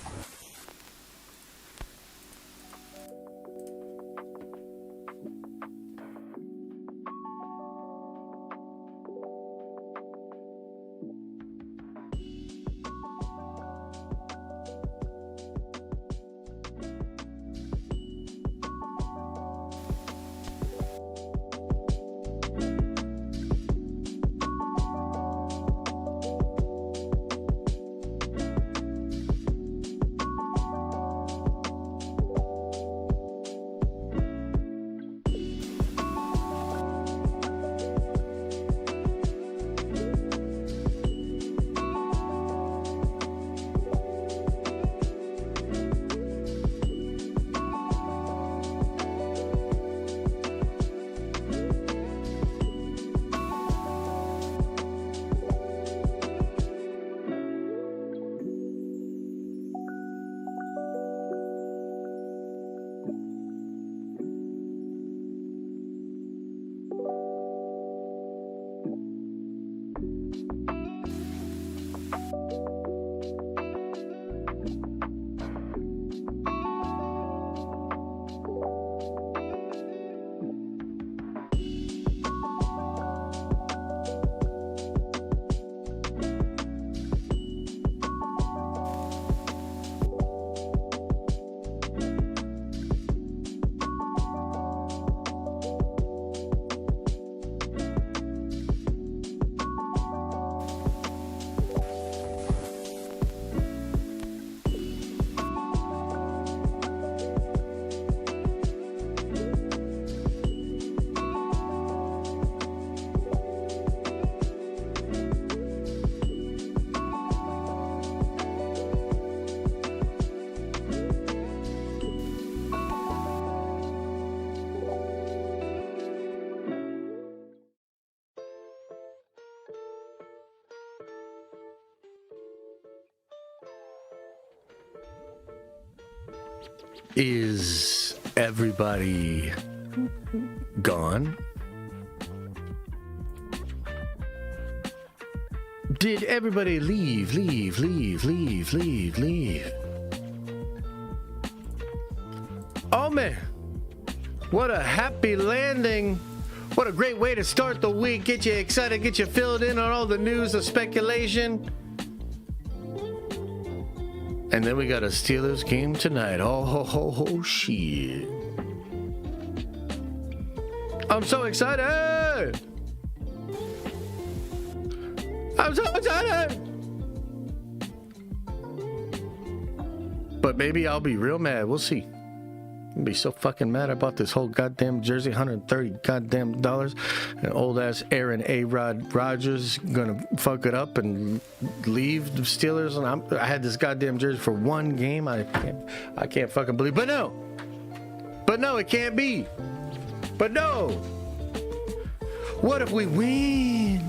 Is everybody gone? Did everybody leave? Oh man, what a happy landing. What a great way to start the week. Get you excited, get you filled in on all the news, the speculation. And then we got a Steelers game tonight. Oh, shit. I'm so excited. I'm so excited. But maybe I'll be real mad. We'll see. I'd be so fucking mad. I bought this whole goddamn jersey, $130 goddamn dollars. And old ass Aaron A-Rod Rodgers gonna fuck it up and leave the Steelers. And I had this goddamn jersey for one game. I can't fucking believe. But no, it can't be. But no. What if we win?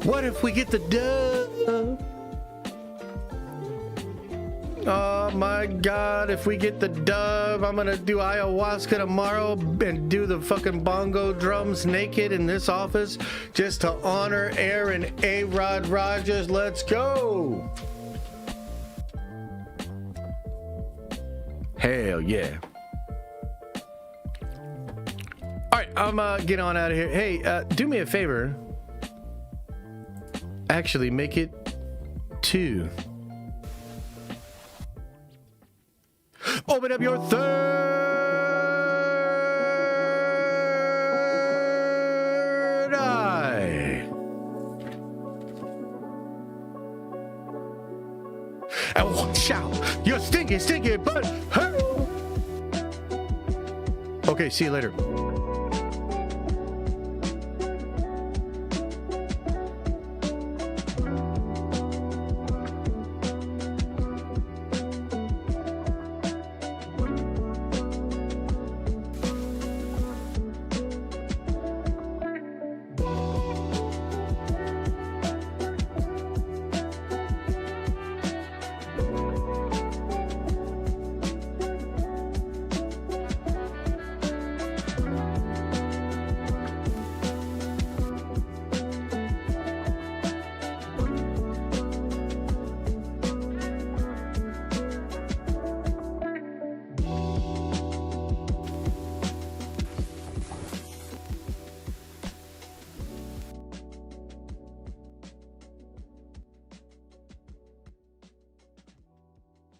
What if we get the dub? Oh my God, if we get the dub, I'm gonna do ayahuasca tomorrow and do the fucking bongo drums naked in this office just to honor Aaron A-Rod Rodgers. Let's go. Hell yeah. All right, I'm get on out of here. Hey, do me a favor. Actually, make it 2. Open up your third eye. And watch out, your stinky butt hurt. Okay, see you later.